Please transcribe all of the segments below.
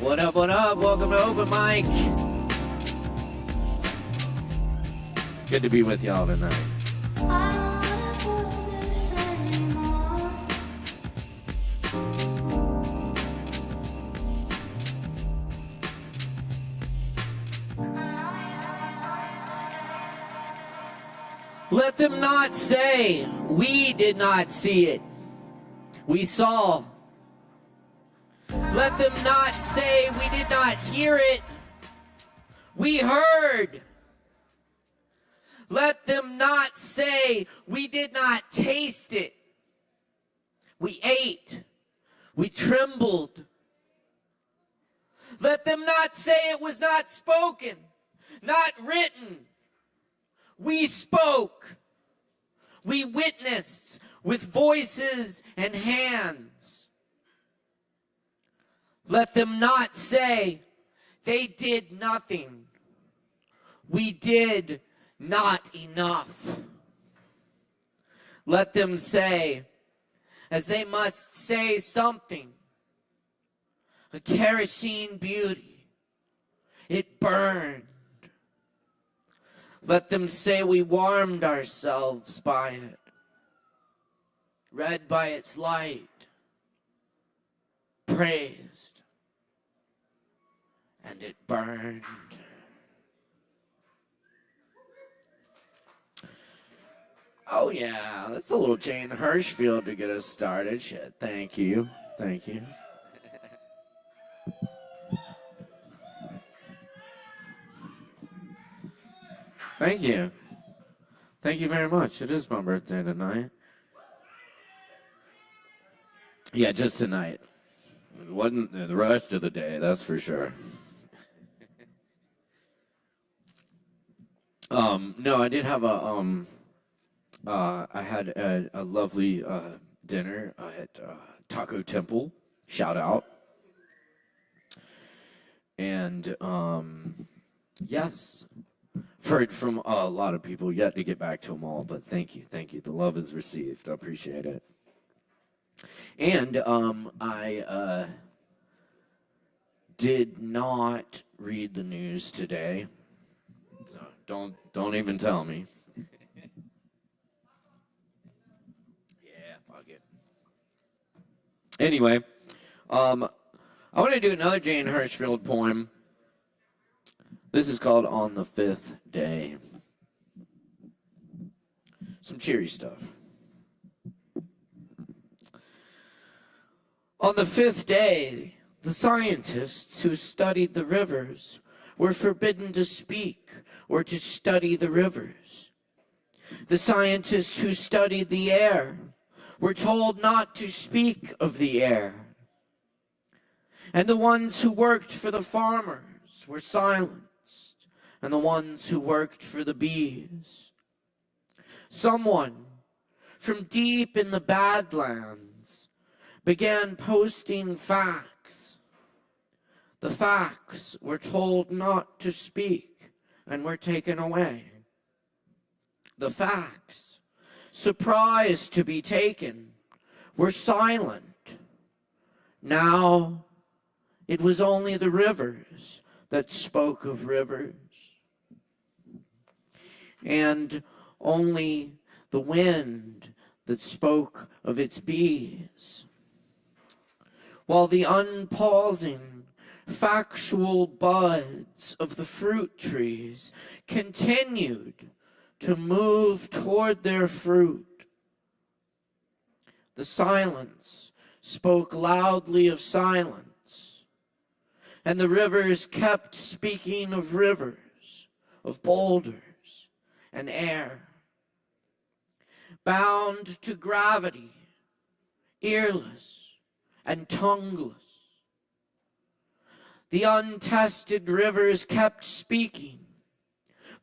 What up, what up? Welcome to Open Mic. Good to be with y'all tonight. Let them not say, we did not see it. We saw. Let them not say, we did not hear it. We heard. Let them not say, we did not taste it. We ate. We trembled. Let them not say it was not spoken, not written. We spoke. We witnessed with voices and hands. Let them not say they did nothing. We did not enough. Let them say, as they must say something, a kerosene beauty, it burned. Let them say we warmed ourselves by it, read by its light, praised, and it burned. Oh yeah, that's a little Jane Hirschfield to get us started. Shit, thank you, thank you. Thank you. Thank you very much. It is my birthday tonight. Yeah, just tonight. It wasn't the rest of the day, that's for sure. No, I did have I had a lovely dinner at Taco Temple. Shout out. And yes. Heard from a lot of people, yet to get back to them all, but thank you. The love is received. I appreciate it. And I did not read the news today, so don't even tell me. Yeah, fuck it. Anyway, I want to do another Jane Hirschfield poem. This is called On the Fifth Day. Some cheery stuff. On the fifth day, the scientists who studied the rivers were forbidden to speak or to study the rivers. The scientists who studied the air were told not to speak of the air. And the ones who worked for the farmers were silent. And the ones who worked for the bees. Someone from deep in the Badlands began posting facts. The facts were told not to speak and were taken away. The facts, surprised to be taken, were silent. Now it was only the rivers that spoke of rivers. And only the wind that spoke of its bees. While the unpausing, factual buds of the fruit trees continued to move toward their fruit. The silence spoke loudly of silence, and the rivers kept speaking of rivers, of boulders, and air, bound to gravity, earless and tongueless. The untested rivers kept speaking.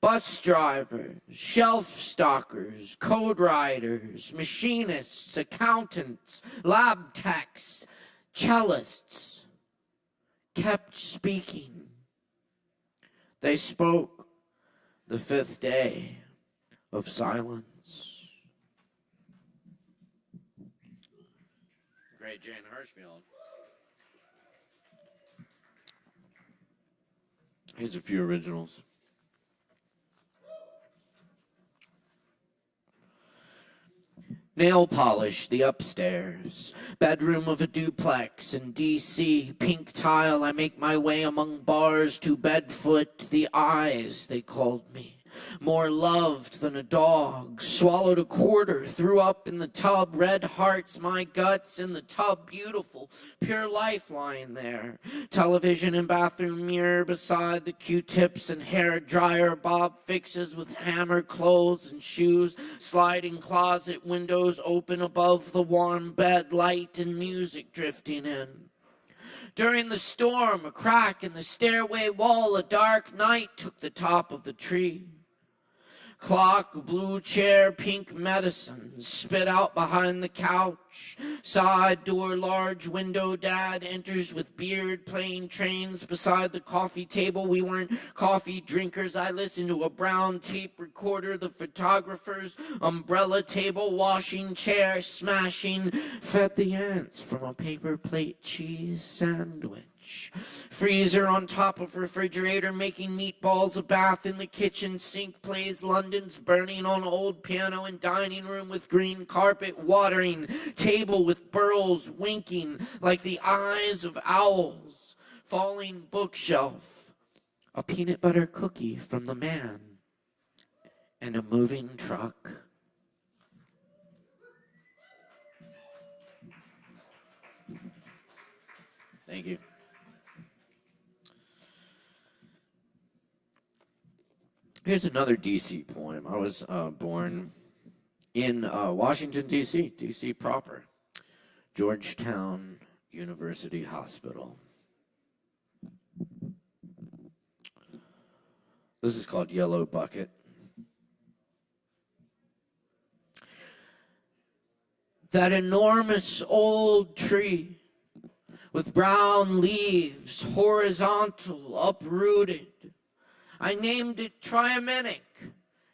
Bus drivers, shelf stockers, code writers, machinists, accountants, lab techs, cellists kept speaking. They spoke the fifth day of silence. Great Jane Hirschfield. Here's a few originals. Nail polish, the upstairs. Bedroom of a duplex in D.C. Pink tile, I make my way among bars to Bedfoot. The eyes, they called me. More loved than a dog. Swallowed a quarter, threw up in the tub. Red hearts, my guts in the tub. Beautiful, pure life lying there. Television and bathroom mirror beside the Q-tips and hair dryer. Bob fixes with hammer, clothes and shoes. Sliding closet windows open above the warm bed. Light and music drifting in. During the storm, a crack in the stairway wall. A dark night took the top of the tree. Clock, blue chair, pink medicine, spit out behind the couch. Side door, large window, dad enters with beard, playing trains beside the coffee table. We weren't coffee drinkers. I listened to a brown tape recorder, the photographer's umbrella table, washing chair, smashing, fed the ants from a paper plate cheese sandwich. Freezer on top of refrigerator, making meatballs. A bath in the kitchen sink, plays London's Burning on old piano in dining room with green carpet, watering table with burls winking like the eyes of owls, falling bookshelf, a peanut butter cookie from the man, and a moving truck. Thank you. Here's another D.C. poem. I was born in Washington, D.C., D.C. proper, Georgetown University Hospital. This is called Yellow Bucket. That enormous old tree with brown leaves, horizontal, uprooted. I named it Triamenic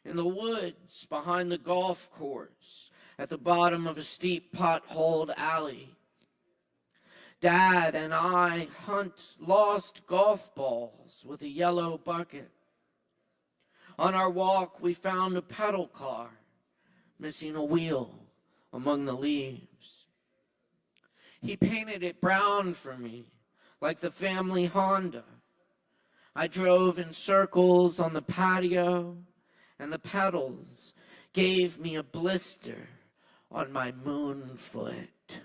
in the woods behind the golf course at the bottom of a steep potholed alley. Dad and I hunt lost golf balls with a yellow bucket. On our walk, we found a pedal car missing a wheel among the leaves. He painted it brown for me, like the family Honda. I drove in circles on the patio, and the pedals gave me a blister on my moon foot.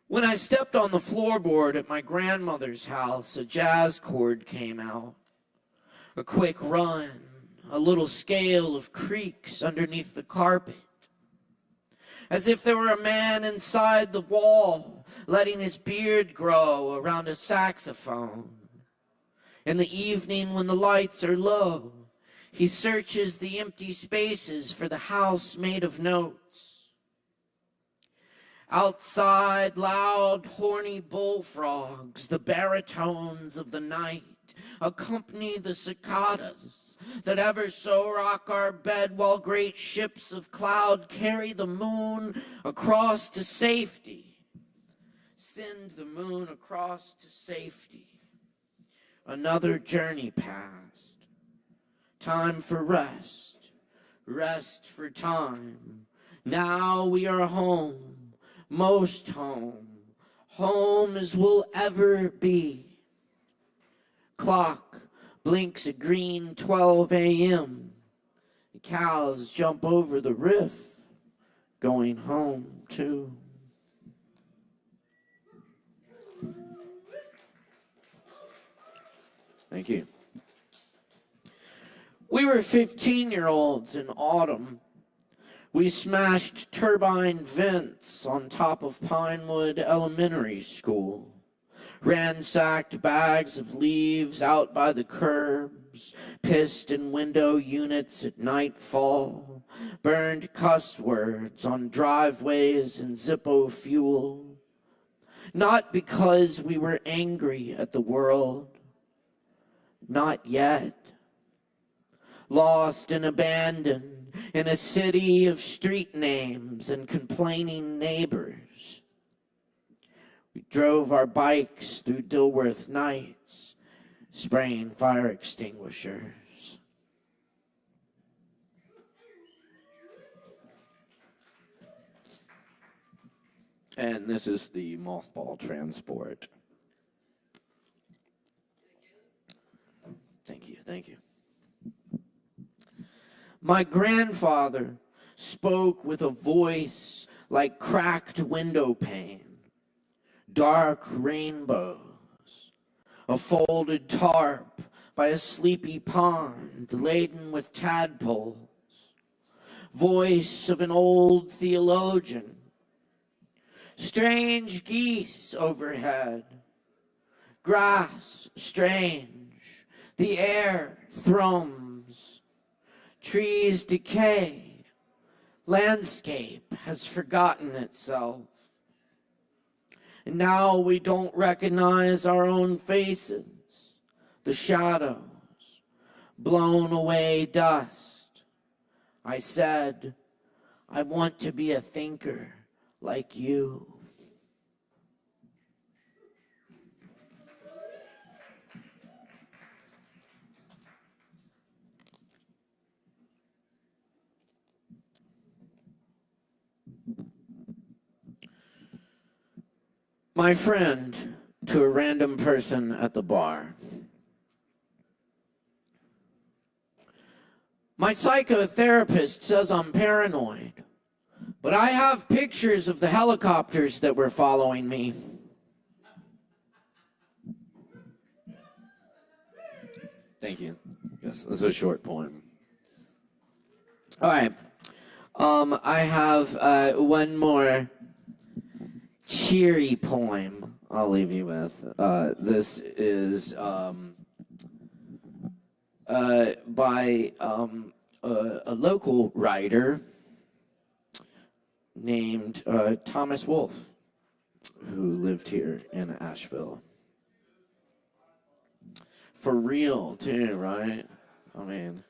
When I stepped on the floorboard at my grandmother's house, a jazz chord came out. A quick run, a little scale of creaks underneath the carpet. As if there were a man inside the wall, letting his beard grow around a saxophone. In the evening when the lights are low, he searches the empty spaces for the house made of notes. Outside, loud, horny bullfrogs, the baritones of the night, accompany the cicadas that ever so rock our bed while great ships of cloud carry the moon across to safety. Send the moon across to safety. Another journey past. Time for rest. Rest for time. Now we are home. Most home. Home as we'll ever be. Clock blinks a green 12 a.m. The cows jump over the roof, going home too. Thank you. We were 15-year-olds in autumn. We smashed turbine vents on top of Pinewood Elementary School. Ransacked bags of leaves out by the curbs, pissed in window units at nightfall, burned cuss words on driveways and Zippo fuel. Not because we were angry at the world. Not yet. lost and abandoned in a city of street names and complaining neighbors. We drove our bikes through Dilworth nights, spraying fire extinguishers. And this is the mothball transport. Thank you, thank you. My grandfather spoke with a voice like cracked window pane, dark rainbows, a folded tarp by a sleepy pond laden with tadpoles, voice of an old theologian, strange geese overhead, grass strange, the air thrums, trees decay, landscape has forgotten itself. And now we don't recognize our own faces, the shadows, blown away dust. I said, I want to be a thinker like you. My friend, to a random person at the bar. My psychotherapist says I'm paranoid, but I have pictures of the helicopters that were following me. Thank you. Yes, this is a short poem. All right. I have one more cheery poem I'll leave you with. This is by a local writer named Thomas Wolfe, who lived here in Asheville. For real, too, right? I mean,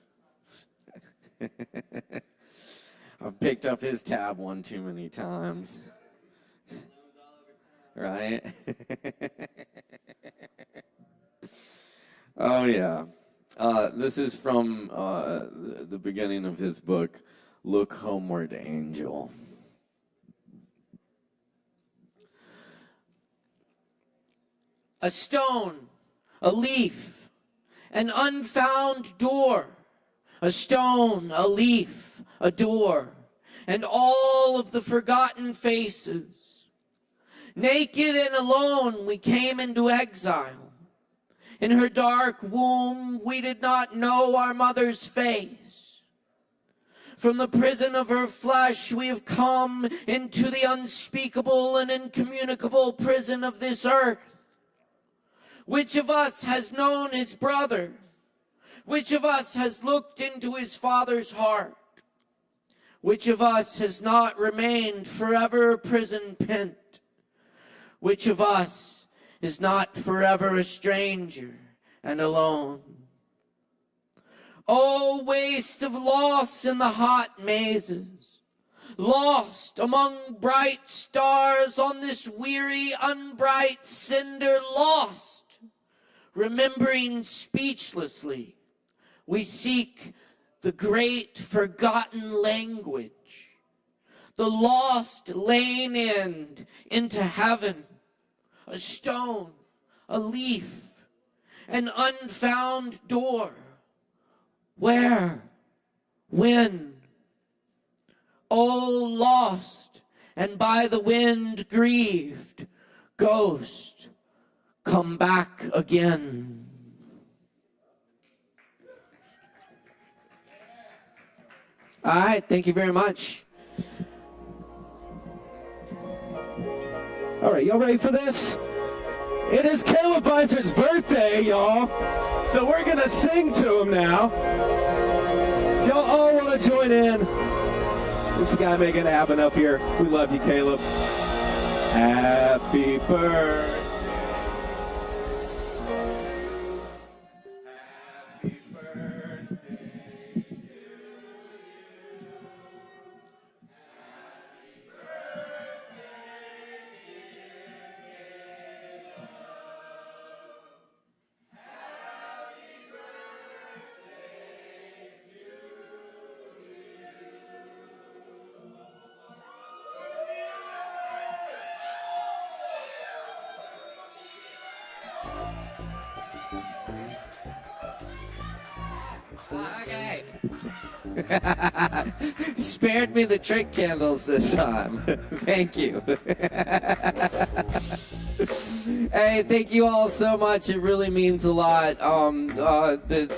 I've picked up his tab one too many times. Right? Oh, yeah. This is from the beginning of his book, Look Homeward, Angel. A stone, a leaf, an unfound door. A stone, a leaf, a door, and all of the forgotten faces. Naked and alone, we came into exile. In her dark womb, we did not know our mother's face. From the prison of her flesh, we have come into the unspeakable and incommunicable prison of this earth. Which of us has known his brother? Which of us has looked into his father's heart? Which of us has not remained forever prison pent? Which of us is not forever a stranger and alone? Oh, waste of loss in the hot mazes, lost among bright stars on this weary, unbright cinder, lost, remembering speechlessly, we seek the great forgotten language, the lost lane end into heaven, a stone, a leaf, an unfound door. Where? When? Oh, lost and by the wind grieved, ghost, come back again. All right, thank you very much. All right, y'all ready for this? It is Caleb Beissert's birthday, y'all. So we're going to sing to him now. Y'all all want to join in. This is the guy making it happen up here. We love you, Caleb. Happy birthday. Happy birthday Spared me the trick candles this time. Thank you. Hey, thank you all so much. It really means a lot. The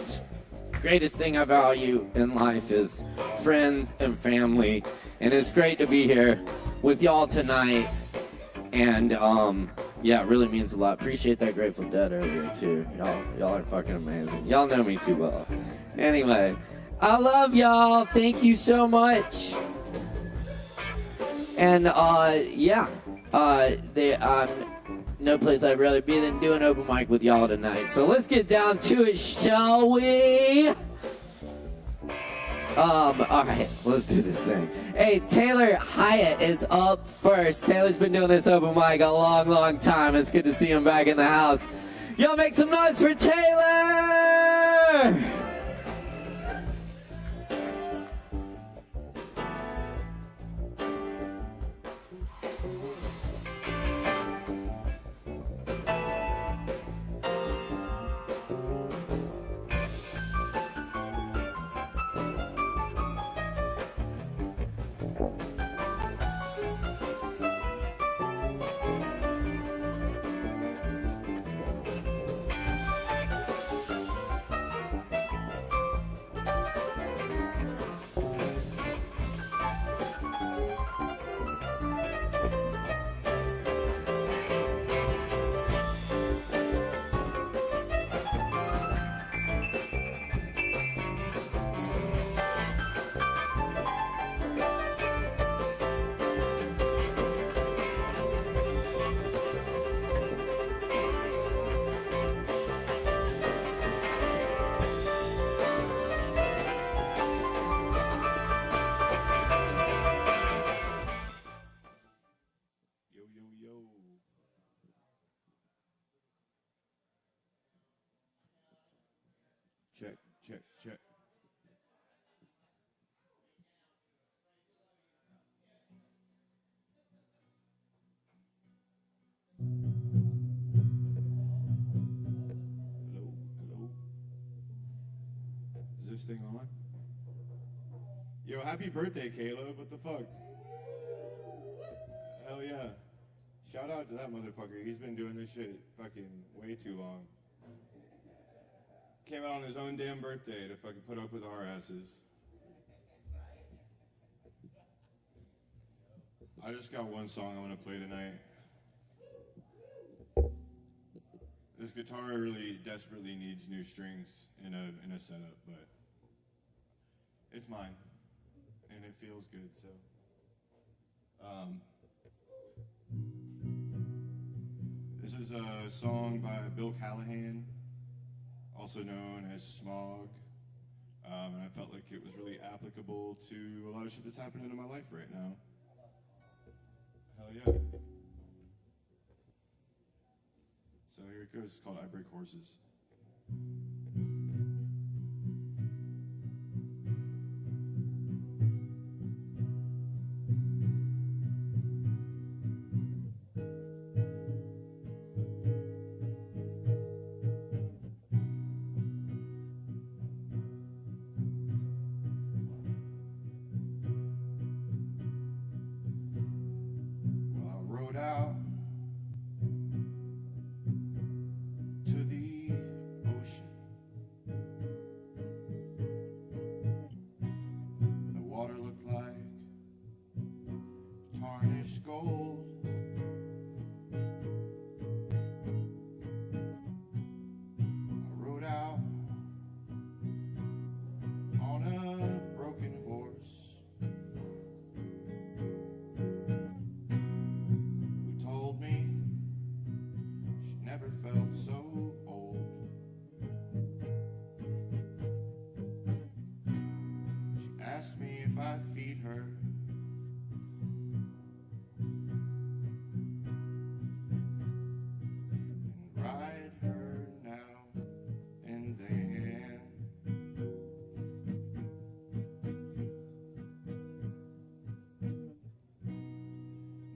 greatest thing I value in life is friends and family. And it's great to be here with y'all tonight. And yeah, it really means a lot. Appreciate that Grateful Dead earlier too. Y'all are fucking amazing. Y'all know me too well. Anyway, I love y'all. Thank you so much. And yeah, no place I'd rather be than do an open mic with y'all tonight. So let's get down to it, shall we? All right, let's do this thing. Hey, Taylor Hyatt is up first. Taylor's been doing this open mic a long, long time. It's good to see him back in the house. Y'all make some noise for Taylor! Check, check, check. Hello, hello. Is this thing on? Yo, happy birthday, Caleb. What the fuck? Hell yeah. Shout out to that motherfucker. He's been doing this shit fucking way too long. Came out on his own damn birthday to fucking put up with our asses. I just got one song I'm gonna play tonight. This guitar really desperately needs new strings in a setup, but it's mine, and it feels good. So, this is a song by Bill Callahan, also known as Smog, and I felt like it was really applicable to a lot of shit that's happening in my life right now. Hell yeah. So here it goes, it's called I Break Horses. Out to the ocean. The water looked like tarnished gold. I rode out on a broken horse. Never felt so old. She asked me if I'd feed her. And ride her now and then.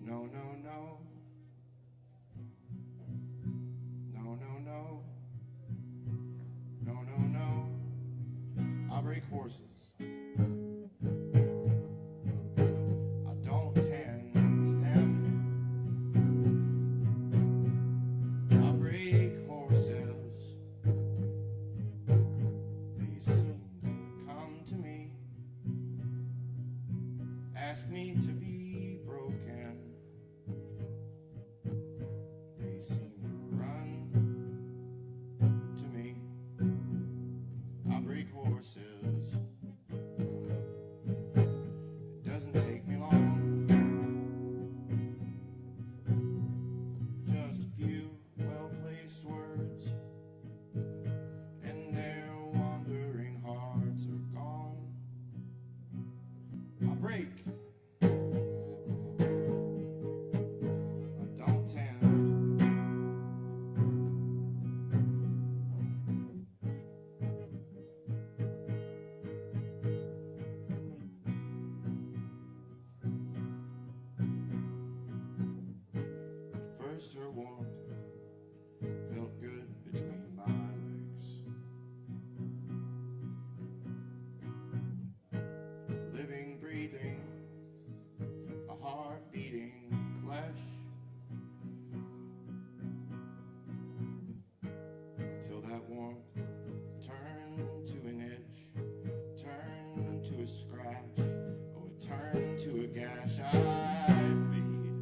No, no, no. No, no, no. I break horses. ask me to be broken. They seem to run to me. I break horses. It doesn't take me long. Just a few well-placed words, and their wandering hearts are gone. I break. I don't tend. At first her warmth felt good between my legs. Living, breathing, a heart beating flesh. Till that warmth turned to an itch, turned to a scratch, oh, it turned to a gash I made.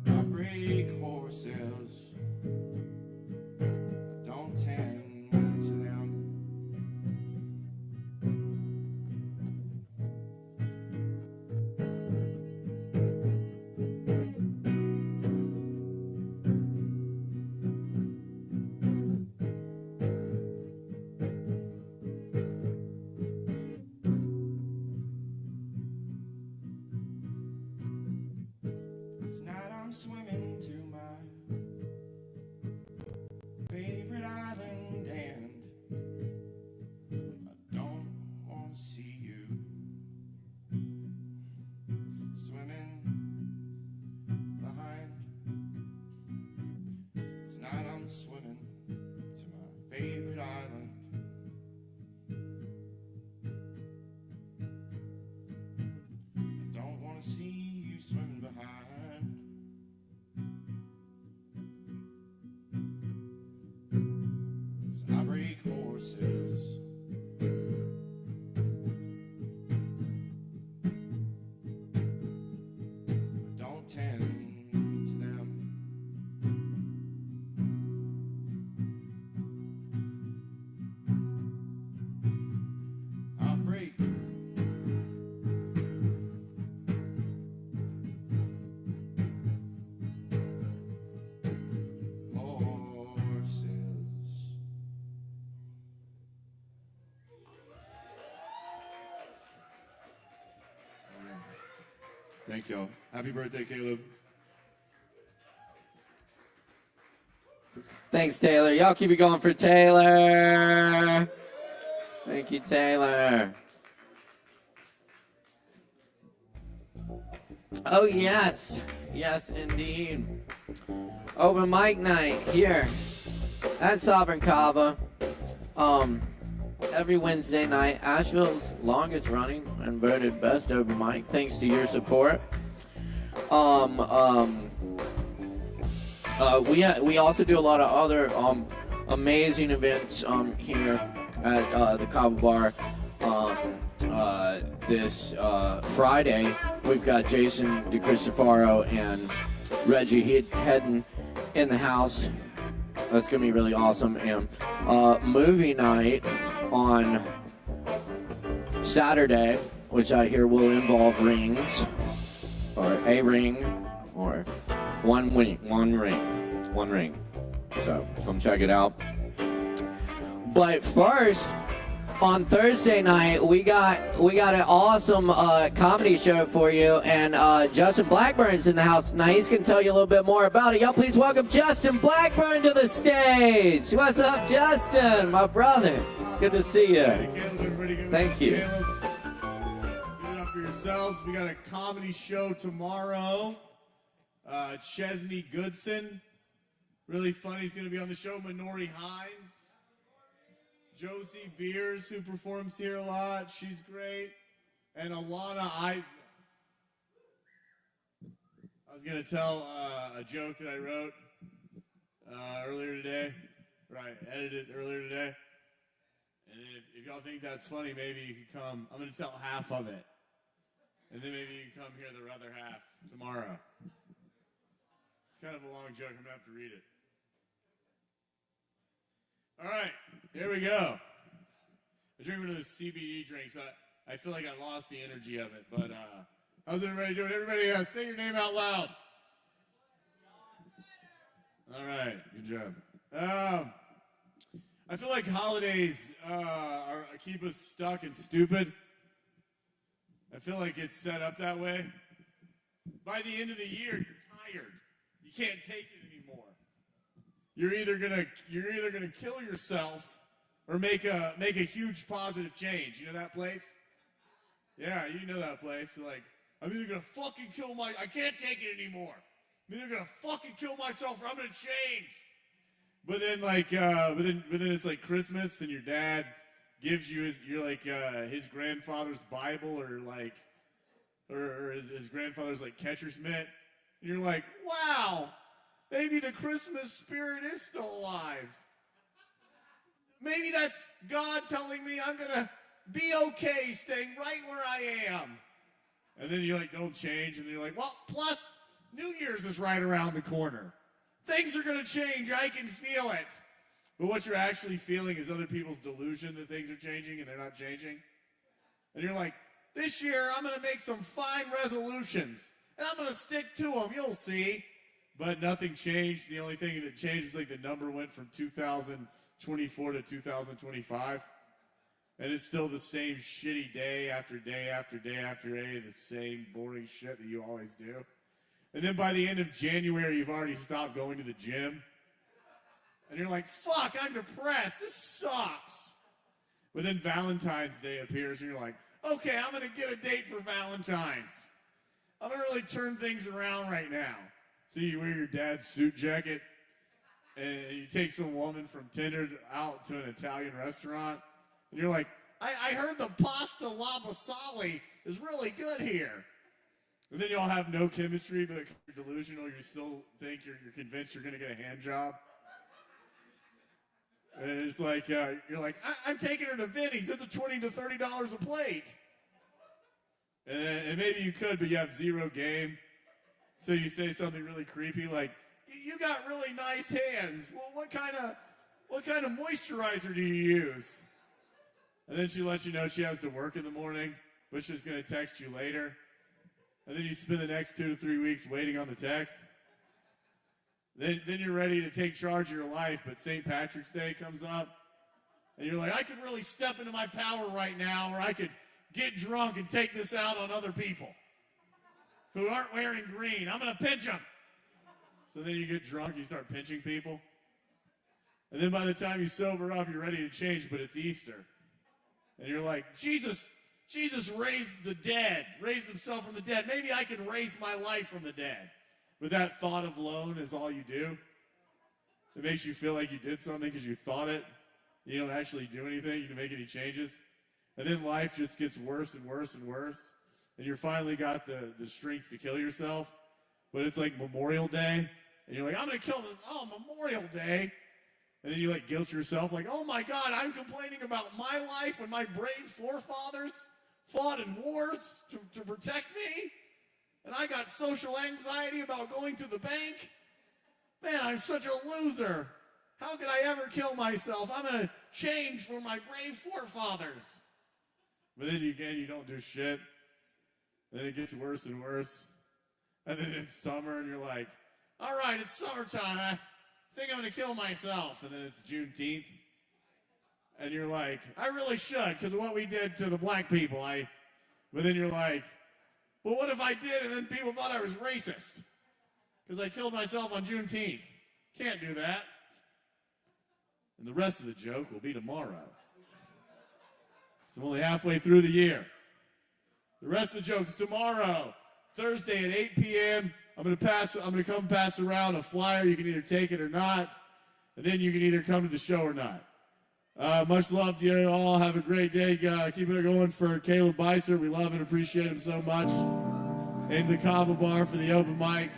I break horses, I don't tend to them. Tonight I'm swimming to my favorite island, and I don't want to see you swimming behind. Tonight I'm swimming to my favorite island. I don't want to see you swimming behind. 'Cause I break horses. I don't tend to them. I break. Horses. Thank y'all. Happy birthday, Caleb. Thanks, Taylor. Y'all keep it going for Taylor. Thank you, Taylor. Oh, yes. Yes, indeed. Open mic night here at Sovereign Kava. Every Wednesday night, Asheville's longest running and voted best open mic, thanks to your support. We also do a lot of other amazing events here at the Kava Bar. This Friday, we've got Jason DeCristofaro and Reggie heading in the house. That's gonna be really awesome. And movie night on Saturday, which I hear will involve rings, or a ring, or one ring. So come check it out. But first, on Thursday night, we got an awesome comedy show for you, and Justin Blackburn's in the house tonight. He's gonna tell you a little bit more about it. Y'all please welcome Justin Blackburn to the stage. What's up, Justin, my brother? Good to see you. Hey, Caleb, everybody give it Thank up you. for Caleb. Give it up for yourselves. We got a comedy show tomorrow. Chesney Goodson, really funny. He's going to be on the show. Minori Hines, Josie Beers, who performs here a lot. She's great. And Alana Eisner. I was going to tell a joke that I wrote earlier today. Right, edited earlier today. And then if y'all think that's funny, maybe you can come. I'm going to tell half of it. And then maybe you can come hear the other half tomorrow. It's kind of a long joke. I'm going to have to read it. All right, here we go. I'm drinking one of those CBD drinks. I feel like I lost the energy of it, but how's everybody doing? Everybody say your name out loud. All right, good job. I feel like holidays keep us stuck and stupid. I feel like it's set up that way. By the end of the year, you're tired. You can't take it anymore. You're either gonna kill yourself or make a huge positive change. You know that place? Yeah, you know that place. You're like, I'm either gonna fucking I can't take it anymore. I'm either gonna fucking kill myself or I'm gonna change. But then but then it's like Christmas and your dad gives you his grandfather's Bible or his grandfather's like catcher's mitt. And you're like, wow, maybe the Christmas spirit is still alive. Maybe that's God telling me I'm gonna be okay staying right where I am. And then you don't change, and then you're like, well, plus New Year's is right around the corner. Things are gonna change, I can feel it. But what you're actually feeling is other people's delusion that things are changing and they're not changing. And you're like, this year I'm gonna make some fine resolutions, and I'm gonna stick to them, you'll see. But nothing changed. The only thing that changed was the number went from 2024 to 2025. And it's still the same shitty day after day after day after day, the same boring shit that you always do. And then by the end of January, you've already stopped going to the gym. And you're like, fuck, I'm depressed. This sucks. But then Valentine's Day appears, and you're like, okay, I'm going to get a date for Valentine's. I'm going to really turn things around right now. So you wear your dad's suit jacket, and you take some woman from Tinder out to an Italian restaurant, and you're like, I heard the pasta alla basali is really good here. And then y'all have no chemistry, but you're delusional. You still think you're convinced you're going to get a hand job. And it's like, you're like, I'm taking her to Vinny's. It's a $20 to $30 a plate. And maybe you could, but you have zero game. So you say something really creepy like, you got really nice hands. Well, what kind of moisturizer do you use? And then she lets you know she has to work in the morning, but she's going to text you later. And then you spend the next 2 to 3 weeks waiting on the text. Then you're ready to take charge of your life, but St. Patrick's Day comes up, and you're like, I could really step into my power right now, or I could get drunk and take this out on other people who aren't wearing green. I'm going to pinch them. So then you get drunk, you start pinching people. And then by the time you sober up, you're ready to change, but it's Easter. And you're like, Jesus raised the dead, raised himself from the dead. Maybe I can raise my life from the dead. But that thought of alone is all you do. It makes you feel like you did something because you thought it. You don't actually do anything. You don't make any changes. And then life just gets worse and worse and worse. And you finally got the strength to kill yourself. But it's like Memorial Day. And you're like, I'm going to kill them. Oh, Memorial Day. And then you guilt yourself like, oh my God, I'm complaining about my life when my brave forefathers fought in wars to protect me. And I got social anxiety about going to the bank. Man, I'm such a loser. How could I ever kill myself? I'm going to change for my brave forefathers. But then you don't do shit. Then it gets worse and worse. And then it's summer and you're like, all right, it's summertime. I think I'm going to kill myself. And then it's Juneteenth. And you're like, I really should because of what we did to the black people. But then you're like, well, what if I did and then people thought I was racist? Because I killed myself on Juneteenth. Can't do that. And the rest of the joke will be tomorrow. So I'm only halfway through the year. The rest of the joke is tomorrow, Thursday at 8 p.m. I'm going to come pass around a flyer. You can either take it or not. And then you can either come to the show or not. Much love to you all. Have a great day. Keep it going for Caleb Beissert. We love and appreciate him so much. And the Kava bar for the open mic.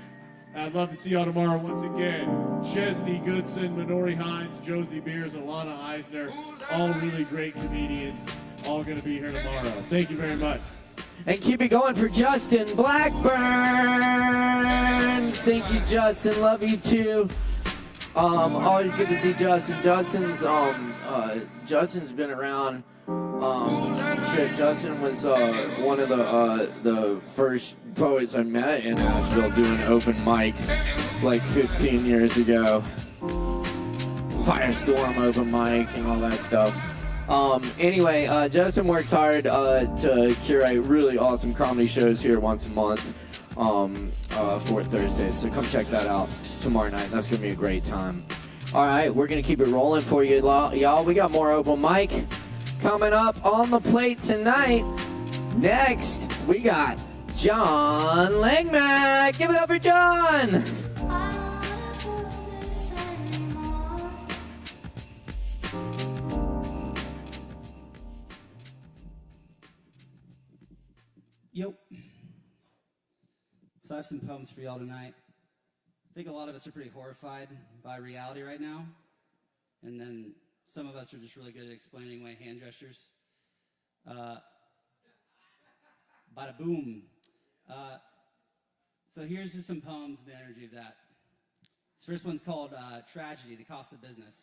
I'd love to see y'all tomorrow once again. Chesney Goodson, Minori Hines, Josie Beers, Alana Eisner, all really great comedians, all going to be here tomorrow. Thank you very much. And keep it going for Justin Blackburn. Thank you, Justin. Love you too. Always good to see Justin. Justin's been around. Justin was one of the first poets I met in Asheville doing open mics like 15 years ago. Firestorm open mic and all that stuff. Anyway, Justin works hard to curate really awesome comedy shows here once a month for Thursdays. So come check that out tomorrow night. That's going to be a great time. All right, we're going to keep it rolling for you, y'all. We got more open mic coming up on the plate tonight. Next, we got John Langmack. Give it up for John. Yo. So I have some poems for y'all tonight. I think a lot of us are pretty horrified by reality right now. And then some of us are just really good at explaining away hand gestures. Bada boom. So here's just some poems and the energy of that. This first one's called Tragedy, the Cost of Business.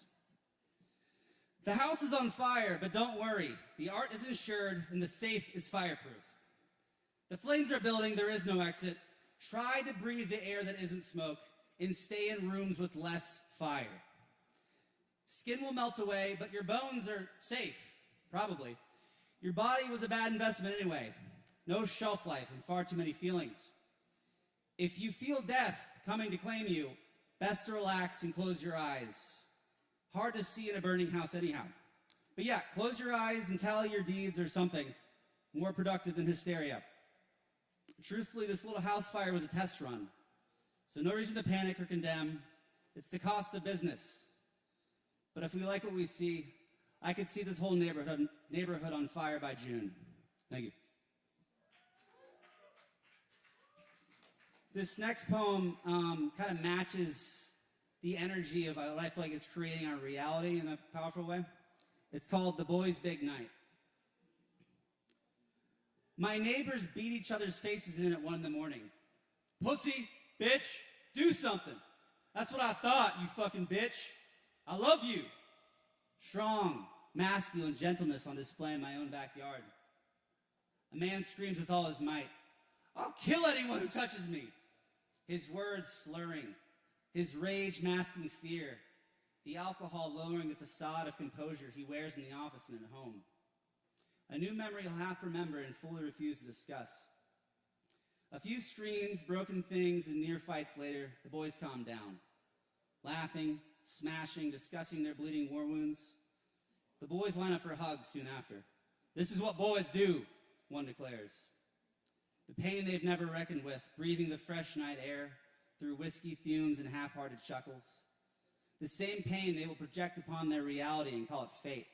The house is on fire, but don't worry. The art is insured and the safe is fireproof. The flames are building, there is no exit. Try to breathe the air that isn't smoke and stay in rooms with less fire. Skin will melt away, but your bones are safe, probably. Your body was a bad investment anyway. No shelf life and far too many feelings. If you feel death coming to claim you, best to relax and close your eyes. Hard to see in a burning house anyhow. But yeah, close your eyes and tell your deeds or something more productive than hysteria. Truthfully, this little house fire was a test run. So no reason to panic or condemn. It's the cost of business. But if we like what we see, I could see this whole neighborhood on fire by June. Thank you. This next poem kind of matches the energy of what I feel like is creating our reality in a powerful way. It's called The Boys' Big Night. My neighbors beat each other's faces in at 1 a.m. Pussy, bitch, do something. That's what I thought, you fucking bitch. I love you. Strong, masculine gentleness on display in my own backyard. A man screams with all his might, I'll kill anyone who touches me. His words slurring, his rage masking fear, the alcohol lowering the facade of composure he wears in the office and at home. A new memory he'll half remember and fully refuse to discuss. A few screams, broken things, and near fights later, the boys calm down. Laughing, smashing, discussing their bleeding war wounds. The boys line up for hugs soon after. This is what boys do, one declares. The pain they've never reckoned with, breathing the fresh night air through whiskey fumes and half-hearted chuckles. The same pain they will project upon their reality and call it fate.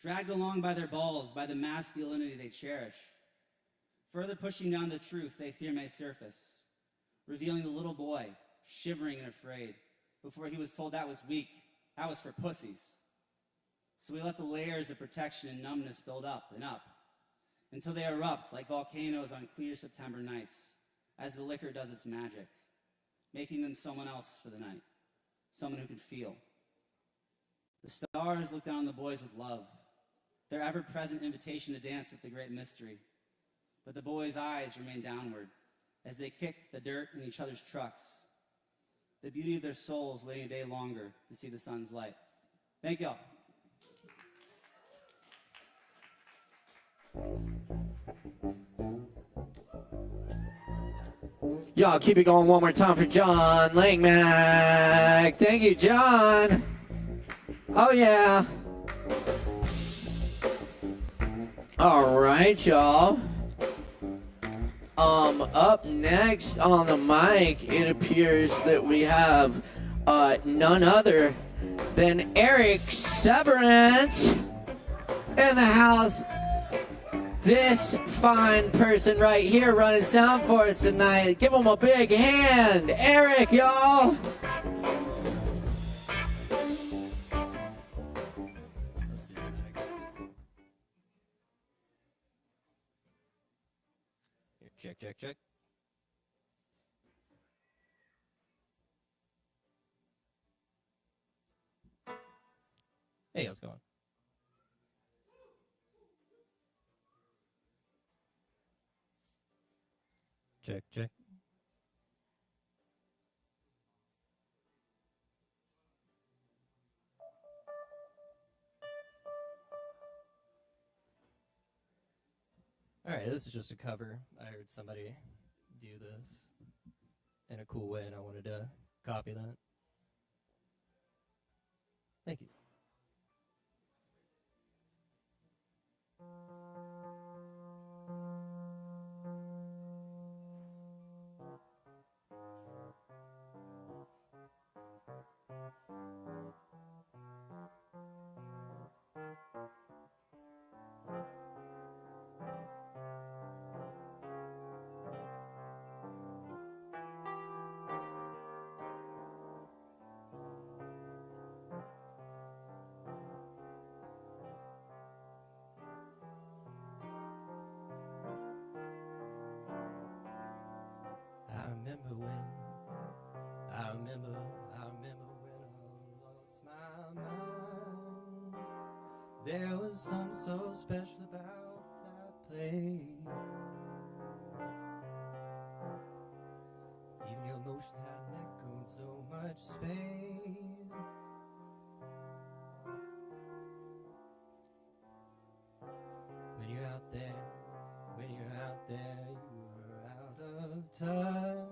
Dragged along by their balls, by the masculinity they cherish. Further pushing down the truth they fear may surface, revealing the little boy, shivering and afraid, before he was told that was weak, that was for pussies. So we let the layers of protection and numbness build up and up, until they erupt like volcanoes on clear September nights, as the liquor does its magic, making them someone else for the night, someone who could feel. The stars look down on the boys with love, their ever-present invitation to dance with the great mystery. But the boys' eyes remain downward as they kick the dirt in each other's trucks, the beauty of their souls waiting a day longer to see the sun's light. Thank y'all. Y'all keep it going one more time for John Langmack. Thank you, John. Oh, yeah. All right, y'all. Up next on the mic, it appears that we have none other than Eric Severance in the house. this fine person right here running sound for us tonight. Give him a big hand. Eric, y'all. Check, check, check. Hey, how's it going? Check, check. All right, this is just a cover. I heard somebody do this in a cool way, and I wanted to copy that. Thank you. I remember when I lost my mind. There was something so special about that place. Even your emotions hadn't echoed so much space. When you're out there, you're out of touch.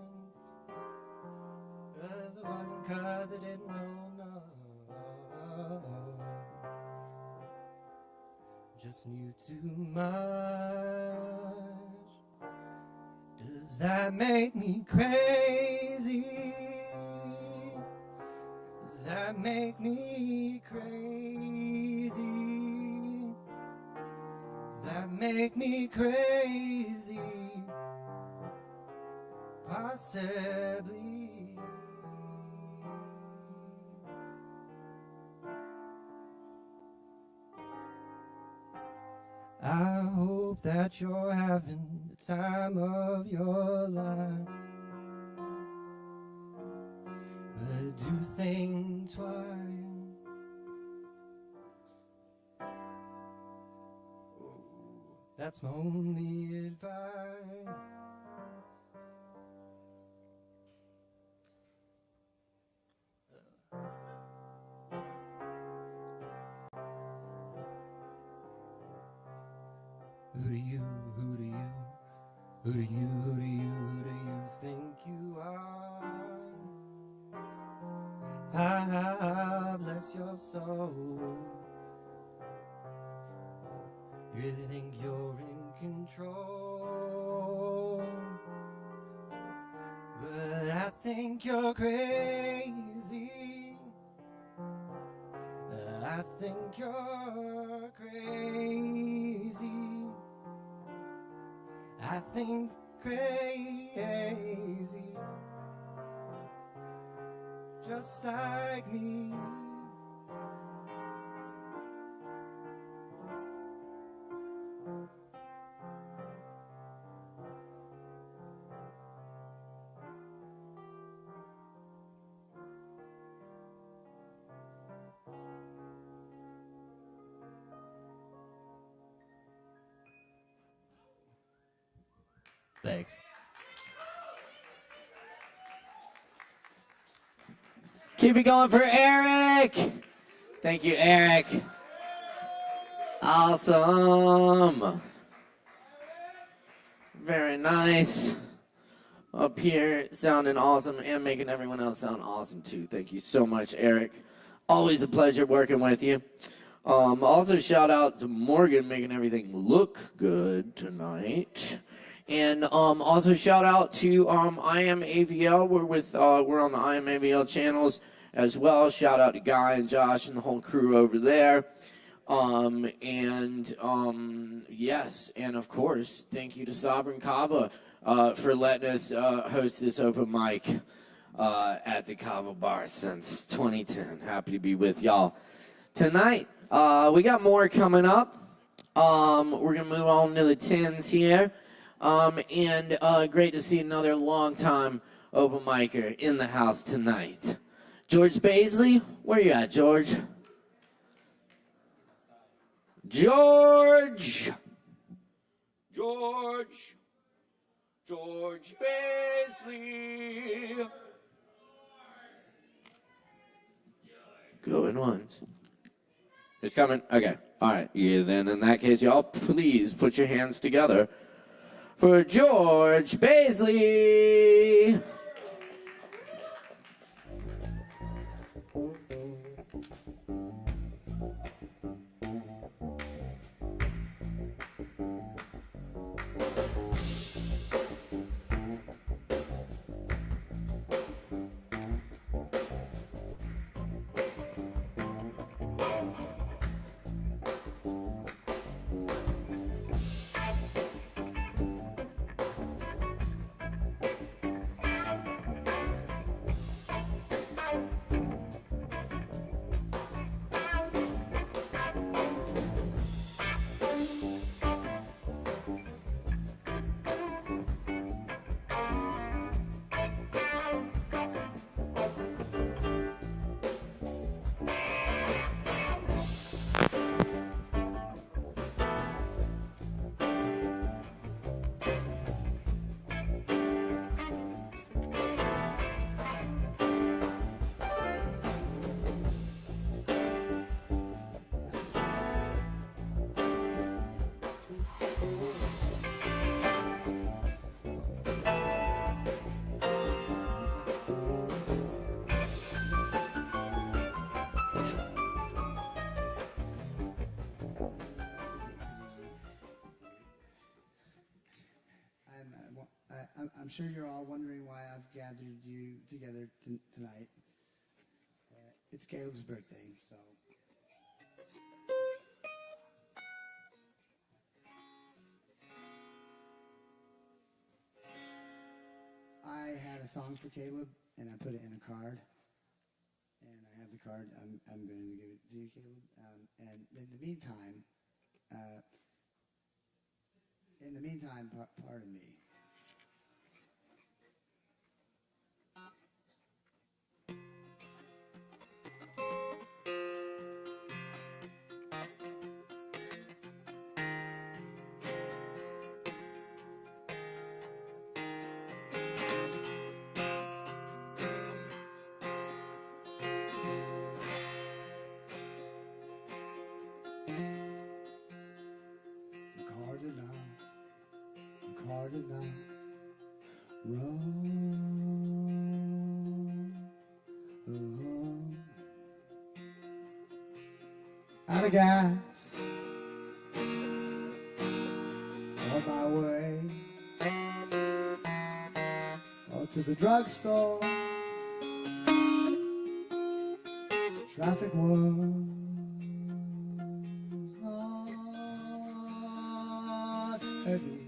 'Cause it wasn't 'cause I didn't know, no. Just knew too much. Does that make me crazy? Does that make me crazy? Does that make me crazy? Possibly. I hope that you're having the time of your life. But do think twice. Oh, that's my only advice. Who do you think you are? Ah, bless your soul. You really think you're in control? But I think you're crazy. I think you're crazy. I think crazy, just like me. Thanks. Keep it going for Eric. Thank you, Eric. Awesome. Very nice. Up here, sounding awesome and making everyone else sound awesome too. Thank you so much, Eric. Always a pleasure working with you. Also, shout out to Morgan making everything look good tonight. And also shout out to I Am AVL. We're on the I Am AVL channels as well. Shout out to Guy and Josh and the whole crew over there. Yes, and of course, thank you to Sovereign Kava for letting us host this open mic at the Kava Bar since 2010. Happy to be with y'all tonight. We got more coming up. We're going to move on to the 10s here. Great to see another long-time open micer in the house tonight. George Baisley, where you at, George? George Baisley. Going once. It's coming? Okay. All right. Yeah, then in that case, y'all please put your hands together for George Baisley. I'm sure you're all wondering why I've gathered you together tonight. It's Caleb's birthday, so. I had a song for Caleb, and I put it in a card. And I have the card. I'm going to give it to you, Caleb. And in the meantime, pardon me. Cardinals roam out of gas on my way to the drugstore. Traffic was not heavy.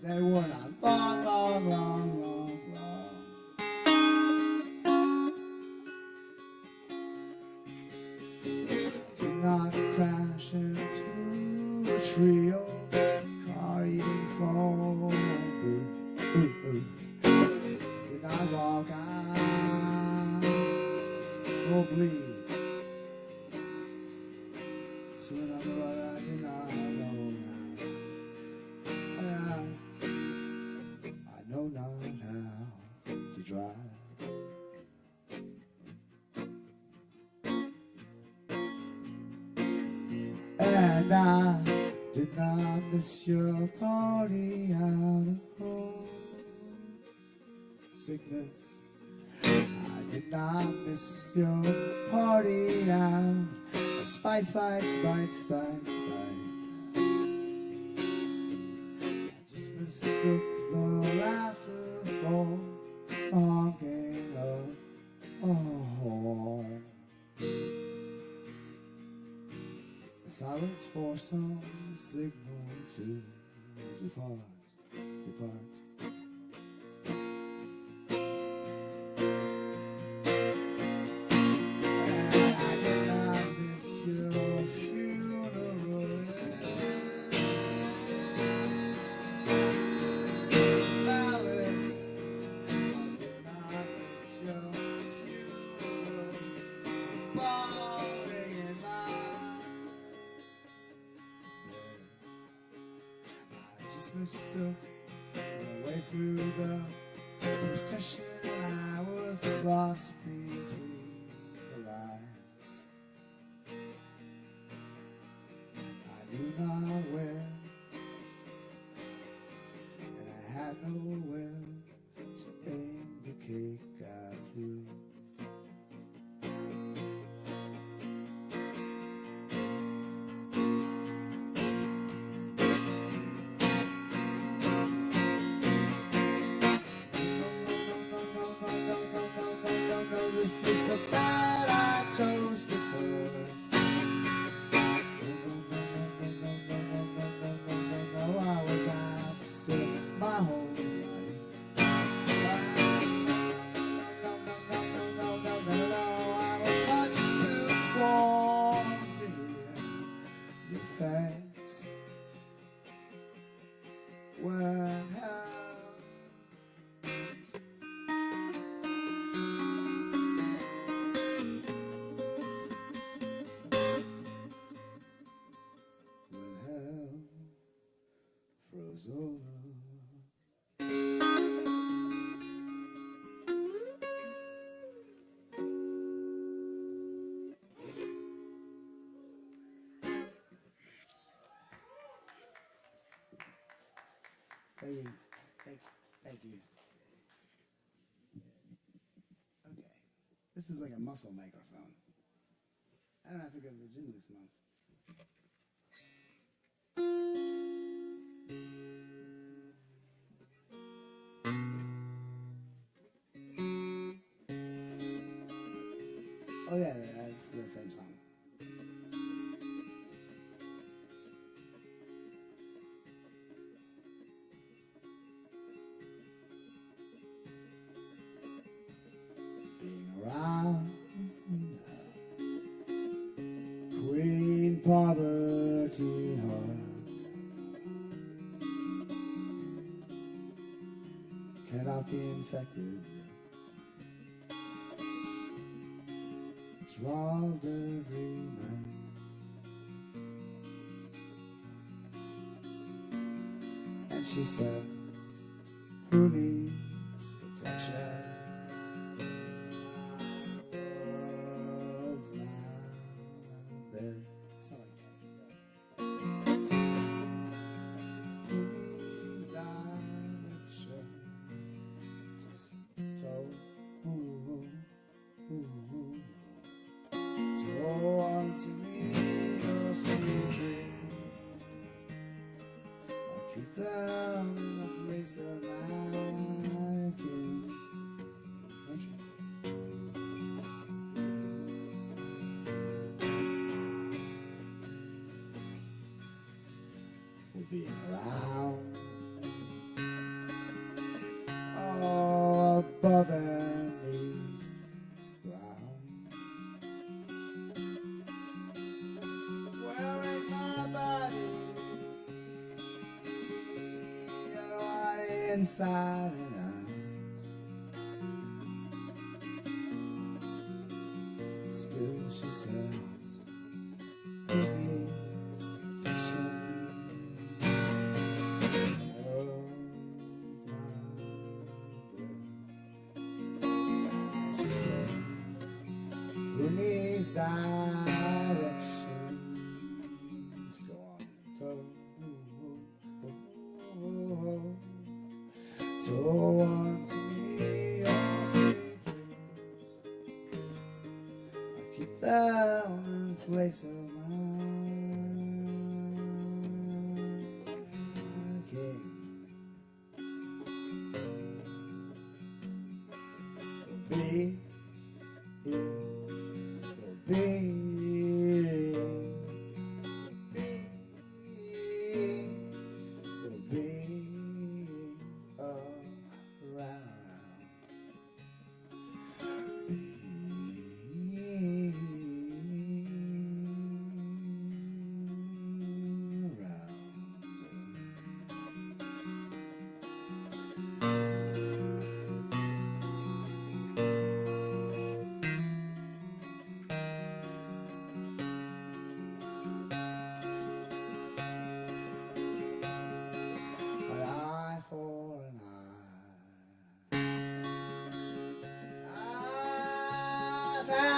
They were not long. Did not crash into a trio, car eating phone booth. Did not walk out or bleed to another road I did not know. I know not how to drive. And I did not miss your party out of home sickness. I did not miss your party out of spite. I just mistook the laughter for honking of Silence for some signal to depart, depart. Mistook my way through the procession. I was lost between the lines. I knew not where, and I had nowhere to aim the cake I threw. This is the bad I chose to burn. No, I was absent my whole life. I was much too warm to hear your thanks. When froze over. Thank you. Okay, this is like a muscle microphone. I don't have to go to the gym this month. Oh yeah, that's the same song. Being around Queen Poverty Heart cannot be infected. It's robbed every night. And she said, who needs protection? World's my bed. Sound like that. Who needs direction? Just told, so on to me your secrets. I'll keep them in a place of my king. For being around all above and beneath ground. Wearing my body, your body inside and out. Still she says, who needs protection? World's my bed. She says, who needs directions? Go on, so on to me your secrets. I keep them in place of my king. For be here, for be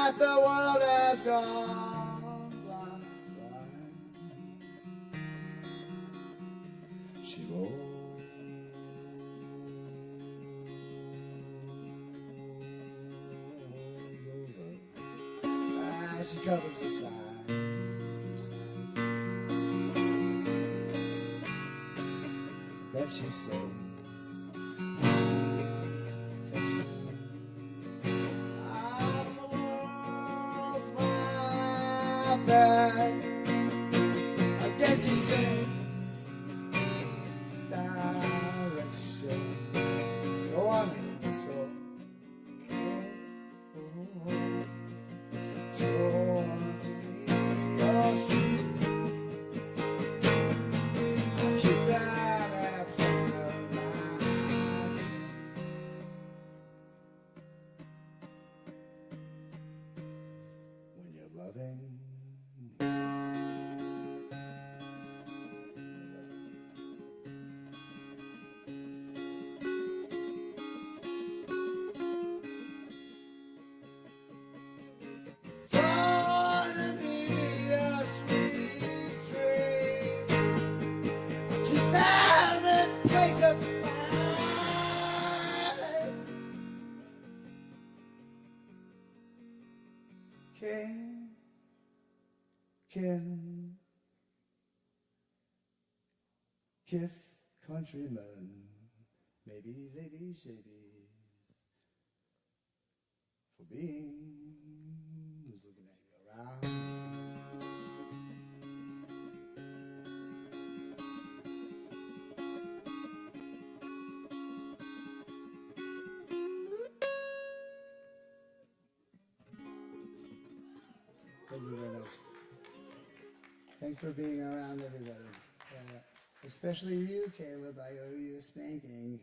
half the world has gone blind. She rolls over as she covers the side. Then she sings. Back again she sings direction. So I'm in so want to be your street. I'll keep that at a place of mine. When you're loving. Kin, kith, countrymen, maybe they be shabies for being who's looking at you around. Thank you very much. Thanks for being around, everybody. Especially you, Caleb. I owe you a spanking.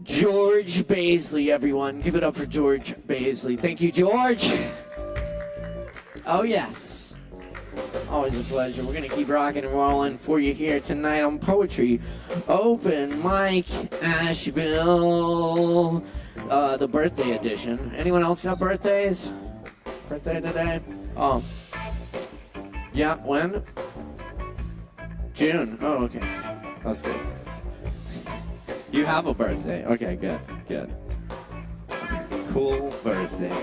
George Baisley, everyone. Give it up for George Baisley. Thank you, George. Oh, yes. Always a pleasure. We're going to keep rocking and rolling for you here tonight on Poetry Open Mic Asheville. The birthday edition. Anyone else got birthdays? Birthday today? Oh. Yeah, when? June. Oh, okay. That's good. You have a birthday. Okay, good, good. Cool birthday.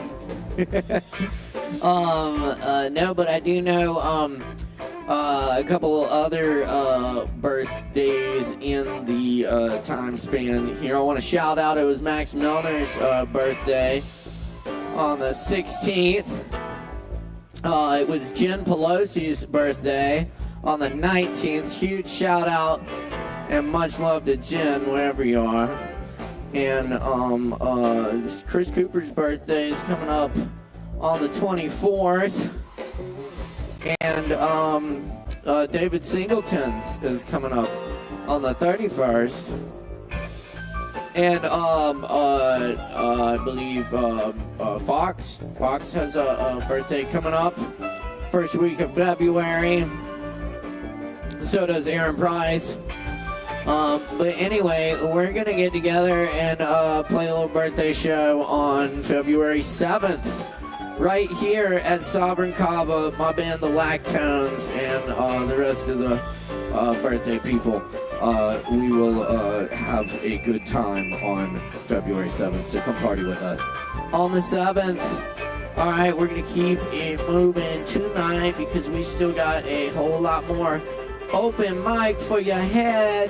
No, but I do know a couple other birthdays in the time span here. I want to shout out, it was Max Milner's birthday on the 16th. It was Jen Pelosi's birthday on the 19th. Huge shout out and much love to Jen, wherever you are. And Chris Cooper's birthday is coming up on the 24th. And David Singleton's is coming up on the 31st. And I believe Fox has a birthday coming up first week of February. So does Aaron Price. But anyway, we're going to get together and play a little birthday show on February 7th right here at Sovereign Kava, my band, the Lactones, and the rest of the birthday people. We will have a good time on February 7th, so come party with us. On the 7th, all right, we're going to keep it moving tonight because we still got a whole lot more open mic for your head.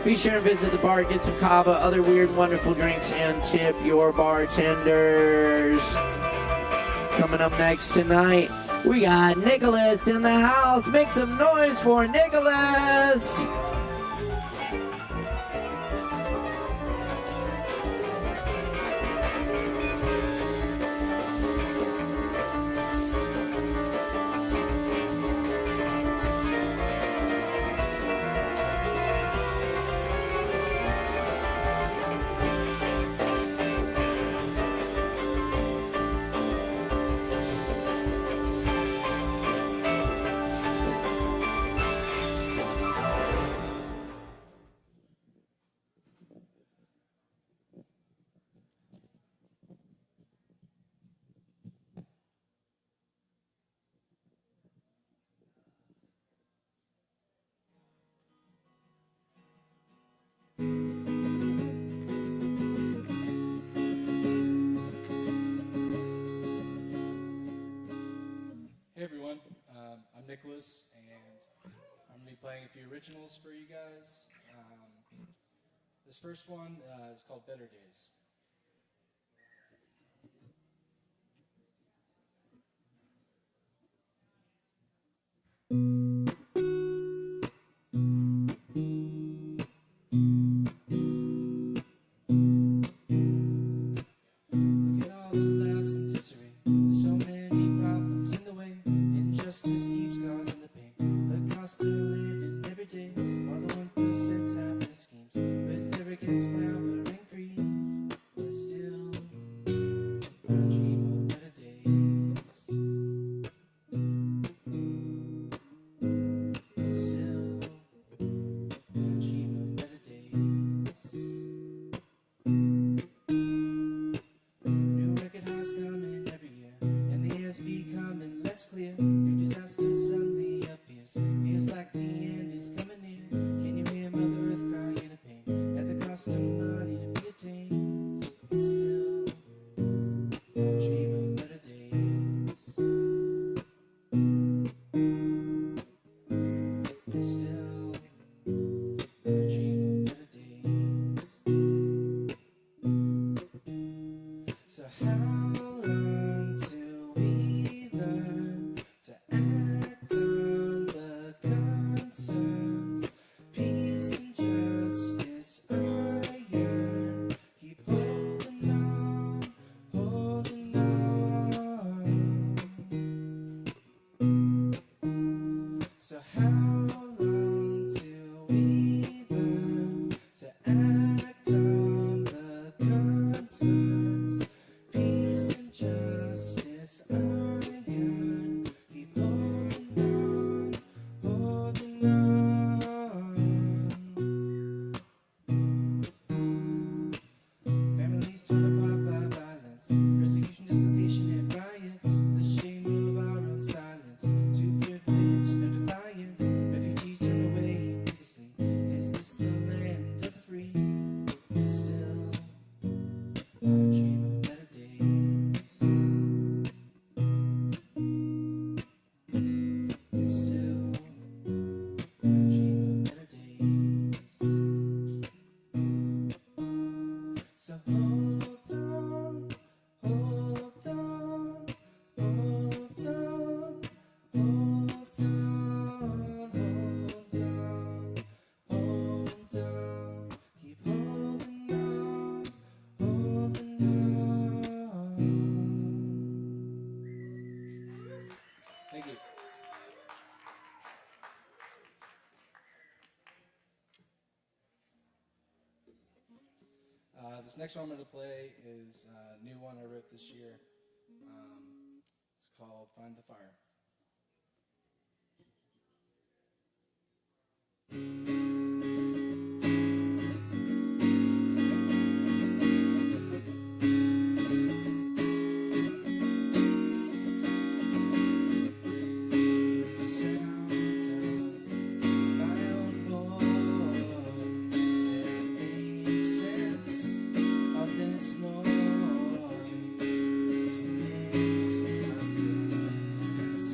Be sure to visit the bar, get some kava, other weird and wonderful drinks, and tip your bartenders. Coming up next tonight, we got Nicholas in the house. Make some noise for Nicholas. Lewis, and I'm going to be playing a few originals for you guys. This first one is called Better Days. Look at all the lives in disarray. There's so many problems in the way. Injustice keeps causing the pain. The cost of living every day. While the 1% have their schemes with arrogance, power, and greed. But still, I dream of better days. And still, I dream of better days. New record highs coming every year, and the air's becoming less clear. New disaster suddenly appears. Feels like the end is coming near. Can you hear Mother Earth crying in pain at the cost of money to be attained? Still, I dream of better days. And still, I dream of better days. So how long till we learn to act on the concerns? Peace and justice I yearn. Keep holding on, holding on. So how long till we learn to act on the concerns? Peace and justice I yearn. Keep holding on, holding on. Families torn apart by violence, persecution, dislocation, and riots. The shame of our own silence, too privileged, no defiance. Refugees turn away heedlessly. Is this the land of the free? Still, I dream of better days. And still, I dream of better days. So hold on, hold on, hold on, hold on, hold on. Keep holding on, holding on. Thank you. This next one I'm going to play is a new one I wrote this year. It's called Find the Fire. The sound of my own voice says it makes sense of this noise to myself.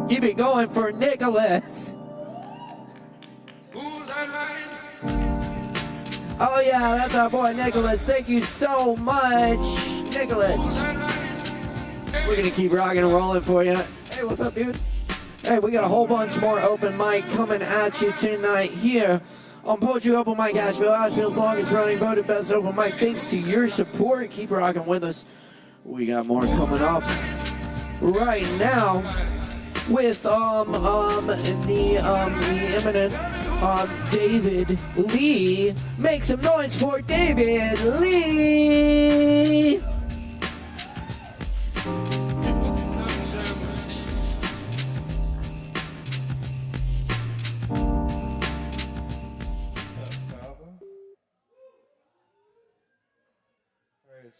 Keep it going for Nicholas. Oh yeah, that's our boy Nicholas. Thank you so much, Nicholas. We're gonna keep rocking and rolling for you. Hey, what's up, dude? Hey, we got a whole bunch more open mic coming at you tonight here on Poetry Open Mic Asheville, Asheville's longest running, voted best open mic. Thanks to your support, keep rocking with us. We got more coming up right now with the eminent David Lee. Make some noise for David Lee.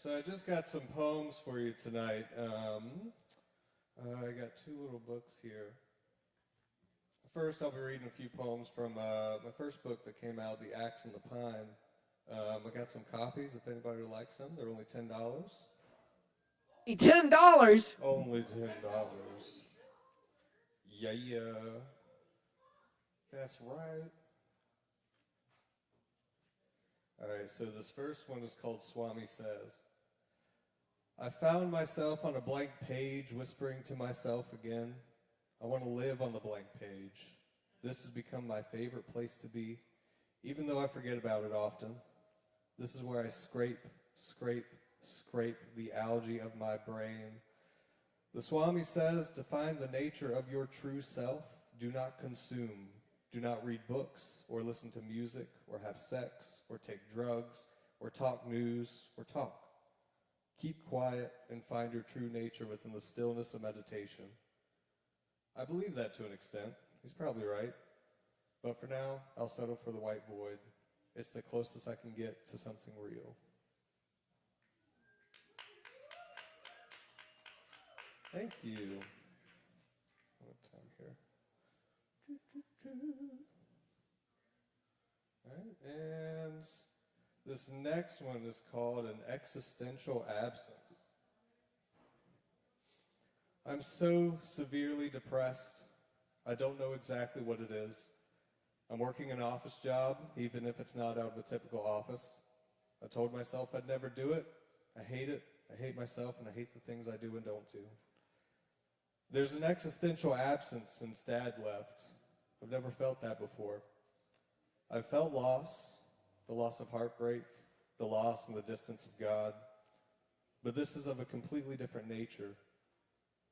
So I just got some poems for you tonight. I got two little books here. First, I'll be reading a few poems from my first book that came out, The Axe and the Pine. I got some copies if anybody would like some. They're only $10. $10? Only $10. Yeah. That's right. All right, so this first one is called Swami Says. I found myself on a blank page whispering to myself again, I want to live on the blank page. This has become my favorite place to be, even though I forget about it often. This is where I scrape the algae of my brain. The Swami says to find the nature of your true self, do not consume. Do not read books, or listen to music, or have sex, or take drugs, or talk news, or talk. Keep quiet and find your true nature within the stillness of meditation. I believe that to an extent. He's probably right. But for now, I'll settle for the white void. It's the closest I can get to something real. Thank you. What time here? All right, and this next one is called An Existential Absence. I'm so severely depressed, I don't know exactly what it is. I'm working an office job, even if it's not out of a typical office. I told myself I'd never do it. I hate it. I hate myself, and I hate the things I do and don't do. There's an existential absence since Dad left. I've never felt that before. I've felt loss, the loss of heartbreak, the loss and the distance of God. But this is of a completely different nature.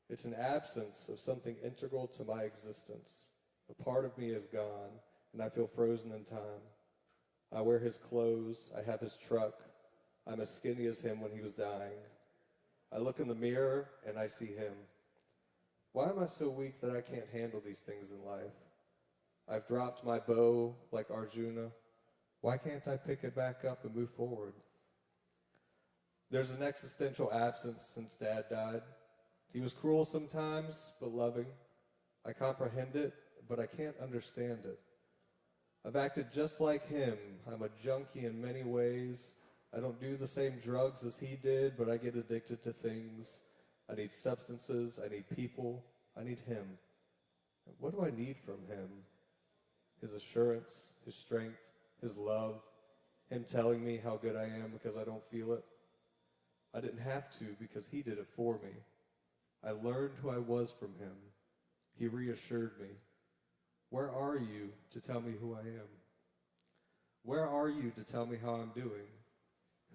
It's an absence of something integral to my existence. A part of me is gone, and I feel frozen in time. I wear his clothes, I have his truck. I'm as skinny as him when he was dying. I look in the mirror, and I see him. Why am I so weak that I can't handle these things in life? I've dropped my bow like Arjuna. Why can't I pick it back up and move forward? There's an existential absence since Dad died. He was cruel sometimes, but loving. I comprehend it, but I can't understand it. I've acted just like him. I'm a junkie in many ways. I don't do the same drugs as he did, but I get addicted to things. I need substances, I need people, I need him. What do I need from him? His assurance, his strength, his love, him telling me how good I am because I don't feel it. I didn't have to because he did it for me. I learned who I was from him. He reassured me. Where are you to tell me who I am? Where are you to tell me how I'm doing?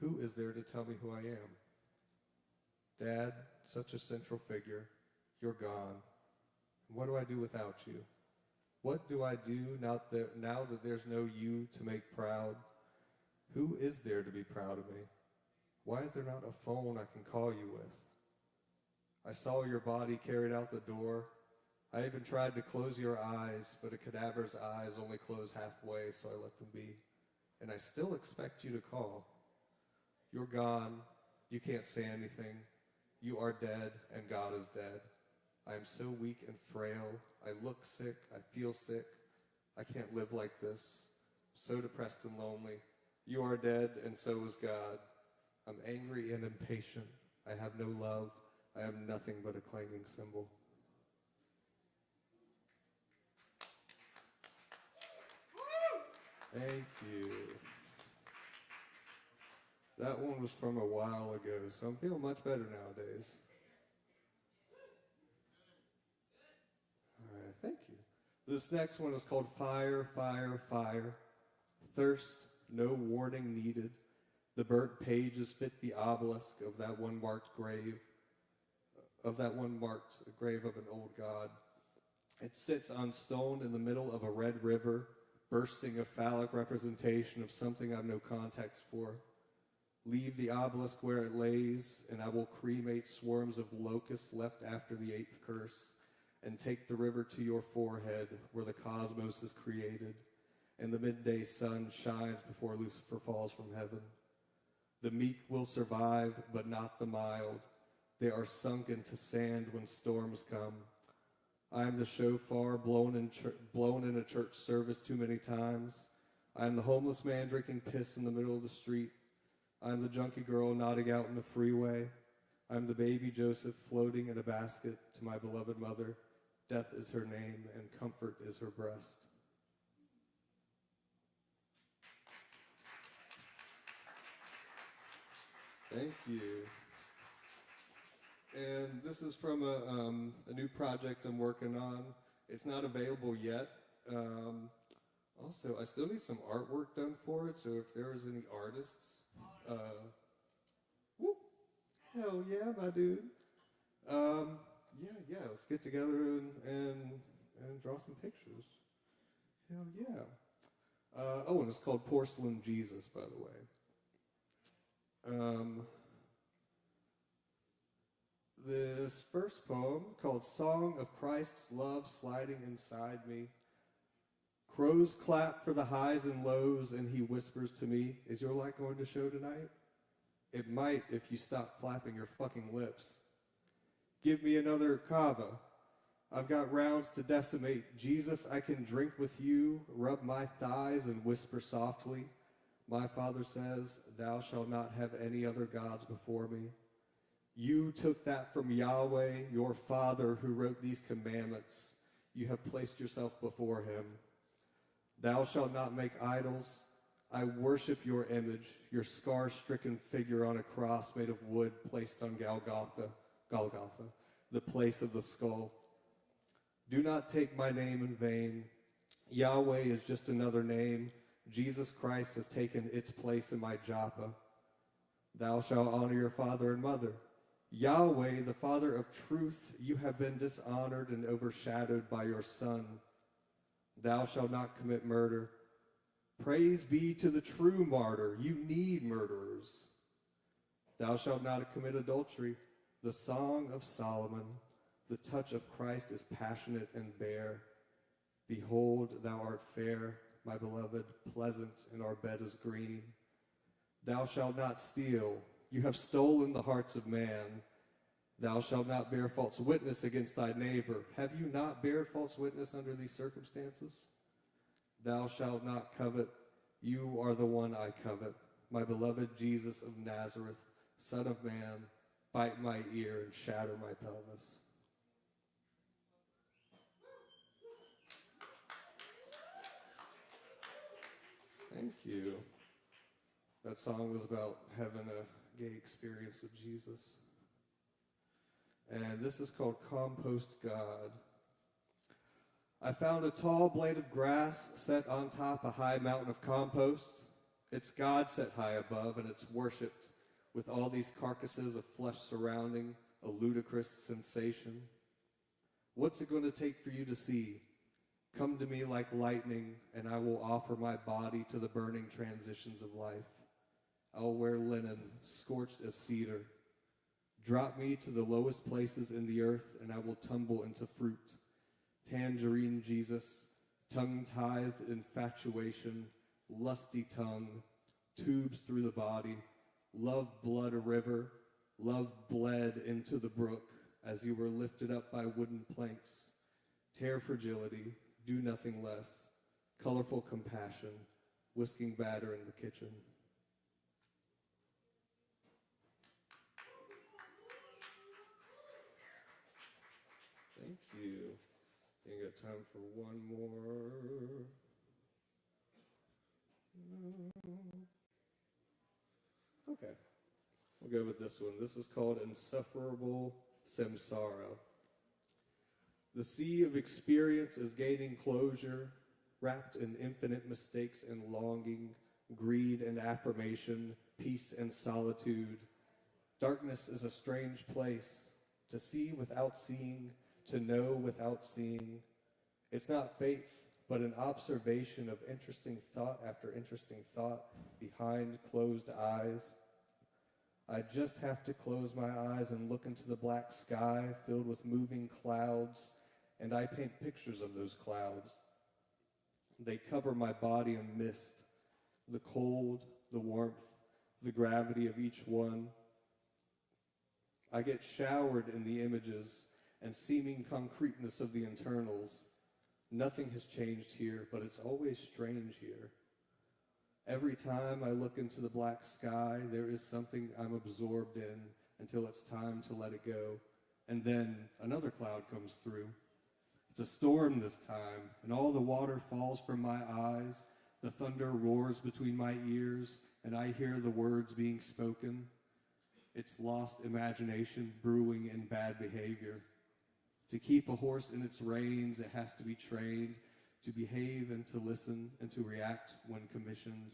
Who is there to tell me who I am? Dad, such a central figure, you're gone. What do I do without you? What do I do now that there's no you to make proud? Who is there to be proud of me? Why is there not a phone I can call you with? I saw your body carried out the door. I even tried to close your eyes, but a cadaver's eyes only close halfway, so I let them be. And I still expect you to call. You're gone. You can't say anything. You are dead, and God is dead. I am so weak and frail. I look sick. I feel sick. I can't live like this. So depressed and lonely. You are dead, and so is God. I'm angry and impatient. I have no love. I am nothing but a clanging cymbal. Thank you. That one was from a while ago, so I'm feeling much better nowadays. All right, thank you. This next one is called Fire, Fire, Fire. Thirst, no warning needed. The burnt pages fit the obelisk of that one marked grave, of an old god. It sits on stone in the middle of a red river, bursting a phallic representation of something I've no context for. Leave the obelisk where it lays, and I will cremate swarms of locusts left after the eighth curse, and take the river to your forehead where the cosmos is created, and the midday sun shines before Lucifer falls from heaven. The meek will survive, but not the mild. They are sunk into sand when storms come. I am the shofar blown in a church service too many times. I am the homeless man drinking piss in the middle of the street. I am the junkie girl nodding out in the freeway. I am the baby Joseph floating in a basket to my beloved mother. Death is her name and comfort is her breast. Thank you. And this is from a new project I'm working on. It's not available yet. Also, I still need some artwork done for it, so if there is any artists, whoop, hell yeah, my dude. Yeah, let's get together and draw some pictures. Hell yeah. And it's called Porcelain Jesus, by the way. This first poem, called Song of Christ's Love Sliding Inside Me. Crows clap for the highs and lows, and he whispers to me, is your light going to show tonight? It might if you stop flapping your fucking lips. Give me another Kava. I've got rounds to decimate. Jesus, I can drink with you, rub my thighs and whisper softly. My Father says, thou shalt not have any other gods before me. You took that from Yahweh, your Father, who wrote these commandments. You have placed yourself before him. Thou shalt not make idols. I worship your image, your scar-stricken figure on a cross made of wood placed on Golgotha, the place of the skull. Do not take my name in vain. Yahweh is just another name. Jesus Christ has taken its place in my japa. Thou shalt honor your father and mother. Yahweh, the Father of truth, you have been dishonored and overshadowed by your Son. Thou shalt not commit murder. Praise be to the true martyr. You need murderers. Thou shalt not commit adultery. The Song of Solomon. The touch of Christ is passionate and bare. Behold, thou art fair, my beloved, pleasant, and our bed is green. Thou shalt not steal. You have stolen the hearts of man. Thou shalt not bear false witness against thy neighbor. Have you not bared false witness under these circumstances? Thou shalt not covet. You are the one I covet. My beloved Jesus of Nazareth, Son of Man, bite my ear and shatter my pelvis. Thank you. That song was about having a gay experience with Jesus. And this is called Compost God. I found a tall blade of grass set on top a high mountain of compost. It's God set high above, and it's worshipped with all these carcasses of flesh surrounding a ludicrous sensation. What's it going to take for you to see? Come to me like lightning, and I will offer my body to the burning transitions of life. I'll wear linen, scorched as cedar. Drop me to the lowest places in the earth, and I will tumble into fruit. Tangerine Jesus, tongue-tithed infatuation, lusty tongue, tubes through the body, love blood a river, love bled into the brook as you were lifted up by wooden planks. Tear fragility, do nothing less, colorful compassion, whisking batter in the kitchen. Thank you. You got time for one more. Okay, we'll go with this one. This is called Insufferable Samsara. The sea of experience is gaining closure, wrapped in infinite mistakes and longing, greed and affirmation, peace and solitude. Darkness is a strange place, to see without seeing, to know without seeing. It's not faith, but an observation of interesting thought after interesting thought behind closed eyes. I just have to close my eyes and look into the black sky filled with moving clouds, and I paint pictures of those clouds. They cover my body in mist, the cold, the warmth, the gravity of each one. I get showered in the images and seeming concreteness of the internals. Nothing has changed here, but it's always strange here. Every time I look into the black sky, there is something I'm absorbed in until it's time to let it go. And then another cloud comes through. It's a storm this time, and all the water falls from my eyes, the thunder roars between my ears, and I hear the words being spoken. It's lost imagination brewing in bad behavior. To keep a horse in its reins, it has to be trained to behave and to listen and to react when commissioned.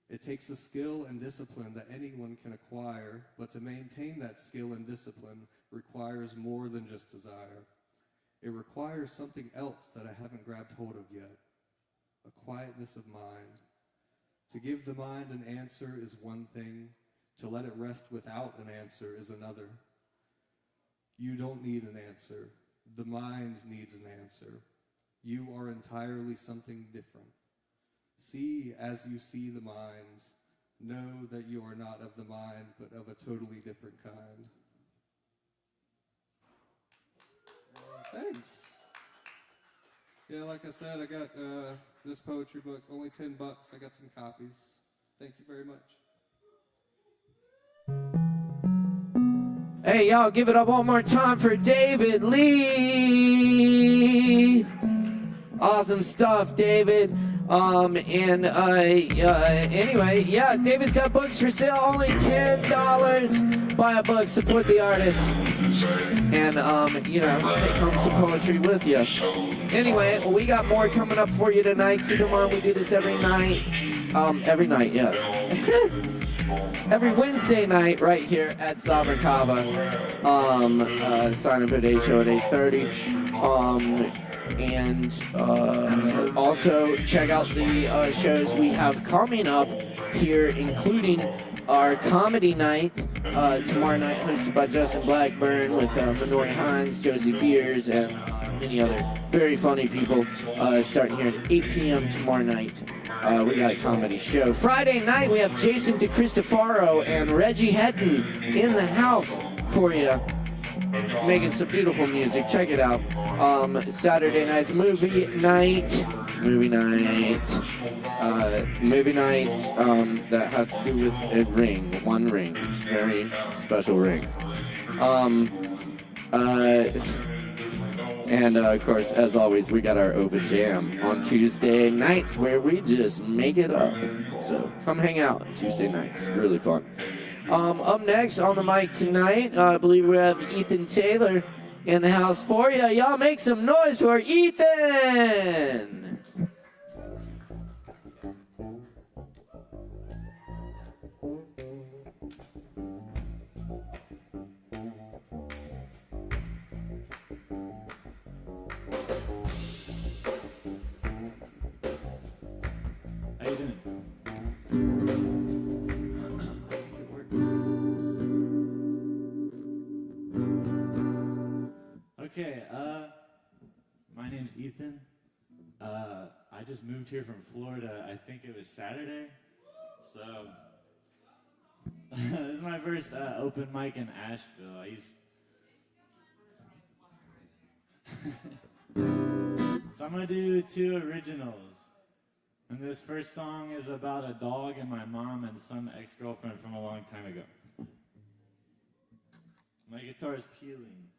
It takes a skill and discipline that anyone can acquire, but to maintain that skill and discipline requires more than just desire. It requires something else that I haven't grabbed hold of yet, a quietness of mind. To give the mind an answer is one thing, to let it rest without an answer is another. You don't need an answer. The mind needs an answer. You are entirely something different. See as you see the minds. Know that you are not of the mind, but of a totally different kind. Thanks. Yeah, like I said, I got this poetry book, only $10. I got some copies. Thank you very much. Hey, y'all, give it up one more time for David Lee. Awesome stuff, David. Anyway, yeah, David's got books for sale, only $10. Buy a book, support the artist, and, take home some poetry with you. Anyway, we got more coming up for you tonight. Keep in mind, we do this every night. Yes. Every Wednesday night right here at Sovereign Kava. Sign up at 8 show at 8:30. Also check out the shows we have coming up here, including our comedy night tomorrow night, hosted by Justin Blackburn with Minori Hines, Josie Beers, and many other very funny people, starting here at 8 p.m. tomorrow night. We got a comedy show. Friday night, we have Jason DeCristofaro and Reggie Hedden in the house for you, making some beautiful music. Check it out. Saturday night's movie night that has to do with a ring, one ring, very special ring. And of course, as always, we got our open jam on Tuesday nights where we just make it up. So come hang out Tuesday nights, really fun. Up next on the mic tonight, I believe we have Ethan Taylor in the house for you. Y'all make some noise for Ethan! How you doing? Okay, my name's Ethan. I just moved here from Florida. I think it was Saturday. So, this is my first open mic in Asheville. So I'm gonna do 2 originals. And this first song is about a dog and my mom and some ex-girlfriend from a long time ago. My guitar is peeling.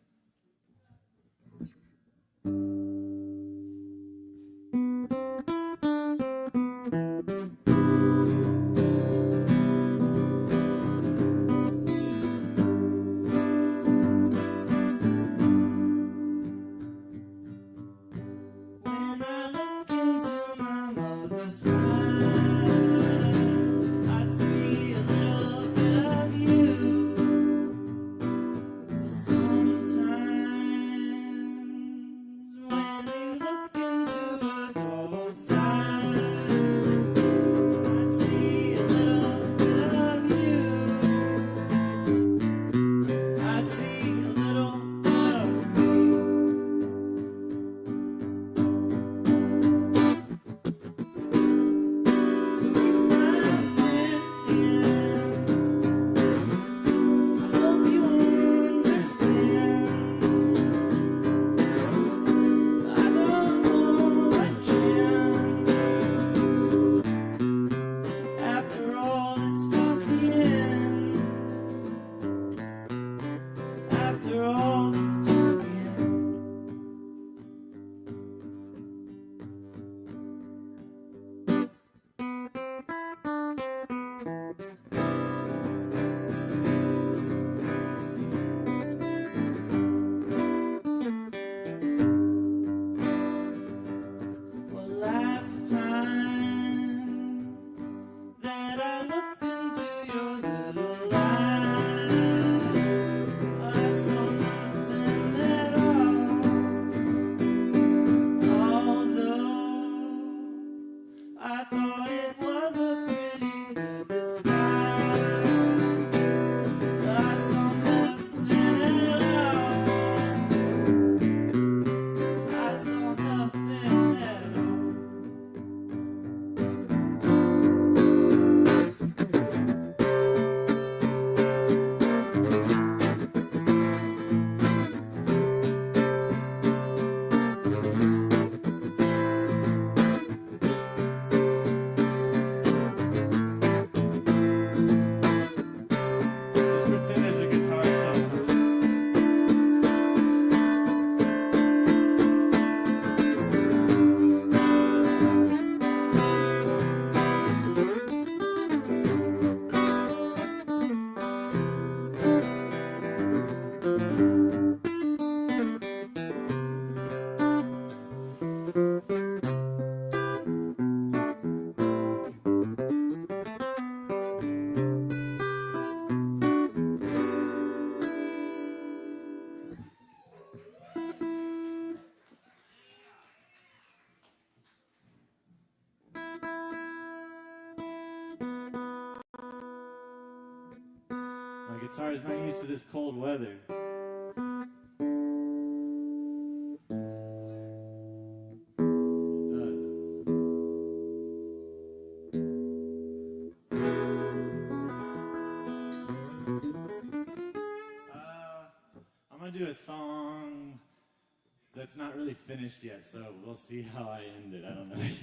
My guitar is not used to this cold weather. I'm gonna do a song that's not really finished yet, so we'll see how I end it. I don't know yet.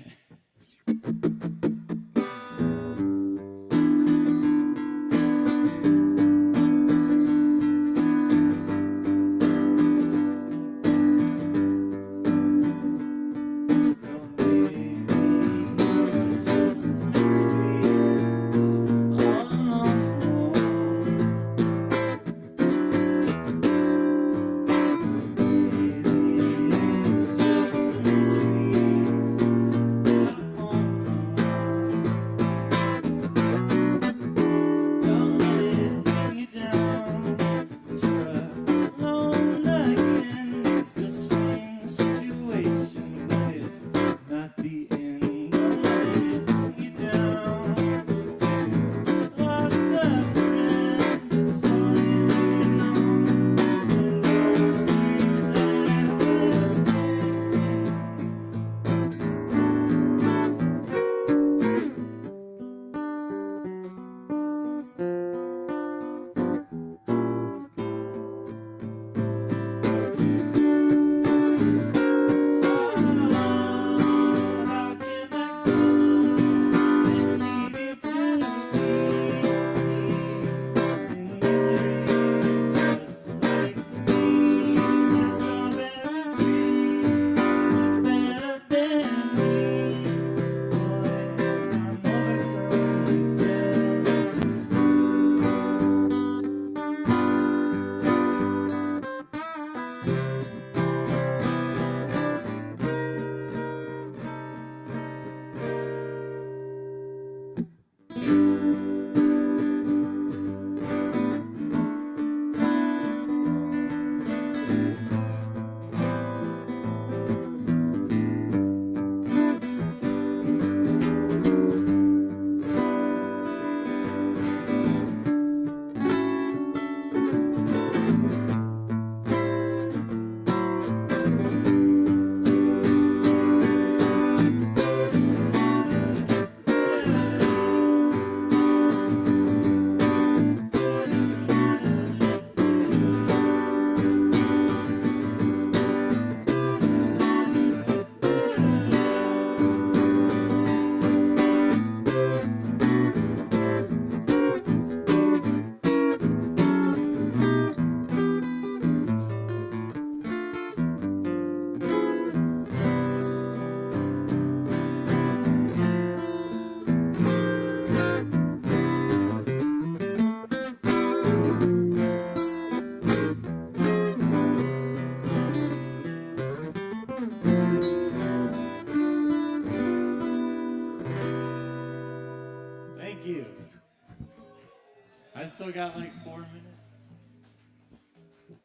Still got like 4 minutes.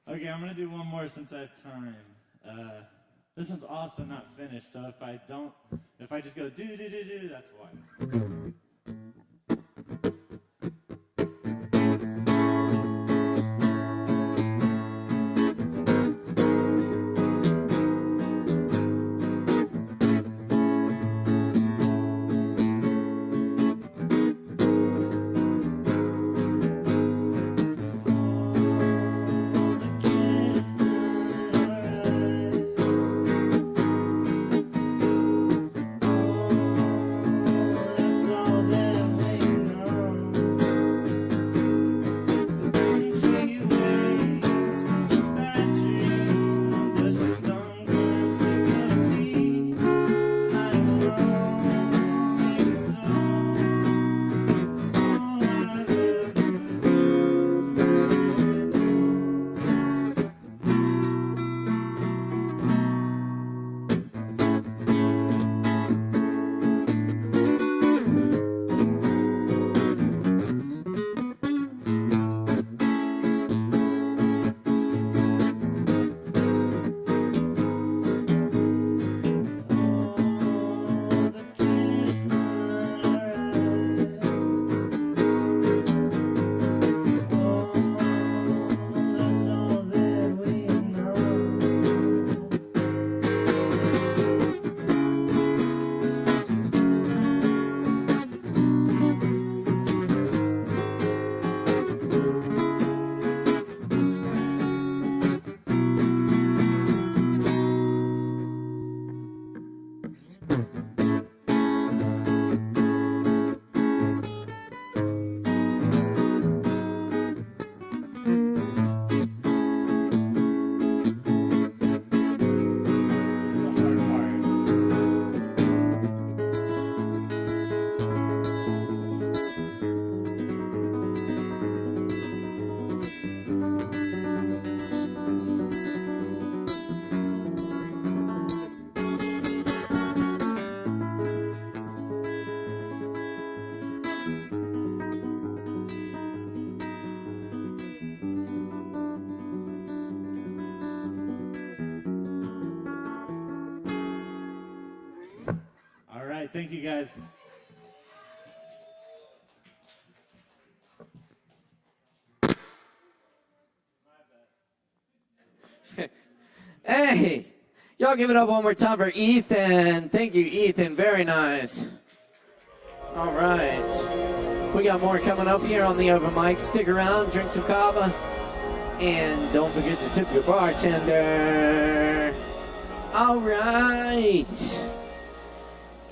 Okay, I'm gonna do one more since I have time. This one's also not finished, so if I just go do do do do, that's why. That's all Thank you, guys. Hey, y'all give it up one more time for Ethan. Thank you, Ethan. Very nice. All right. We got more coming up here on the open mic. Stick around, drink some kava, and don't forget to tip your bartender. All right.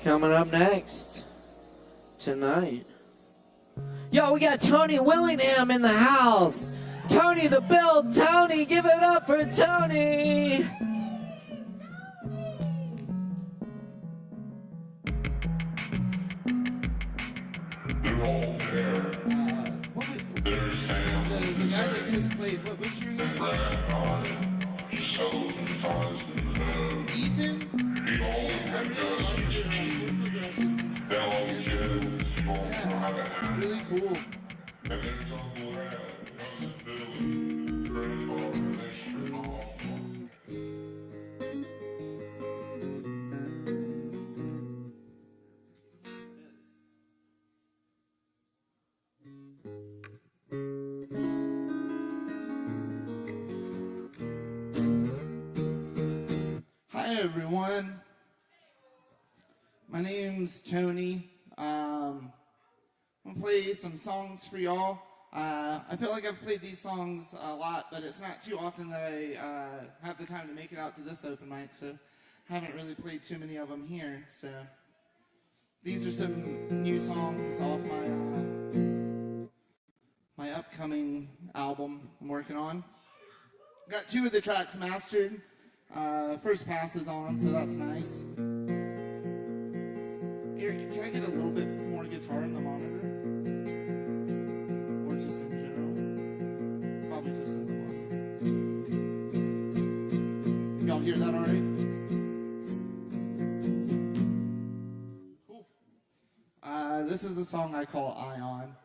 Coming up next tonight. Yo, we got Tony Willingham in the house. Tony the Build. Tony, give it up for Tony. The guy that just played, what's your name? Ethan? I really like your chord progressions and stuff. Yeah, really cool. Hi everyone, my name's Tony. I'm gonna play some songs for y'all. I feel like I've played these songs a lot, but it's not too often that I have the time to make it out to this open mic, so I haven't really played too many of them here. So these are some new songs off my upcoming album I'm working on. Got 2 of the tracks mastered. First pass is on them, so that's nice. Here, can I get a little bit more guitar in the monitor? Or just in general? Probably just in the monitor. Y'all hear that all right? Cool. This is a song I call Ion.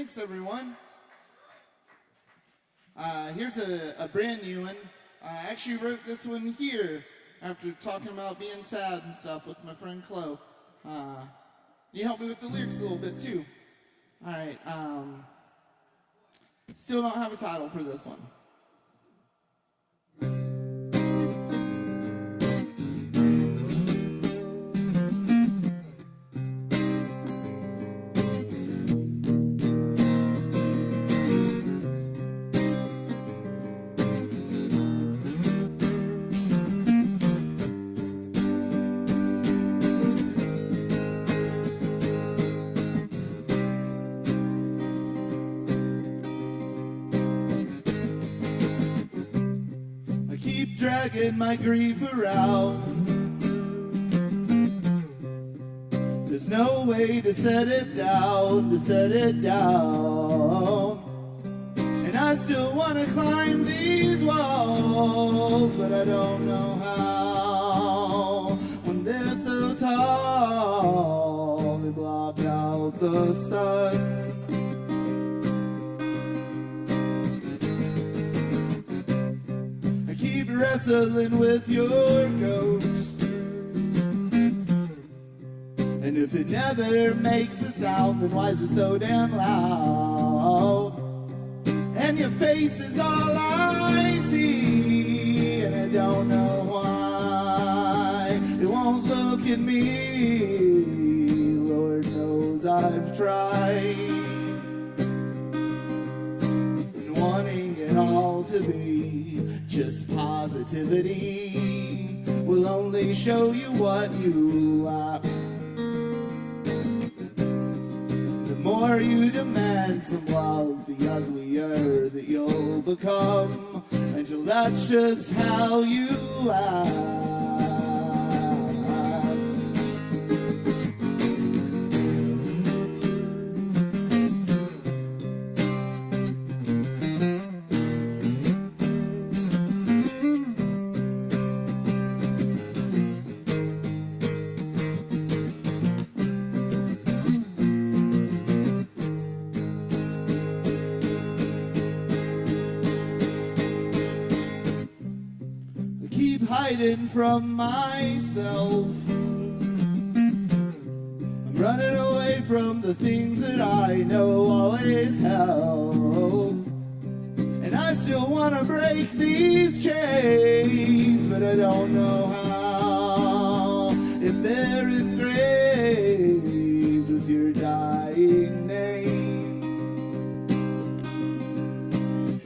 Thanks, everyone. Here's a brand new one. I actually wrote this one here after talking about being sad and stuff with my friend Chloe. You helped me with the lyrics a little bit too. All right. Still don't have a title for this one. Dragging my grief around. There's no way to set it down, And I still want to climb these walls, but I don't know how. When they're so tall, they block out the sun. Wrestling with your ghost, and if it never makes a sound, then why is it so damn loud? And your face is all I see, and I don't know why it won't look at me. Lord knows I've tried, and wanting it all to be just positivity will only show you what you lack. The more you demand from love, the uglier that you'll become, until that's just how you act. Hiding from myself, I'm running away from the things that I know always help. And I still want to break these chains, but I don't know how. If they're engraved with your dying name,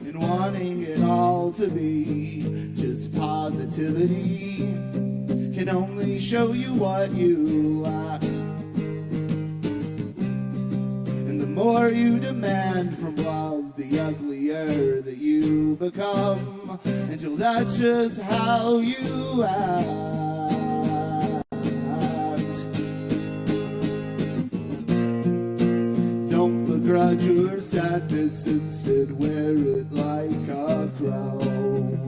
and wanting it all to be just positivity can only show you what you lack. And the more you demand from love, the uglier that you become, until that's just how you act. Don't begrudge your sadness, instead wear it like a crown.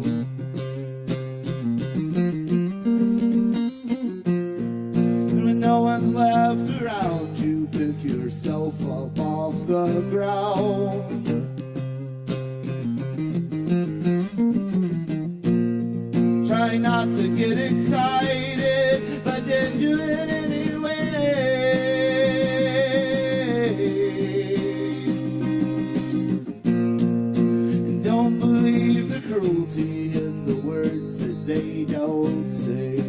No one's left around you, pick yourself up off the ground. Try not to get excited, but then do it anyway. And don't believe the cruelty in the words that they don't say.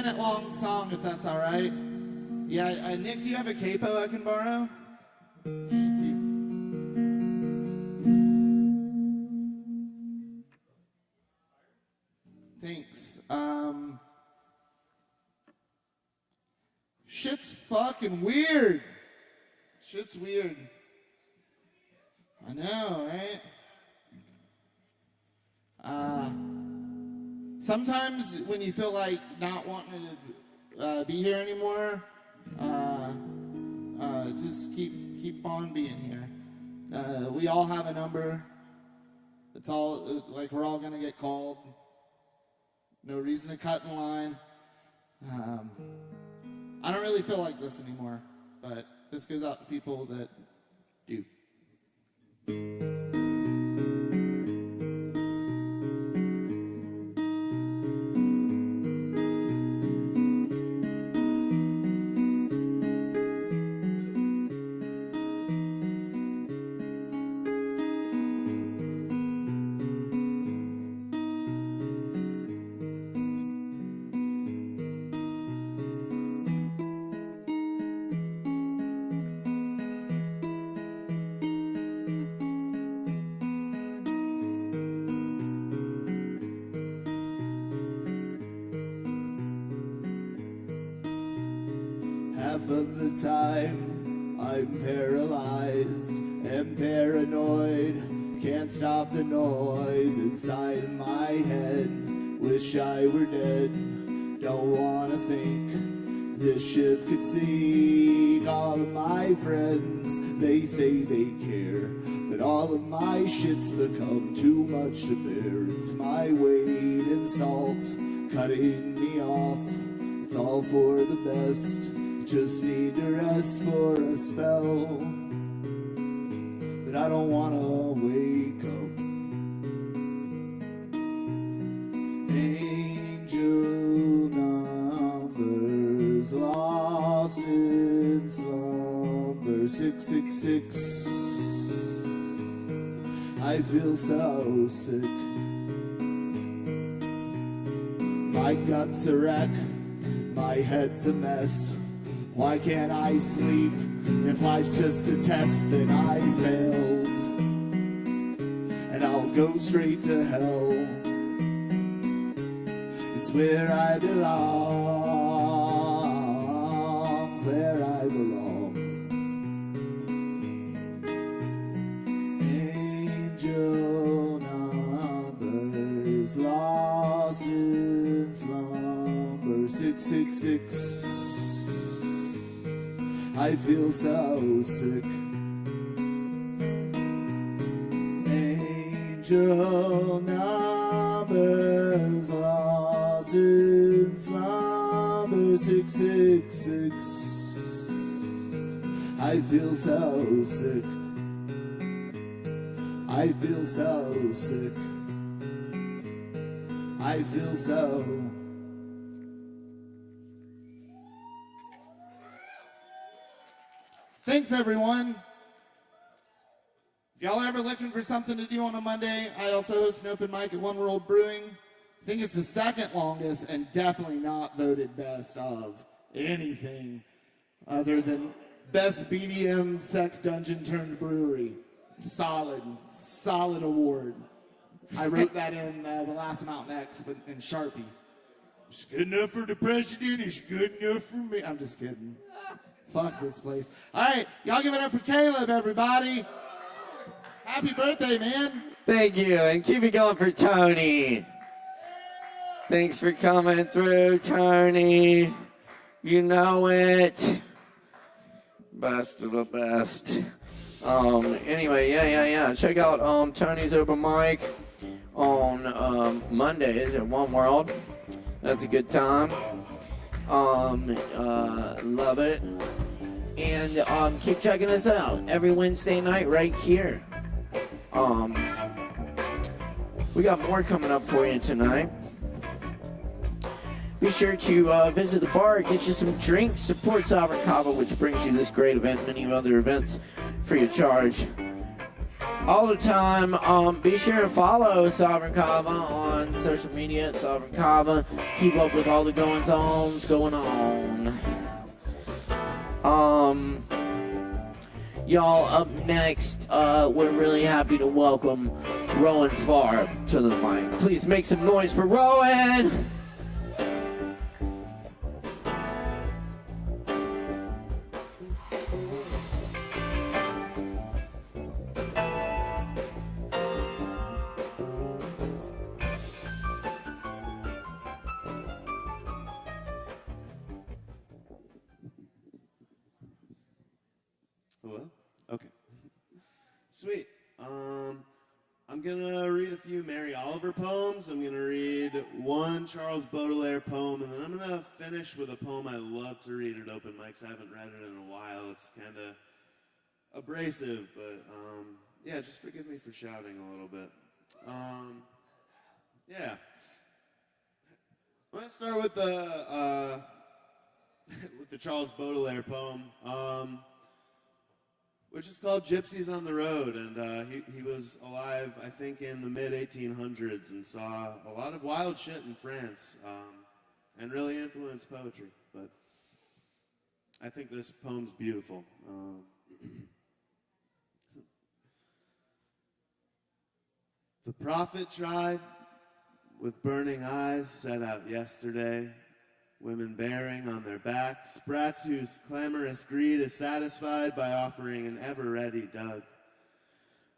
2-minute long song, if that's all right. Yeah, Nick, do you have a capo I can borrow? Thank you. Thanks. Shit's fucking weird. Shit's weird. I know, right? Sometimes when you feel like not wanting to be here anymore, just keep on being here. We all have a number. It's all like we're all gonna get called. No reason to cut in line. I don't really feel like this anymore, but this goes out to people that do. Half of the time I'm paralyzed and paranoid. Can't stop the noise inside of my head. Wish I were dead. Don't wanna think this ship could sink. All of my friends, they say they care, but all of my shit's become too much to bear. It's my weight in salt cutting me off. It's all for the best. Just need to rest for a spell, but I don't wanna wake up. Angel numbers lost in slumber. 666. I feel so sick. My guts a wreck. My head's a mess. Why can't I sleep? If life's just a test, then I failed, and I'll go straight to hell. It's where I belong. It's where I belong. Angel numbers lost in slumber. 666. I feel so sick. Angel numbers lost in slumber. 666. I feel so sick. I feel so sick. I feel so. Thanks, everyone. If y'all are ever looking for something to do on a Monday, I also host an open mic at One World Brewing. I think it's the second longest and definitely not voted best of anything other than best BDM sex dungeon turned brewery. Solid award. I wrote that in the last Mountain X in Sharpie. It's good enough for the president, it's good enough for me. I'm just kidding. Fuck this place. All right, y'all give it up for Caleb, everybody. Happy birthday, man. Thank you, and keep it going for Tony. Thanks for coming through, Tony. You know it. Best of the best. Anyway, yeah. Check out Tony's open mic on Mondays at One World. That's a good time. Love it. And keep checking us out every Wednesday night right here. We got more coming up for you tonight. Be sure to visit the bar, get you some drinks, support Sovereign Kava, which brings you this great event and many other events free of charge all the time. Be sure to follow Sovereign Kava on on social media at Sovereign Kava. Keep up with all the goings-ons going on. Y'all, up next, we're really happy to welcome Rowan Farr to the mic. Please make some noise for Rowan! Hello? Okay. Sweet. I'm gonna read a few Mary Oliver poems. I'm gonna read one Charles Baudelaire poem, and then I'm gonna finish with a poem I love to read at open mics. I haven't read it in a while. It's kind of abrasive, but yeah, just forgive me for shouting a little bit. Yeah. I'm gonna start with the with the Charles Baudelaire poem. Which is called Gypsies on the Road, and he was alive, I think, in the mid-1800s and saw a lot of wild shit in France, and really influenced poetry, but I think this poem's beautiful. The prophet tribe with burning eyes set out yesterday, women bearing on their backs brats whose clamorous greed is satisfied by offering an ever-ready dug.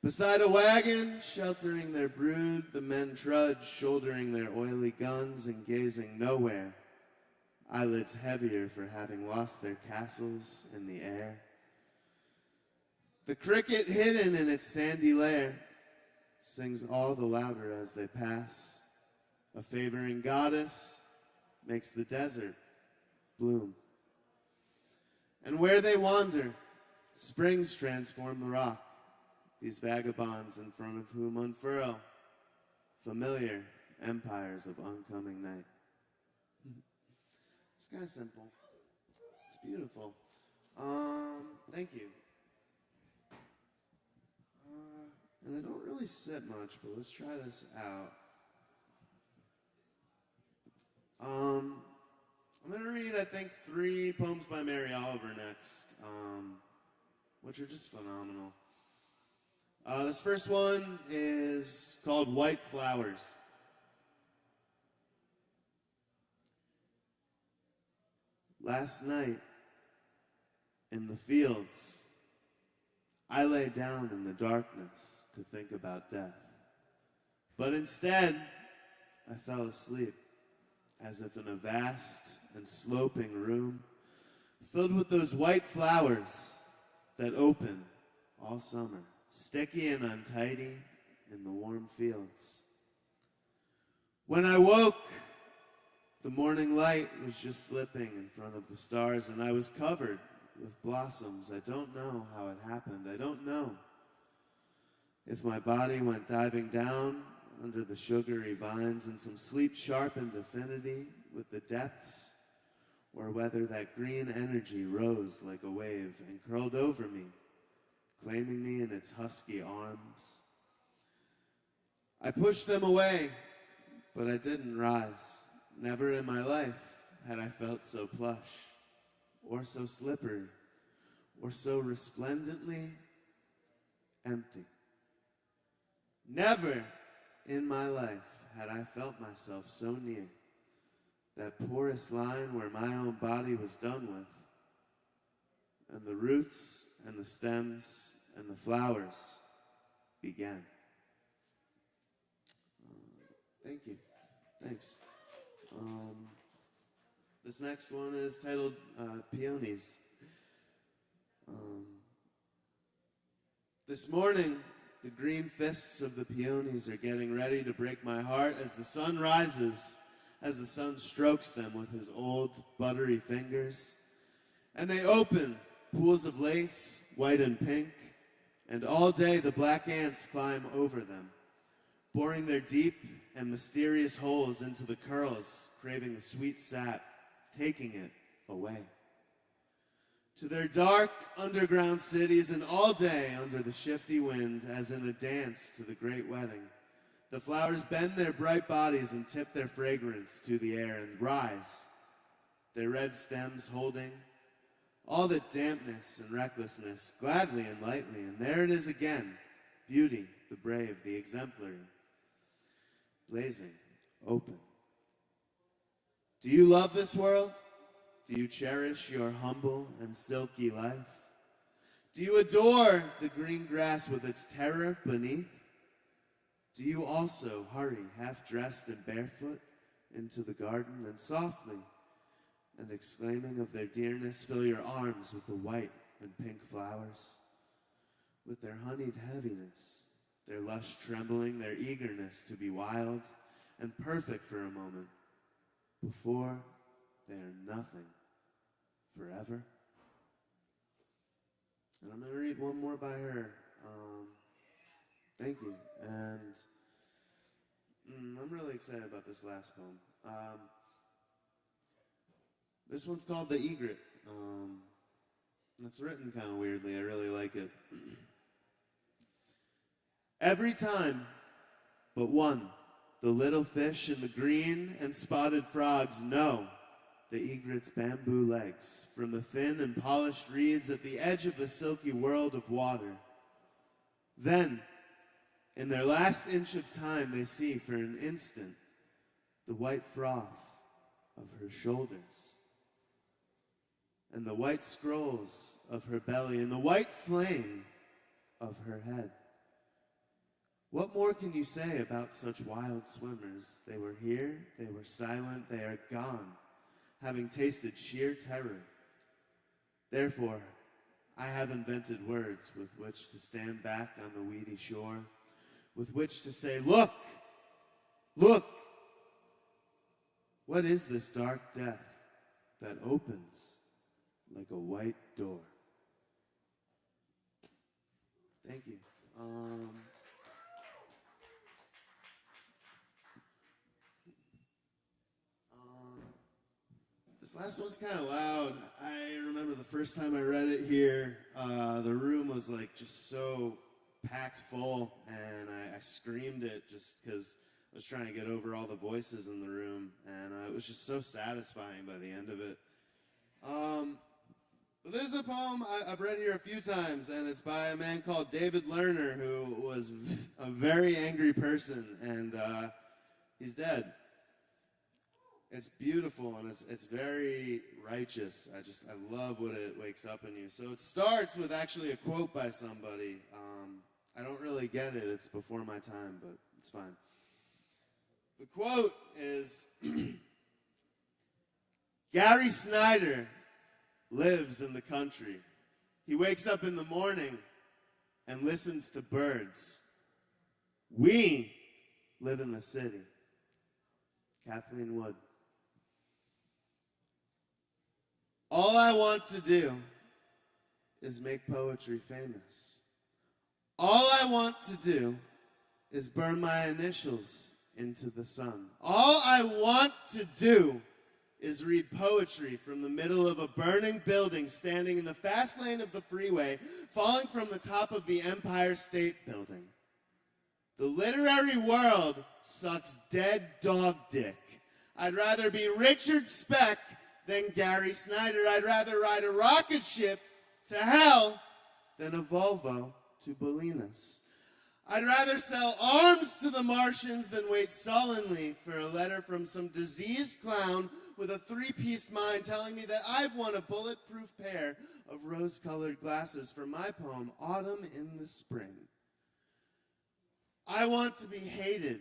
Beside a wagon, sheltering their brood, the men trudge, shouldering their oily guns and gazing nowhere, eyelids heavier for having lost their castles in the air. The cricket hidden in its sandy lair sings all the louder as they pass. A favoring goddess makes the desert bloom. And where they wander, springs transform the rock, these vagabonds in front of whom unfurl familiar empires of oncoming night. It's kind of simple. It's beautiful. Thank you. And I don't really sit much, but let's try this out. I'm going to read, I think, 3 poems by Mary Oliver next, which are just phenomenal. This first one is called White Flowers. Last night, in the fields, I lay down in the darkness to think about death. But instead, I fell asleep, as if in a vast and sloping room filled with those white flowers that open all summer, sticky and untidy in the warm fields. When I woke, the morning light was just slipping in front of the stars, and I was covered with blossoms. I don't know how it happened. I don't know if my body went diving down under the sugary vines in some sleep-sharpened affinity with the depths, or whether that green energy rose like a wave and curled over me, claiming me in its husky arms. I pushed them away, but I didn't rise. Never in my life had I felt so plush, or so slippery, or so resplendently empty. Never in my life had I felt myself so near that porous line where my own body was done with, and the roots and the stems and the flowers began. Thank you. Thanks. This next one is titled Peonies. This morning, the green fists of the peonies are getting ready to break my heart as the sun rises, as the sun strokes them with his old, buttery fingers. And they open pools of lace, white and pink, and all day the black ants climb over them, boring their deep and mysterious holes into the curls, craving the sweet sap, taking it away. To their dark underground cities, and all day under the shifty wind, as in a dance to the great wedding, The flowers bend their bright bodies and tip their fragrance to the air and rise, their red stems holding all the dampness and recklessness gladly and lightly. And there it is again, beauty, the brave, the exemplary, blazing, open. Do you love this world? Do you cherish your humble and silky life? Do you adore the green grass with its terror beneath? Do you also hurry, half-dressed and barefoot, into the garden, and softly, and exclaiming of their dearness, fill your arms with the white and pink flowers, with their honeyed heaviness, their lush trembling, their eagerness to be wild and perfect for a moment, before they are nothing forever? And I'm going to read one more by her. Thank you. And I'm really excited about this last poem. This one's called The Egret. It's written kind of weirdly. I really like it. Every time but one, the little fish and the green and spotted frogs know the egret's bamboo legs from the thin and polished reeds at the edge of the silky world of water. Then, in their last inch of time, they see for an instant the white froth of her shoulders, and the white scrolls of her belly, and the white flame of her head. What more can you say about such wild swimmers? They were here, they were silent, they are gone, having tasted sheer terror. Therefore, I have invented words with which to stand back on the weedy shore, with which to say, look, look, what is this dark death that opens like a white door? Thank you. This last one's kind of loud. I remember the first time I read it here, the room was like just so packed full, and I screamed it just because I was trying to get over all the voices in the room, and it was just so satisfying by the end of it. But this is a poem I've read here a few times, and it's by a man called David Lerner, who was a very angry person, and he's dead. It's beautiful, and it's very righteous. I love what it wakes up in you. So it starts with actually a quote by somebody. I don't really get it. It's before my time, but it's fine. The quote is, Gary Snyder lives in the country. He wakes up in the morning and listens to birds. We live in the city. Kathleen Wood. All I want to do is make poetry famous. All I want to do is burn my initials into the sun. All I want to do is read poetry from the middle of a burning building standing in the fast lane of the freeway, falling from the top of the Empire State Building. The literary world sucks dead dog dick. I'd rather be Richard Speck than Gary Snyder. I'd rather ride a rocket ship to hell than a Volvo to Bolinas. I'd rather sell arms to the Martians than wait sullenly for a letter from some diseased clown with a three-piece mind telling me that I've won a bulletproof pair of rose-colored glasses for my poem, Autumn in the Spring. I want to be hated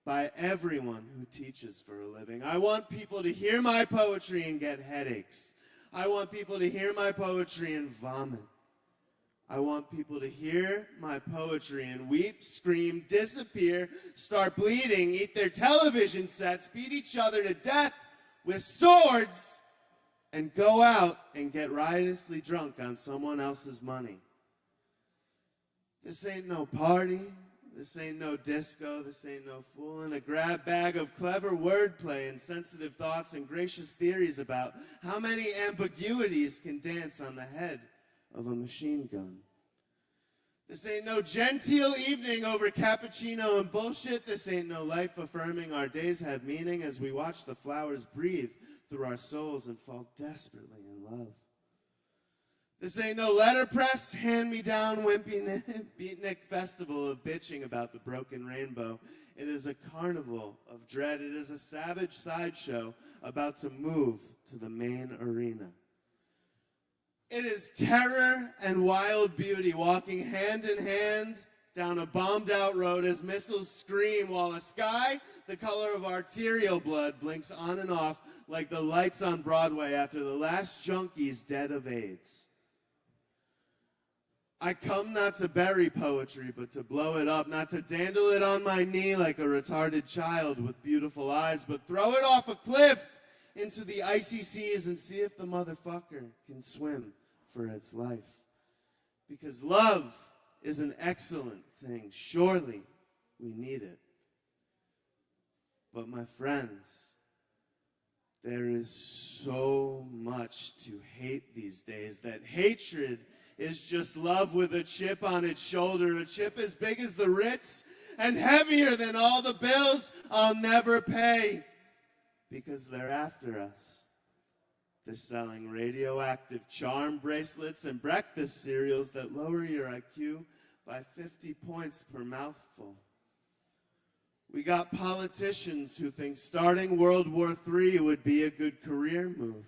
by everyone who teaches for a living. I want people to hear my poetry and get headaches. I want people to hear my poetry and vomit. I want people to hear my poetry and weep, scream, disappear, start bleeding, eat their television sets, beat each other to death with swords, and go out and get riotously drunk on someone else's money. This ain't no party. This ain't no disco. This ain't no fooling. A grab bag of clever wordplay and sensitive thoughts and gracious theories about how many ambiguities can dance on the head of a machine gun. This ain't no genteel evening over cappuccino and bullshit. This ain't no life affirming. Our days have meaning as we watch the flowers breathe through our souls and fall desperately in love. This ain't no letterpress, hand-me-down, wimpy beatnik festival of bitching about the broken rainbow. It is a carnival of dread. It is a savage sideshow about to move to the main arena. It is terror and wild beauty walking hand in hand down a bombed-out road as missiles scream while a sky the color of arterial blood blinks on and off like the lights on Broadway after the last junkie's dead of AIDS. I come not to bury poetry, but to blow it up, not to dandle it on my knee like a retarded child with beautiful eyes, but throw it off a cliff into the icy seas and see if the motherfucker can swim for its life. Because love is an excellent thing. Surely we need it. But my friends, there is so much to hate these days that hatred is just love with a chip on its shoulder, a chip as big as the Ritz and heavier than all the bills I'll never pay. Because they're after us. They're selling radioactive charm bracelets and breakfast cereals that lower your IQ by 50 points per mouthful. We got politicians who think starting World War III would be a good career move.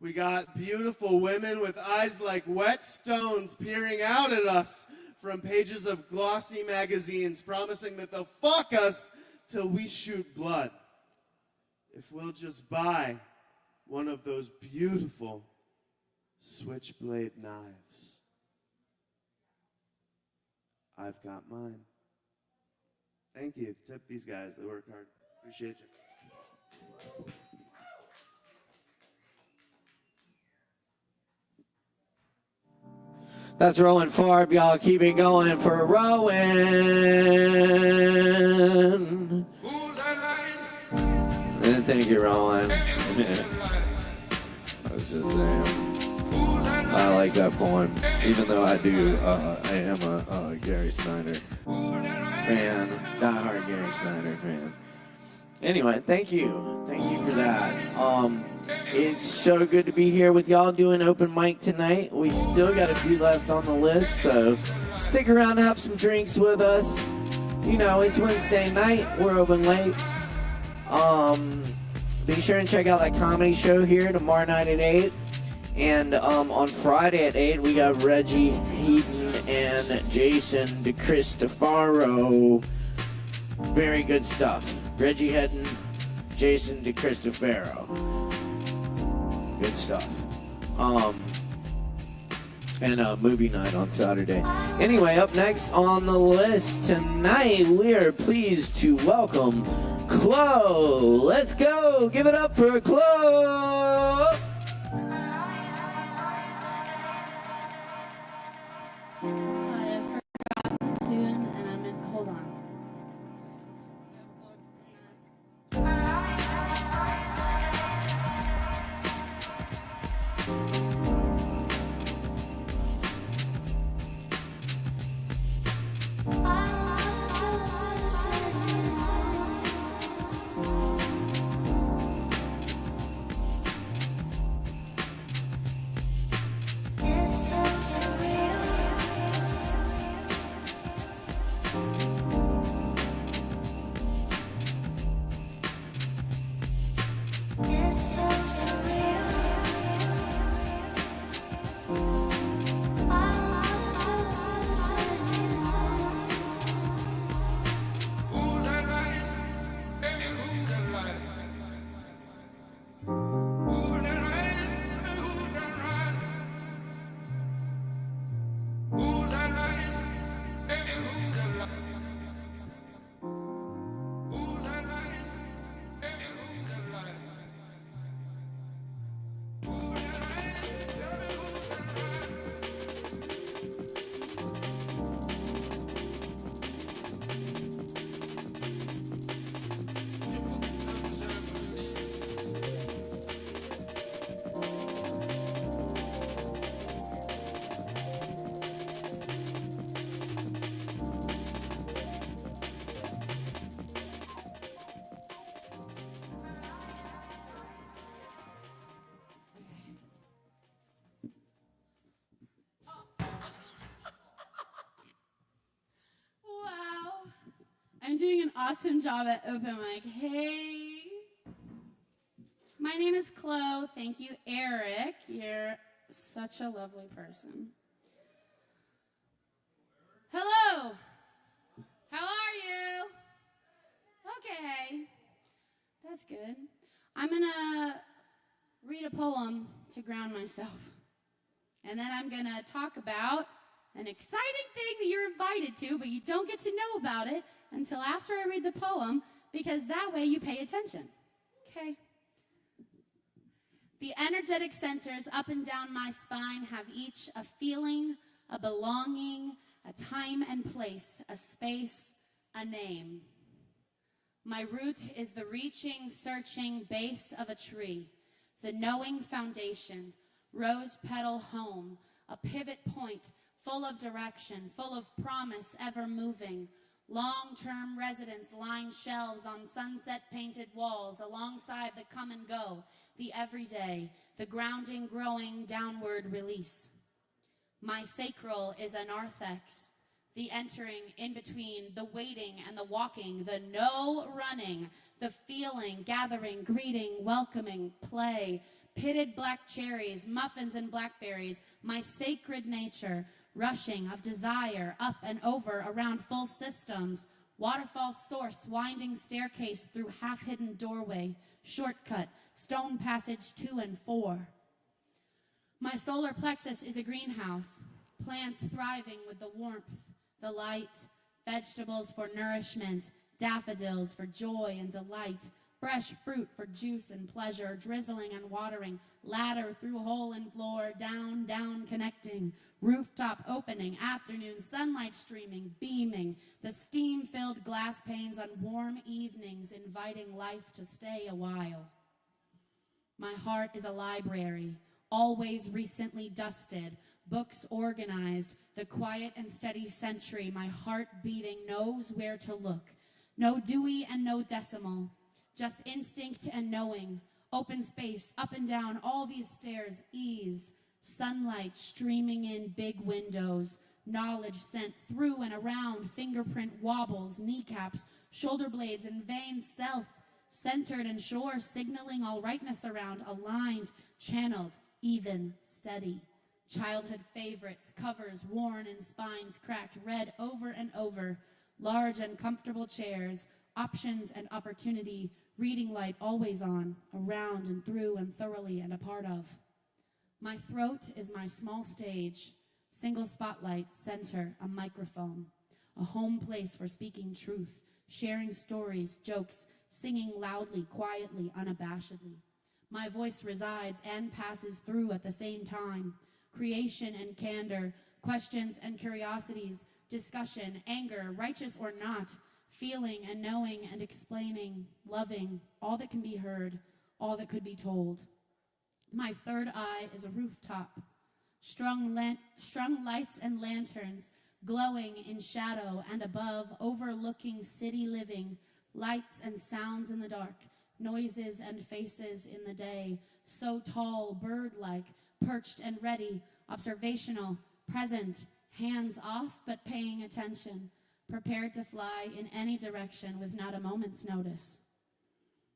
We got beautiful women with eyes like whetstones peering out at us from pages of glossy magazines promising that they'll fuck us till we shoot blood. If we'll just buy one of those beautiful switchblade knives. I've got mine. Thank you. Tip these guys. They work hard. Appreciate you. That's Rowan Farb, y'all. Keep it going for Rowan. And thank you, Rowan. I was just saying. I like that poem, even though I am a Gary Snyder fan, diehard Gary Snyder fan. Anyway, thank you for that. It's so good to be here with y'all doing open mic tonight. We still got a few left on the list, so stick around and have some drinks with us. You know, it's Wednesday night. We're open late. Be sure and check out that comedy show here tomorrow night at 8. And on Friday at 8, we got Reggie Heaton and Jason DeCristofaro. Very good stuff. Reggie Heaton, Jason DeCristofaro. Good stuff. And movie night on Saturday. Anyway, up next on the list tonight, we are pleased to welcome Chloe. Let's go. Give it up for Chloe. doing an awesome job at open mic. Hey. My name is Chloe. Thank you, Eric. You're such a lovely person. Hello. How are you? Okay. That's good. I'm going to read a poem to ground myself. And then I'm going to talk about an exciting thing that you're invited to, but you don't get to know about it until after I read the poem, because that way you pay attention. Okay? The energetic centers up and down my spine have each a feeling, a belonging, a time and place, a space, a name. My root is the reaching, searching base of a tree, the knowing foundation, rose petal home, a pivot point full of direction, full of promise, ever moving. Long-term residence line shelves on sunset-painted walls alongside the come and go, the everyday, the grounding, growing, downward release. My sacral is a narthex, the entering in between, the waiting and the walking, the no running, the feeling, gathering, greeting, welcoming, play, pitted black cherries, muffins and blackberries, my sacred nature, rushing of desire, up and over, around full systems, waterfall source, winding staircase through half-hidden doorway, shortcut, stone passage 2 and 4. My solar plexus is a greenhouse, plants thriving with the warmth, the light, vegetables for nourishment, daffodils for joy and delight, fresh fruit for juice and pleasure, drizzling and watering, ladder through hole in floor, down, down connecting, rooftop opening, afternoon, sunlight streaming, beaming, the steam-filled glass panes on warm evenings, inviting life to stay a while. My heart is a library, always recently dusted, books organized, the quiet and steady century, my heart beating knows where to look. No Dewey and no decimal, just instinct and knowing, open space, up and down, all these stairs, ease, sunlight streaming in big windows, knowledge sent through and around, fingerprint wobbles, kneecaps, shoulder blades and veins, self, centered and sure, signaling all rightness around, aligned, channeled, even, steady. Childhood favorites, covers worn and spines cracked, read over and over, large and comfortable chairs, options and opportunity, reading light always on, around and through and thoroughly and a part of. My throat is my small stage, single spotlight, center, a microphone, a home place for speaking truth, sharing stories, jokes, singing loudly, quietly, unabashedly. My voice resides and passes through at the same time. Creation and candor, questions and curiosities, discussion, anger, righteous or not, feeling and knowing and explaining, loving, all that can be heard, all that could be told. My third eye is a rooftop, strung lights and lanterns, glowing in shadow and above, overlooking city living, lights and sounds in the dark, noises and faces in the day, so tall, bird-like, perched and ready, observational, present, hands off but paying attention, prepared to fly in any direction with not a moment's notice.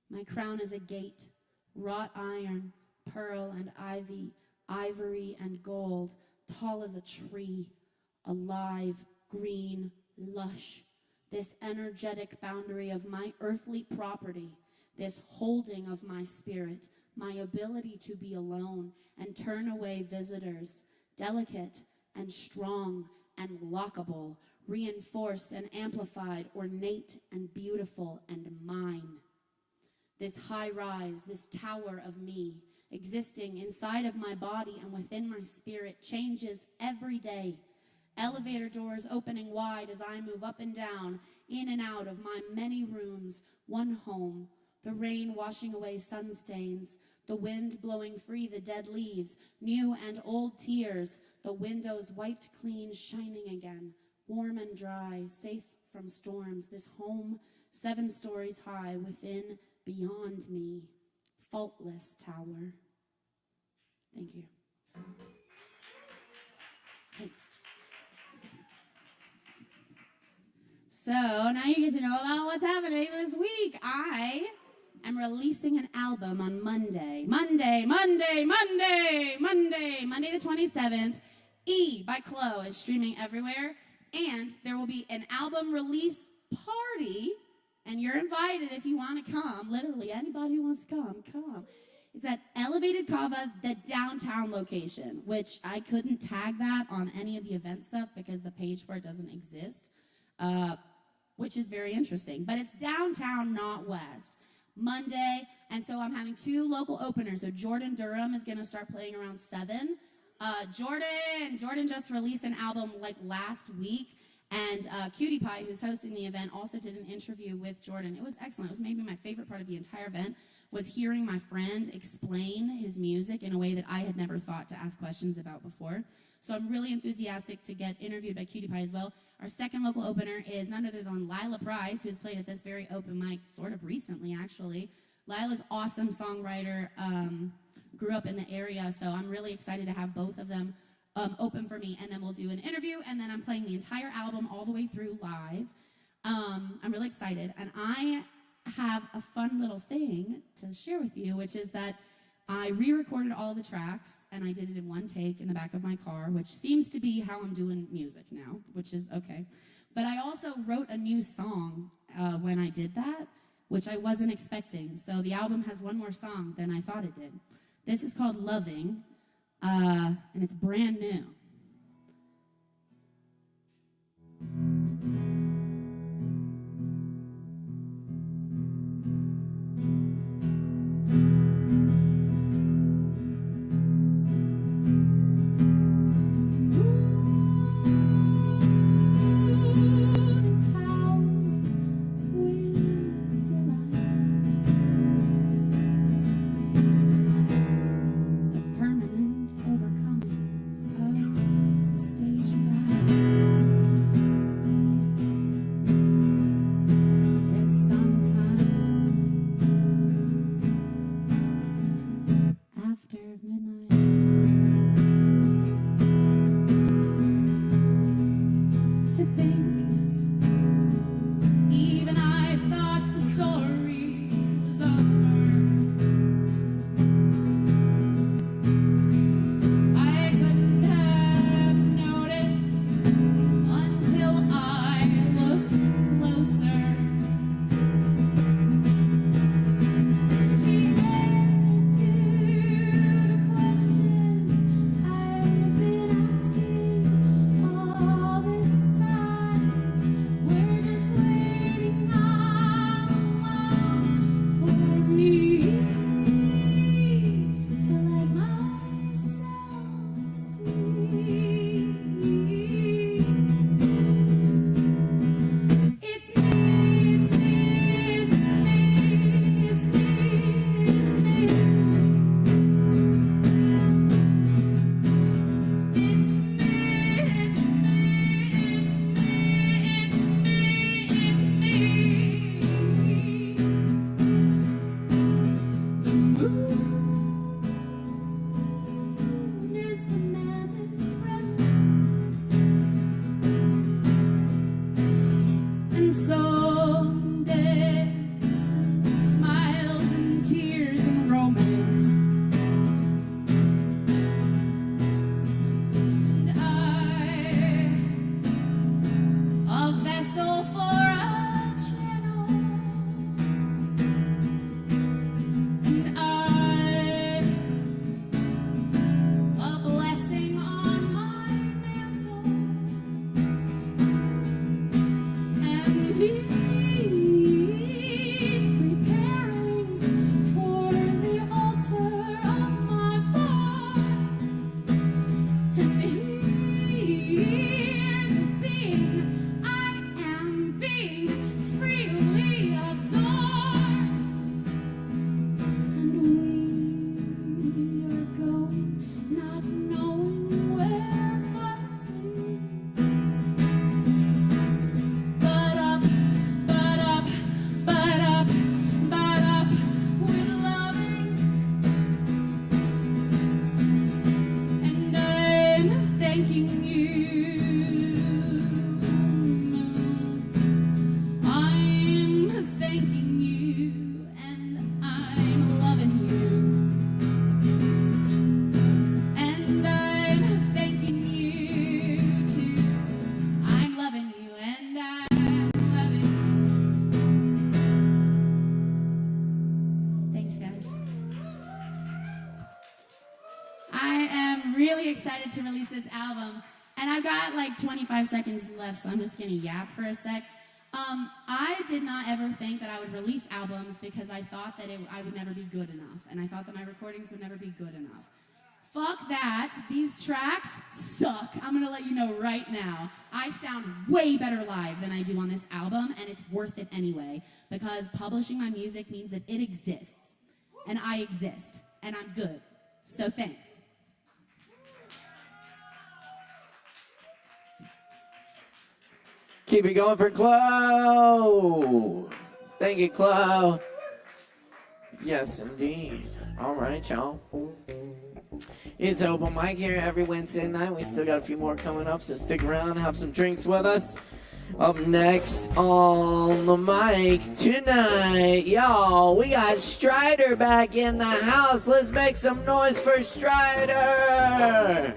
My crown is a gate, wrought iron, pearl and ivy, ivory and gold, tall as a tree, alive, green, lush, this energetic boundary of my earthly property, this holding of my spirit, my ability to be alone and turn away visitors, delicate and strong and lockable, reinforced and amplified, ornate and beautiful and mine. This high rise, this tower of me, existing inside of my body and within my spirit, changes every day. Elevator doors opening wide as I move up and down, in and out of my many rooms, one home, the rain washing away sun stains, the wind blowing free the dead leaves, new and old tears, the windows wiped clean, shining again, warm and dry, safe from storms, this home 7 stories high, within, beyond me, faultless tower. Thank you. Thanks. So now you get to know about what's happening this week. I am releasing an album on Monday the 27th. E by Chloe is streaming everywhere. And there will be an album release party. And you're invited if you want to come. Literally, anybody who wants to come. It's at Elevated Kava, the downtown location, which I couldn't tag that on any of the event stuff because the page for it doesn't exist, which is very interesting. But it's downtown, not west. Monday, and so I'm having 2 local openers. So Jordan Durham is going to start playing around 7. Jordan just released an album like last week. And Cutie Pie, who's hosting the event, also did an interview with Jordan. It was excellent. It was maybe my favorite part of the entire event, was hearing my friend explain his music in a way that I had never thought to ask questions about before. So I'm really enthusiastic to get interviewed by Cutie Pie as well. Our second local opener is none other than Lila Price, who's played at this very open mic sort of recently, actually. Lila's awesome songwriter, grew up in the area, so I'm really excited to have both of them open for me, and then we'll do an interview, and then I'm playing the entire album all the way through live. I'm really excited, and I have a fun little thing to share with you, which is that I re-recorded all the tracks, and I did it in one take in the back of my car, which seems to be how I'm doing music now, which is okay. But I also wrote a new song when I did that, which I wasn't expecting. So the album has one more song than I thought it did. This is called Loving. And it's brand new. Permanent overcoming of excited to release this album. And I've got like 25 seconds left, so I'm just gonna yap for a sec. I did not ever think that I would release albums because I thought that I would never be good enough. And I thought that my recordings would never be good enough. Fuck that. These tracks suck. I'm gonna let you know right now. I sound way better live than I do on this album, and it's worth it anyway, because publishing my music means that it exists, and I exist, and I'm good. So thanks. Keep it going for Chloe. Thank you, Chloe. Yes, indeed. All right, y'all. It's open mic here every Wednesday night. We still got a few more coming up, so stick around, have some drinks with us. Up next on the mic tonight, y'all, we got Strider back in the house. Let's make some noise for Strider.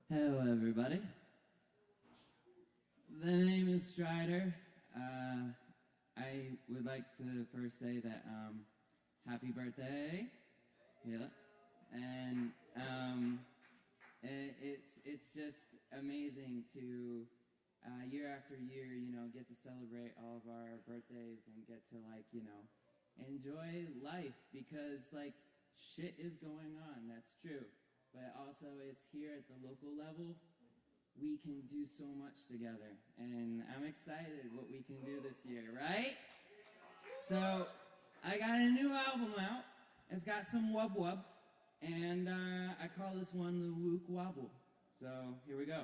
Hello, everybody. The name is Strider. I would like to first say that happy birthday, yeah. And it's just amazing to year after year, you know, get to celebrate all of our birthdays and get to enjoy life, because shit is going on. That's true. But also it's here at the local level, we can do so much together. And I'm excited what we can do this year, right? So I got a new album out. It's got some wub-wubs. And I call this one the Wook Wobble. So here we go.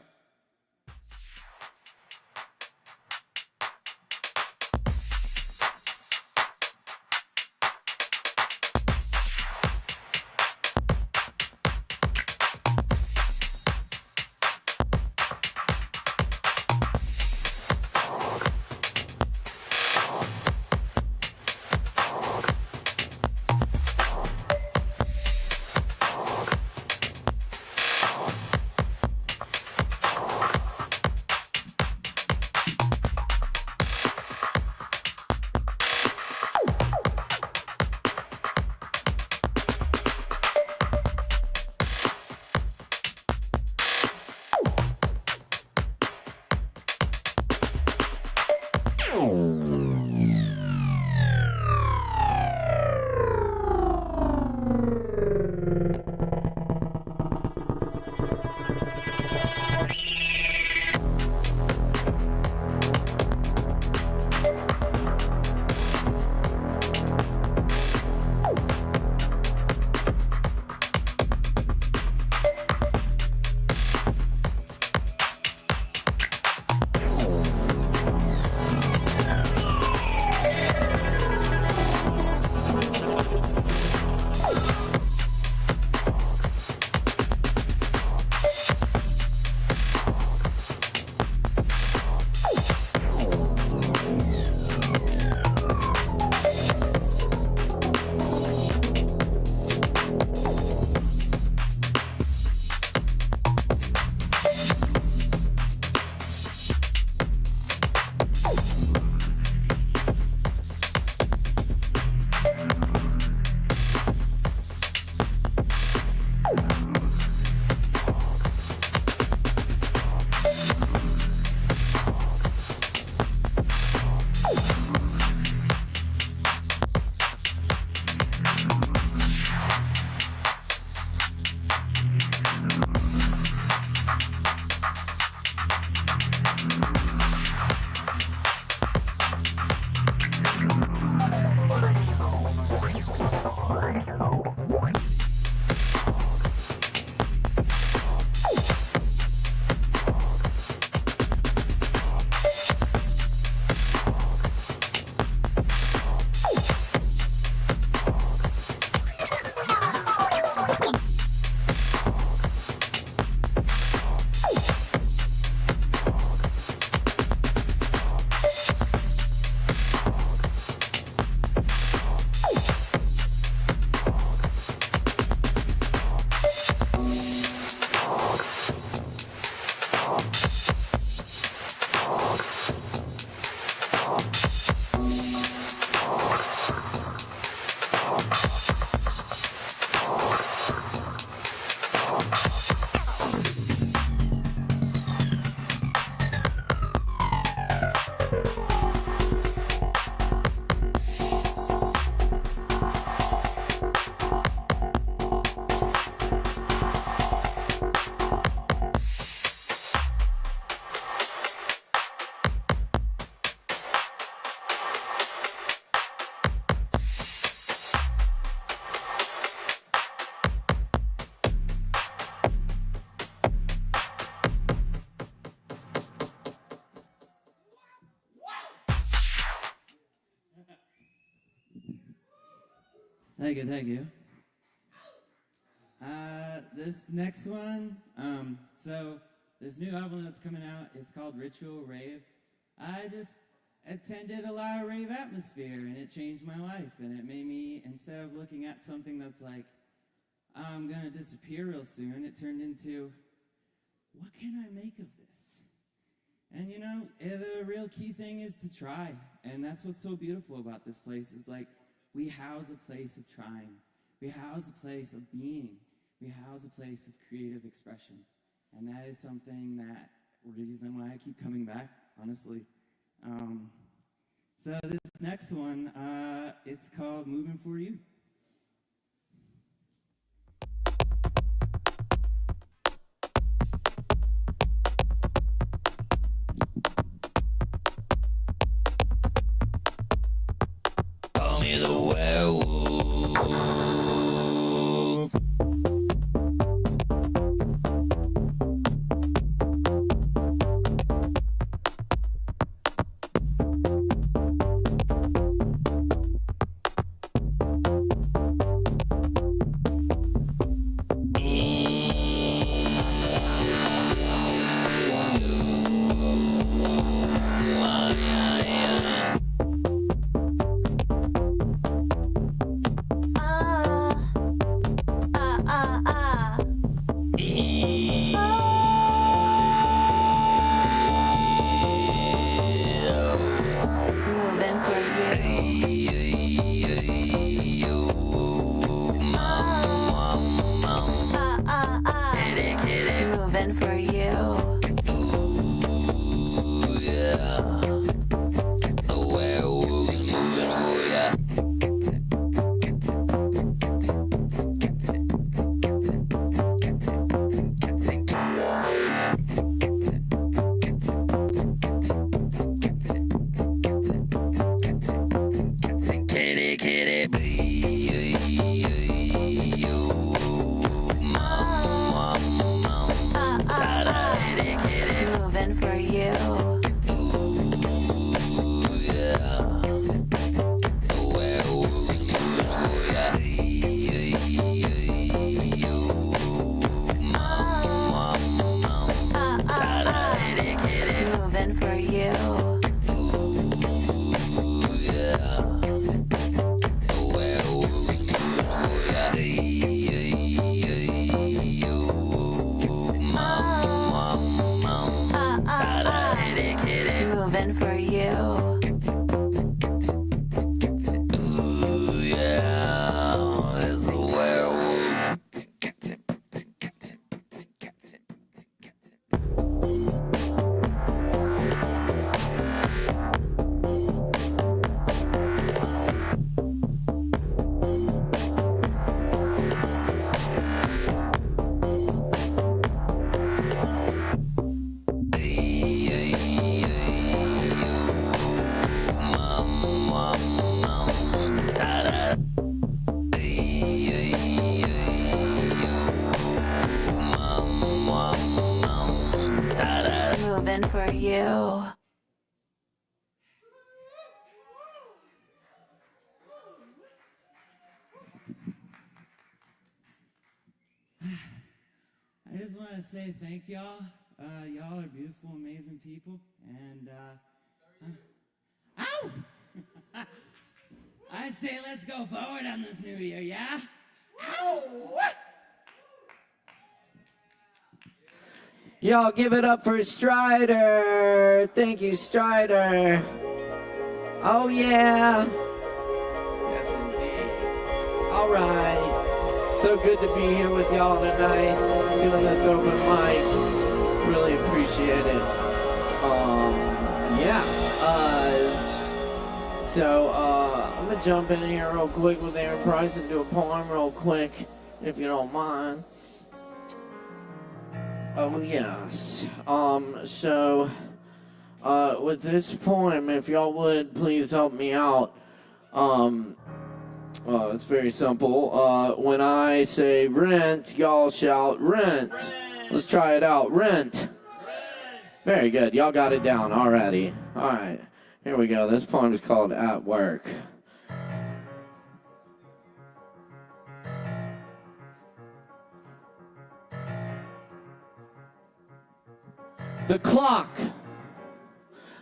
Thank you, thank you. This next one, so this new album that's coming out, it's called Ritual Rave. I just attended a lot of rave atmosphere, and it changed my life, and it made me, instead of looking at something that's like, I'm gonna disappear real soon, it turned into, what can I make of this? And you know, the real key thing is to try, and that's what's so beautiful about this place, is like, we house a place of trying. We house a place of being. We house a place of creative expression. And that is something that, reason why I keep coming back, honestly. So this next one, it's called Moving For You. Call me the werewolf. For you. I just want to say thank y'all. Y'all are beautiful, amazing people. And, ow! I say let's go forward on this new year, yeah? Ow! Y'all give it up for Strider. Thank you, Strider. Oh, yeah. Yes, indeed. All right. So good to be here with y'all tonight, doing this open mic. Really appreciate it. Yeah. So I'm going to jump in here real quick with Aaron Price and do a poem real quick, if you don't mind. Oh, yes. So, with this poem, if y'all would please help me out. It's very simple. When I say rent, y'all shout rent. Let's try it out. Rent. Very good. Y'all got it down already. All right. Here we go. This poem is called At Work. The clock,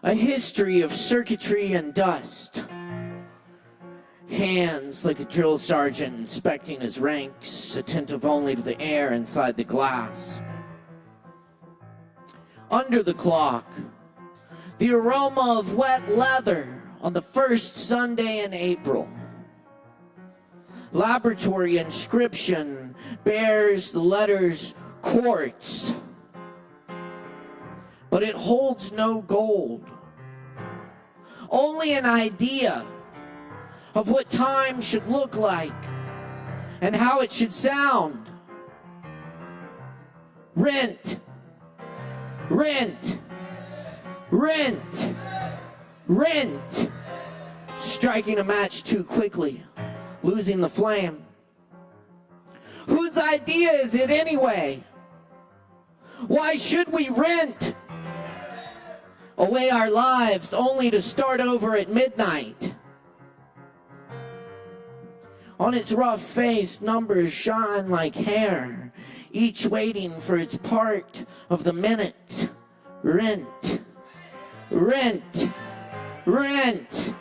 a history of circuitry and dust. Hands like a drill sergeant inspecting his ranks, attentive only to the air inside the glass. Under the clock, the aroma of wet leather on the first Sunday in April. Laboratory inscription bears the letters quartz, but it holds no gold. Only an idea of what time should look like and how it should sound. Rent, rent, rent, rent. Striking a match too quickly, losing the flame. Whose idea is it anyway? Why should we rent away our lives only to start over at midnight? On its rough face, numbers shine like hair, each waiting for its part of the minute. Rent, rent, rent,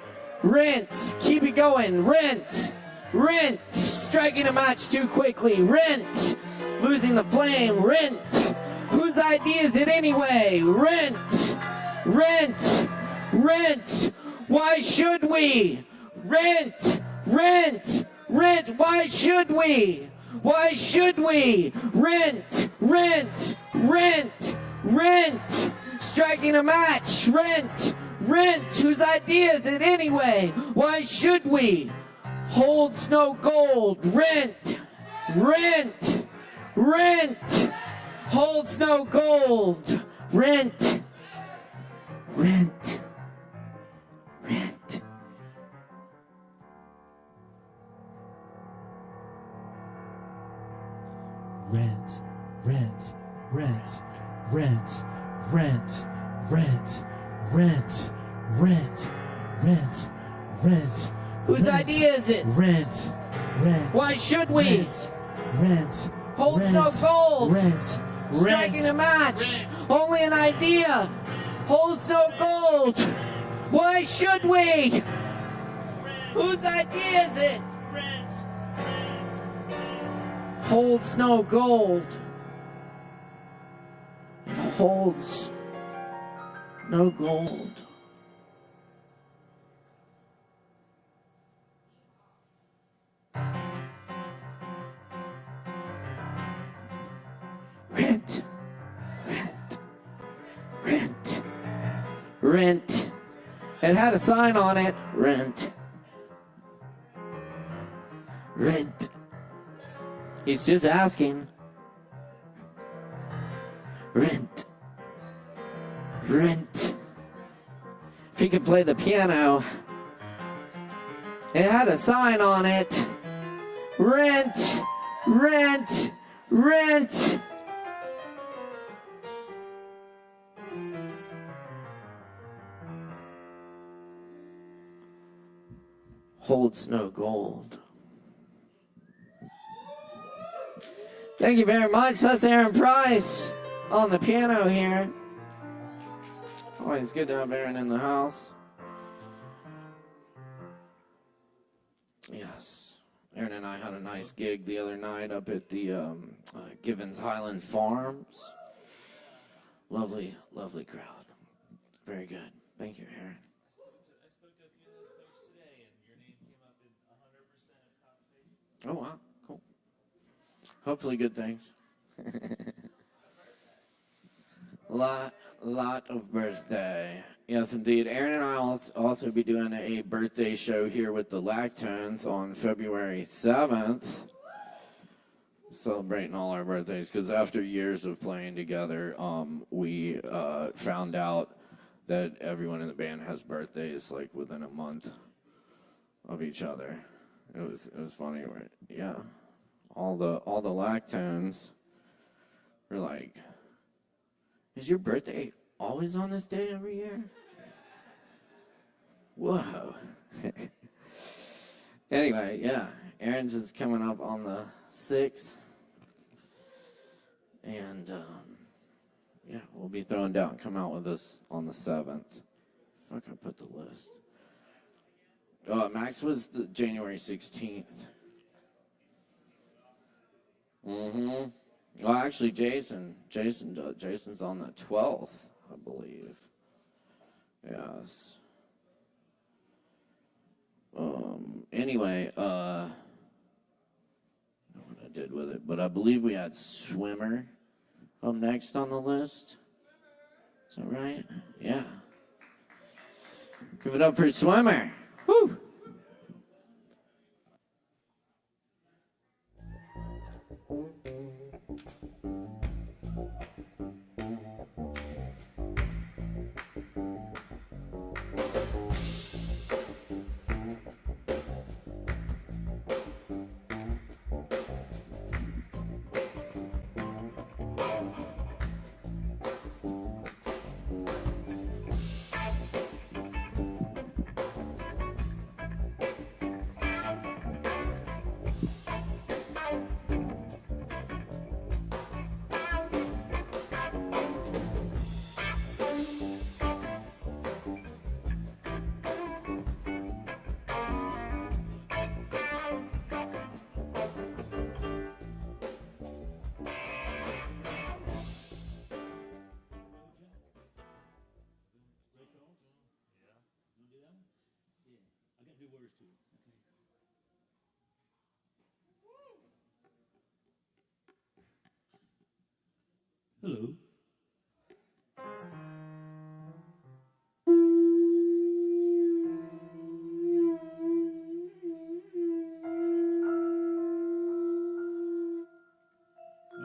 rent. Keep it going. Rent, rent. Striking a match too quickly. Rent, losing the flame. Rent. Whose idea is it anyway? Rent, rent, rent. Why should we? Rent, rent, rent. Why should we? Why should we? Rent, rent, rent, rent. Striking a match. Rent, rent. Whose idea is it anyway? Why should we? Holds no gold. Rent, rent, rent. Holds no gold. Rent, rent, rent. Rent, rent, rent, rent, rent, rent, rent, rent, rent, rent. Whose idea is it? Rent, rent. Why should we? Rent, rent. Holds rent, no gold. Rent, Striking rent, a match. Only an idea. Holds no gold. Why should we? Whose idea is it? Holds no gold. It holds no gold. Rent, rent, rent, rent. It had a sign on it. Rent, rent. He's just asking. Rent, rent. If he could play the piano. It had a sign on it. Rent, rent, rent. Holds no gold. Thank you very much. That's Aaron Price on the piano here. Always good to have Aaron in the house. Yes. Aaron and I had a nice gig the other night up at the Givens Highland Farms. Lovely, lovely crowd. Very good. Thank you, Aaron. Oh, wow. Cool. Hopefully good things. Lot of birthday. Yes, indeed. Aaron and I will also be doing a birthday show here with the Lactones on February 7th. Celebrating all our birthdays, because after years of playing together, we found out that everyone in the band has birthdays like within a month of each other. It was funny, right? Yeah. All the Lactones were like, "Is your birthday always on this day every year?" Whoa. Anyway, yeah. Aaron's is coming up on the 6th. And Yeah, we'll be throwing down. Come out with us on the 7th. Fuck, I put the list. Max was the January 16th. Mm-hmm. Well, actually, Jason's on the 12th, I believe. Yes. Anyway, I don't know what I did with it, but I believe we had Swimmer up next on the list. Is that right? Yeah. Give it up for Swimmer. Whew. Hello.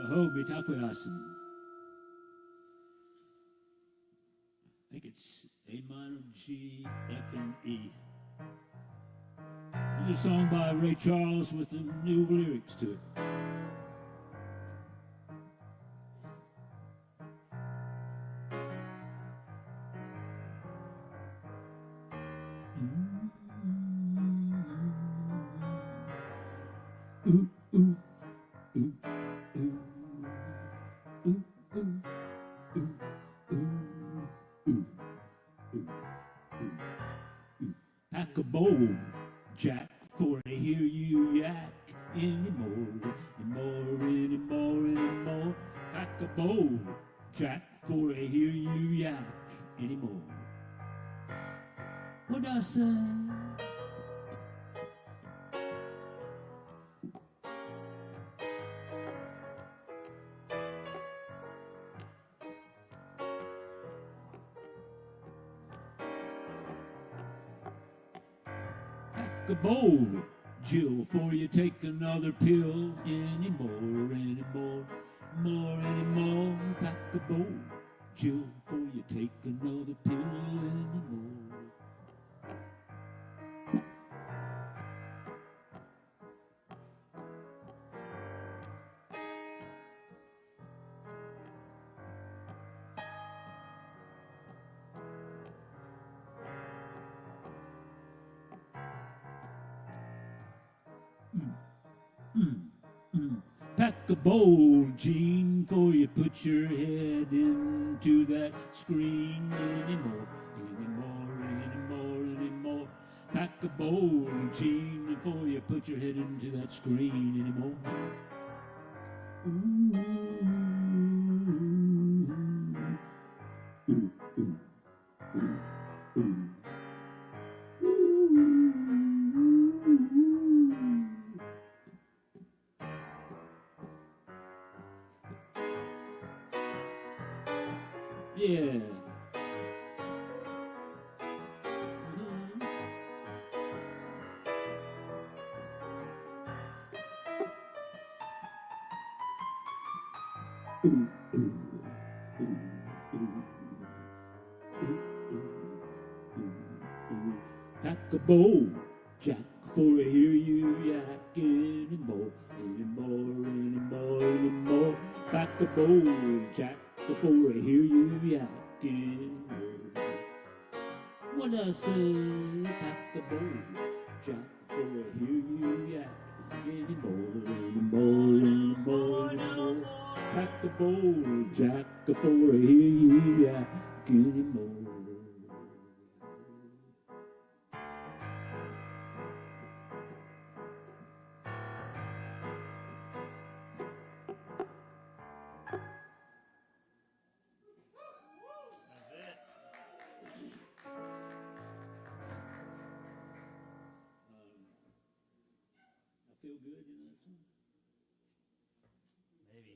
Aho, Bitakuyasan. I think it's A minor, G, F, and E. It's a song by Ray Charles with the new lyrics to it. Pack a bowl, Jack, for I hear you yak anymore. Pack a bowl, Jack, for I hear you yak anymore. What'd I say? Pack a bowl, Jill, for you take another pill anymore. Pack a bowl, Jill, for you take another pill anymore. Pack a bowl, Gene, for you put your head into that screen anymore. Pack a bowl, Gene, before you put your head into that screen anymore. Yeah. Pack a bowl, Jack, for I hear you yak anymore. Pack a bowl, Jack, before I hear you yak anymore. What I say? Pack a bowl, Jack, before I hear you yak anymore. pack a bowl, Jack, before I hear you yak anymore. I feel good, you know that song? Maybe.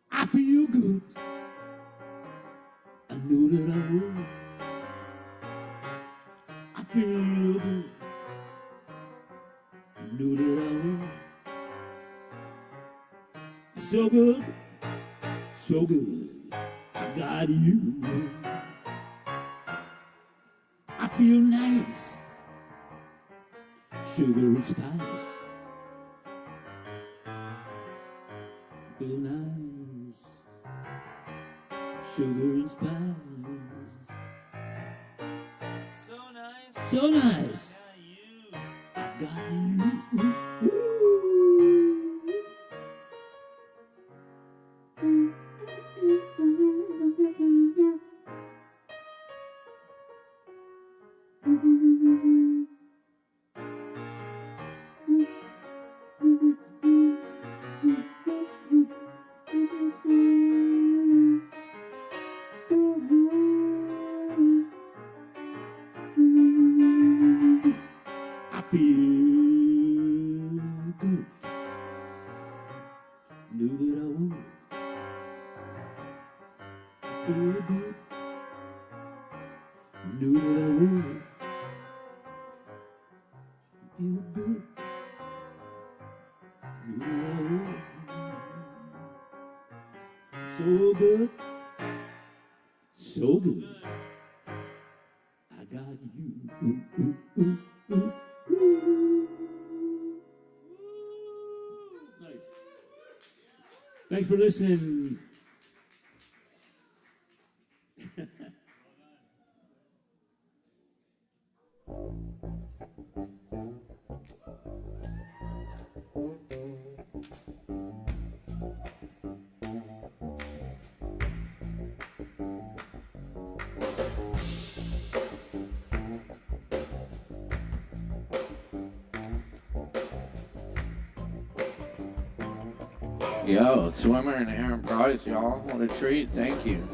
I feel good. I know that I will. I feel good. I know that I will. So good, so good. I got you. I feel nice. Sugar and spice. Feel nice. Sugar and spice. So nice. So nice. I got you. I feel good. Knew that I would. Feel good. Knew that I would. Feel good. Knew that I would. So good. So good. I got you. Nice. Thanks for listening. Yo, Swimmer and Aaron Price, y'all. What a treat. Thank you.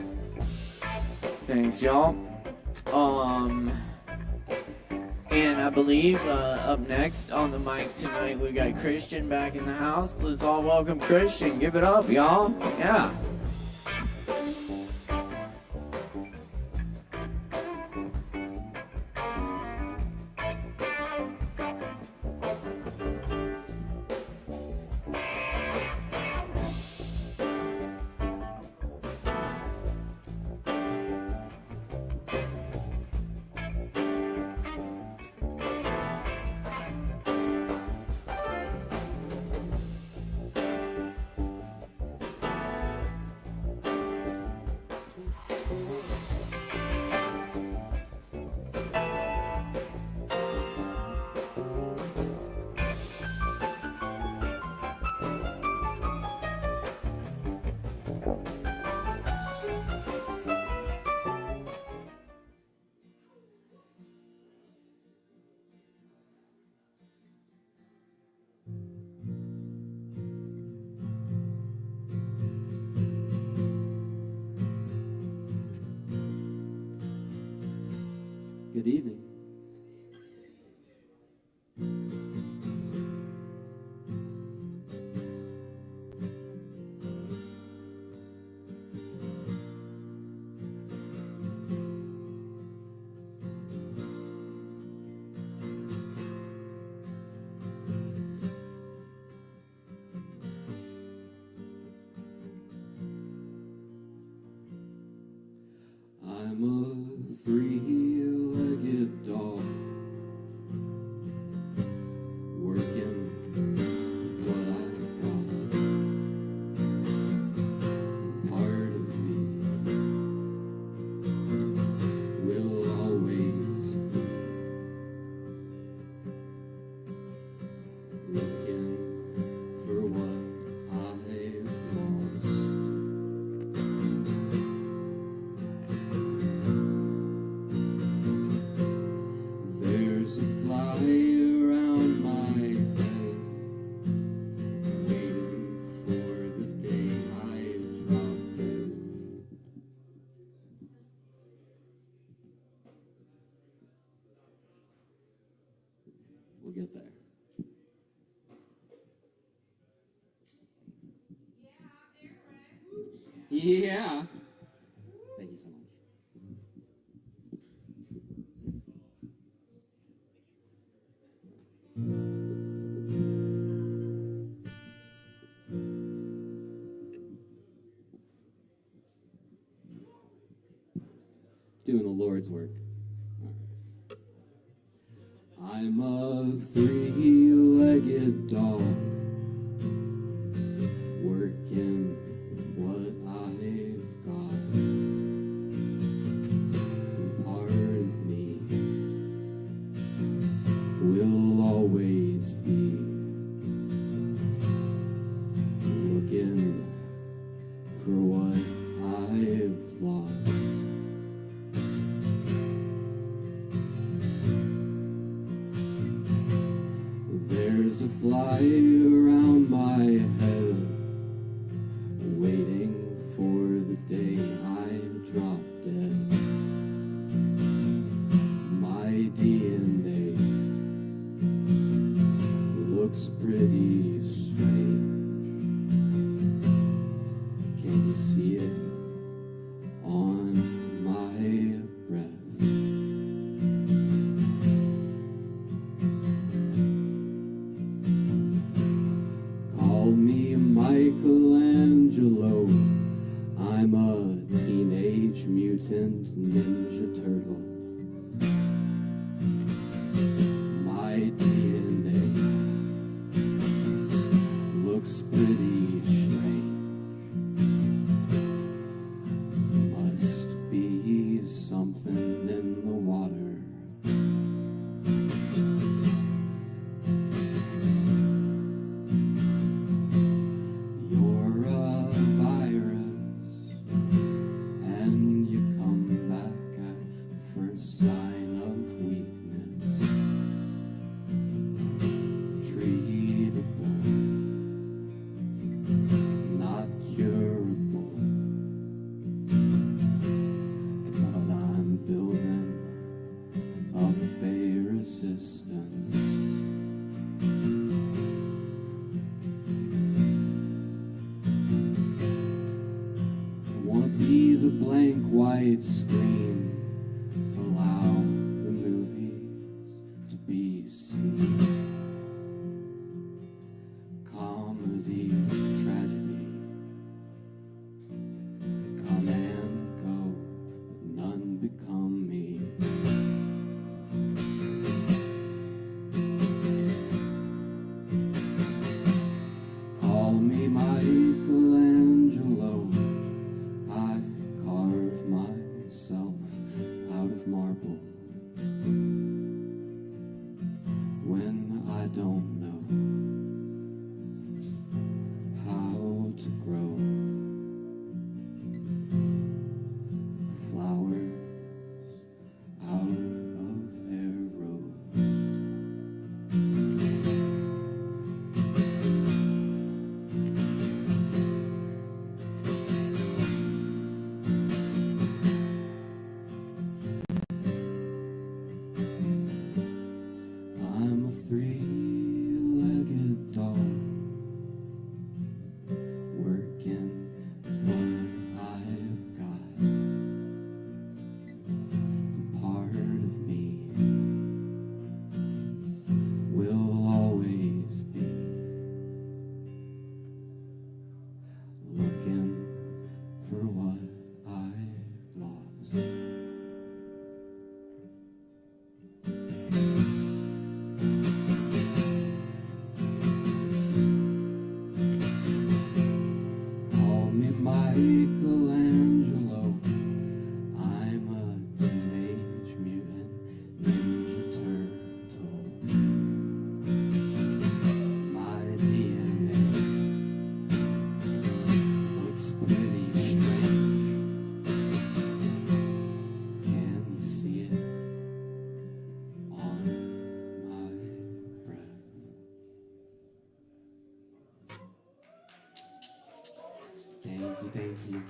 Thanks, y'all. And I believe up next on the mic tonight, we got Christian back in the house. Let's all welcome Christian. Give it up, y'all. Yeah. Good evening. three-legged dog, working with what I've got. Part of me will always be looking for what I've lost. There's a fly around my head, waiting for the day I drop dead. We'll get there. Yeah. Thank you so much. Doing the Lord's work. All right. I'm a three-legged dog, working with what I've got. And part of me will always be looking for what I've lost. There's a fly around my head, waiting for the day I drop dead. My DNA looks pretty strange. Can you see it on my breath? Call me Michelangelo. I'm a teenage mutant ninja turtle. My DNA looks pretty strange. Must be something in the water. You're a virus, and you come back at first sign of weakness. Treatable, not curable. But I'm building up a resistance. Won't be the blank white screen. Allow the movies to be seen. Comedy, tragedy, come and go, but none become me. Call me Michelangelo. I carve myself Thank you.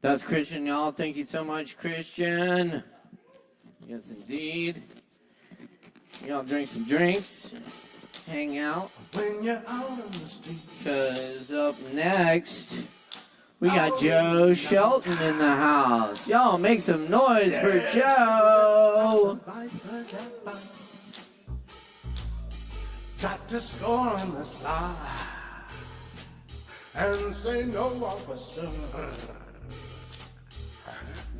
That's Christian, y'all. Thank you so much, Christian. Yes, indeed. Y'all drink some drinks, hang out. When you're out on the street. Because up next, we got Joe Shelton in the house. Y'all make some noise for Joe. Got to score on the sly and say no, officer.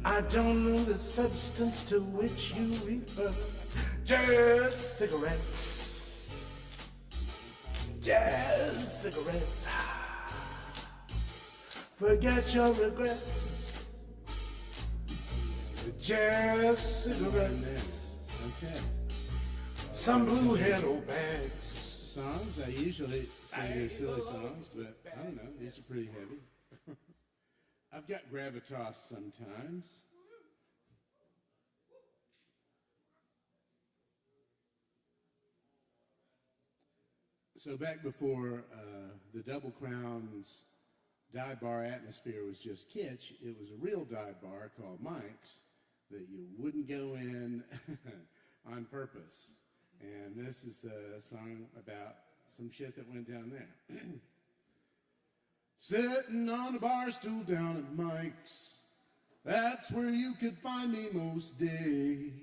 I don't know the substance to which you refer. Just cigarettes. Just cigarettes. Forget your regrets. Just cigarettes. Okay. Some blue head old bags. Songs, I usually sing their silly songs, but I don't know, these are pretty heavy. I've got gravitas sometimes. So back before the Double Crown's dive bar atmosphere was just kitsch, it was a real dive bar called Mike's that you wouldn't go in on purpose. And this is a song about some shit that went down there. Sitting on a bar stool down at Mike's, that's where you could find me most days.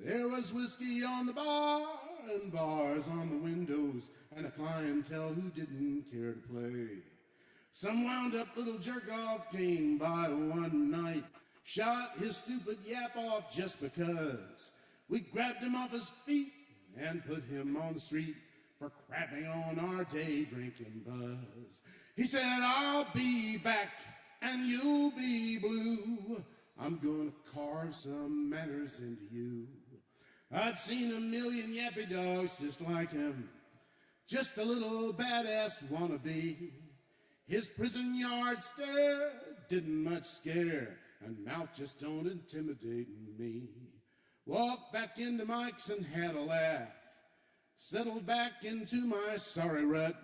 There was whiskey on the bar and bars on the windows and a clientele who didn't care to play. Some wound-up little jerk-off came by one night, shot his stupid yap off just because. We grabbed him off his feet and put him on the street for crapping on our day drinking buzz. He said, I'll be back and you'll be blue. I'm gonna carve some manners into you. I'd seen a million yappy dogs just like him, just a little badass wannabe. His prison yard stare didn't much scare, and mouth just don't intimidate me. Walked back into Mike's and had a laugh, settled back into my sorry rut.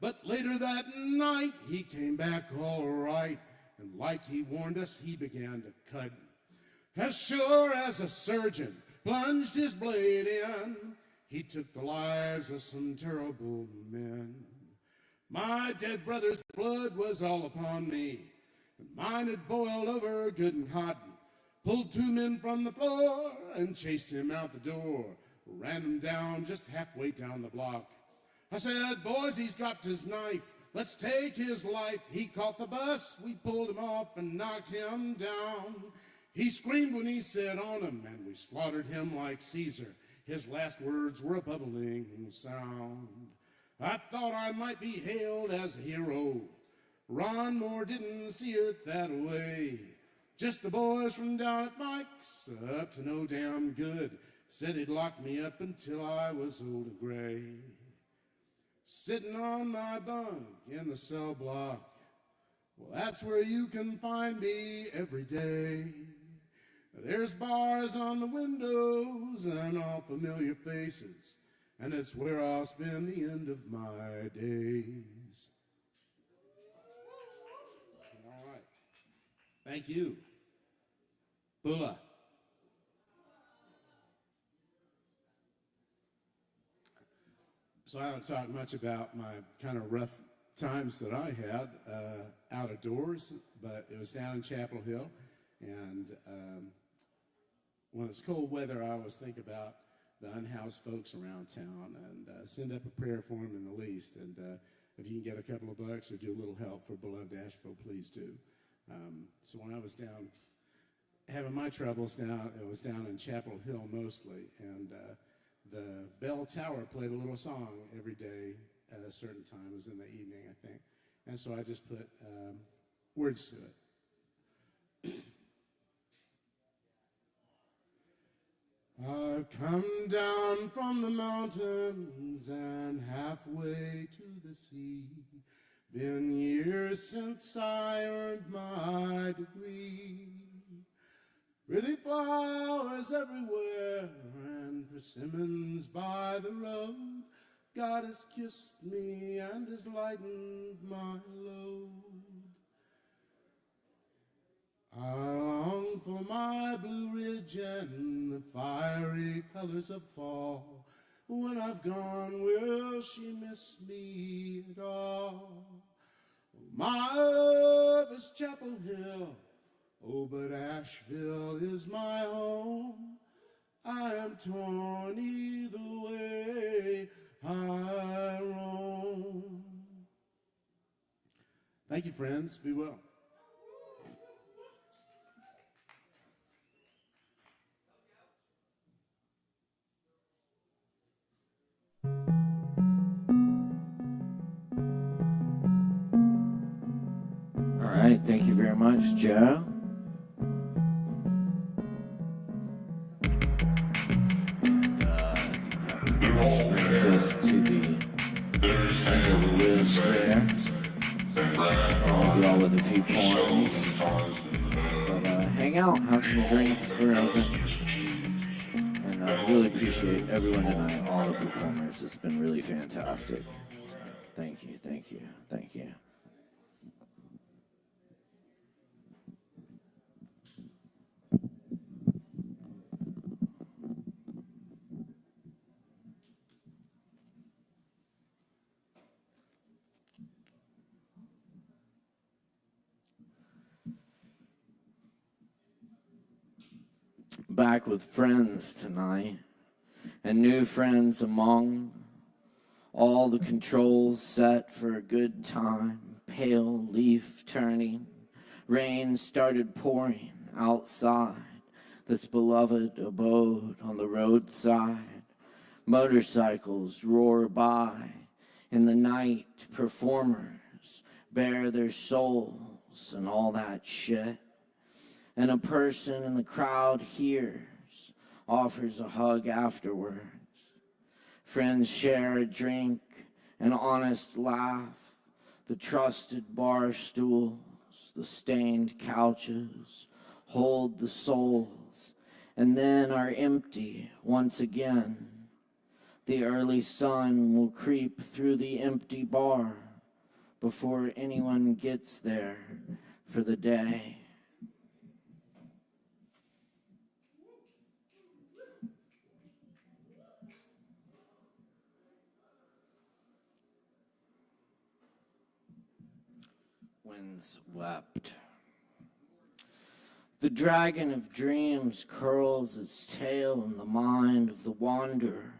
But later that night, he came back all right, and like he warned us, he began to cut. As sure as a surgeon plunged his blade in, he took the lives of some terrible men. My dead brother's blood was all upon me, and mine had boiled over good and hot. Pulled two men from the floor and chased him out the door, ran him down just halfway down the block. I said, boys, he's dropped his knife. Let's take his life. He caught the bus. We pulled him off and knocked him down. He screamed when he said on him, and we slaughtered him like Caesar. His last words were a bubbling sound. I thought I might be hailed as a hero. Ron Moore didn't see it that way. Just the boys from down at Mike's, up to no damn good, said he'd lock me up until I was old and gray. Sitting on my bunk in the cell block, well, that's where you can find me every day. There's bars on the windows and all familiar faces, and it's where I'll spend the end of my days. All right. Thank you. Bula. So I don't talk much about my kind of rough times that I had out of doors, but it was down in Chapel Hill, and when it's cold weather, I always think about the unhoused folks around town and send up a prayer for them in the least. And if you can get a couple of bucks or do a little help for beloved Asheville, please do. So when I was down having my troubles down, it was down in Chapel Hill mostly, and the bell tower played a little song every day at a certain time. It was in the evening, I think. And so I just put words to it. I've come down from the mountains and halfway to the sea. Been years since I earned my degree. Pretty flowers everywhere and persimmons by the road. God has kissed me and has lightened my load. I long for my Blue Ridge and the fiery colors of fall. When I've gone, will she miss me at all? My love is Chapel Hill, oh, but Asheville is my home. I am torn either way I roam. Thank you, friends. Be well. All right, thank you very much, Joe. That brings us to the end of the list there. I'll leave y'all with a few poems. But hang out, have some drinks, we're open. And I really appreciate everyone tonight, all the performers. It's been really fantastic. So, thank you, thank you, thank you. Back with friends tonight, and new friends among. All the controls set for a good time. Pale leaf turning, rain started pouring outside this beloved abode on the roadside. Motorcycles roar by in the night. Performers bare their souls and all that shit. And a person in the crowd hears, offers a hug afterwards. Friends share a drink, an honest laugh, the trusted bar stools, the stained couches, hold the souls, and then are empty once again. The early sun will creep through the empty bar before anyone gets there for the day. Winds wept. The dragon of dreams curls its tail in the mind of the wanderer,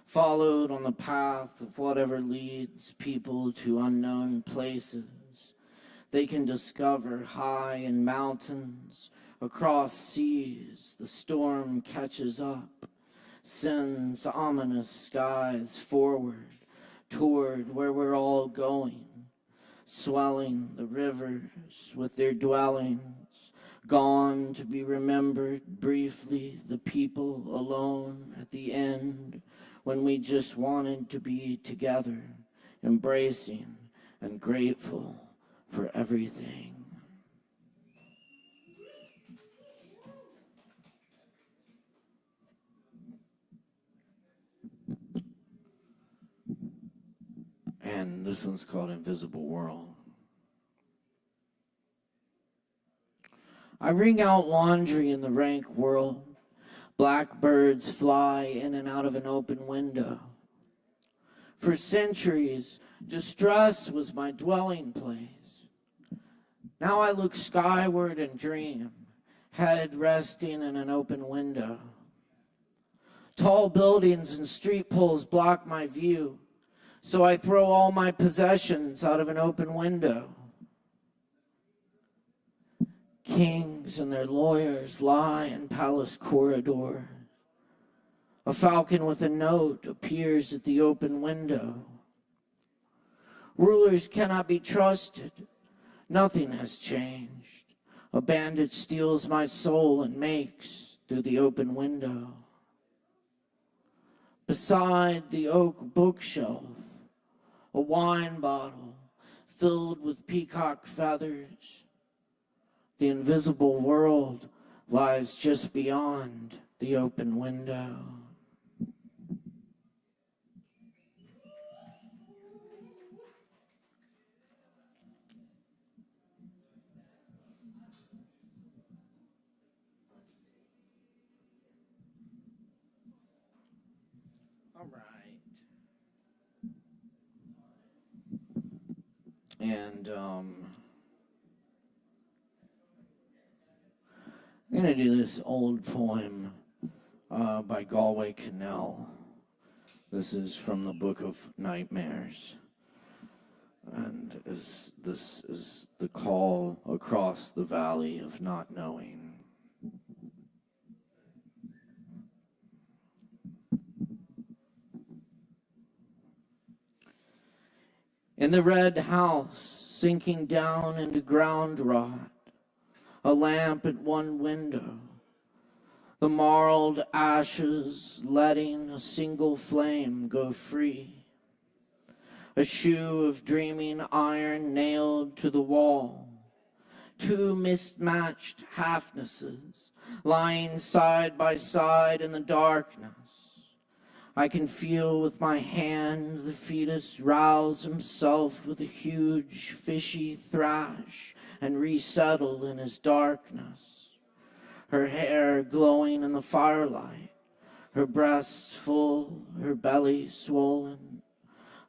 followed on the path of whatever leads people to unknown places. They can discover high in mountains, across seas, the storm catches up, sends ominous skies forward, toward where we're all going. Swelling the rivers with their dwellings, gone to be remembered briefly, the people alone at the end, when we just wanted to be together, embracing and grateful for everything. And this one's called Invisible World. I wring out laundry in the rank world. Blackbirds fly in and out of an open window. For centuries, distress was my dwelling place. Now I look skyward and dream, head resting in an open window. Tall buildings and street poles block my view, so I throw all my possessions out of an open window. Kings and their lawyers lie in palace corridors. A falcon with a note appears at the open window. Rulers cannot be trusted. Nothing has changed. A bandit steals my soul and makes through the open window. Beside the oak bookshelf, a wine bottle filled with peacock feathers. The invisible world lies just beyond the open window. All right. And I'm going to do this old poem by Galway Kinnell. This is from the Book of Nightmares. And this is the call across the valley of not knowing. In the red house, sinking down into ground rot, a lamp at one window, the marled ashes letting a single flame go free, a shoe of dreaming iron nailed to the wall, two mismatched halfnesses lying side by side in the darkness. I can feel with my hand the fetus rouse himself with a huge fishy thrash and resettle in his darkness. Her hair glowing in the firelight, her breasts full, her belly swollen.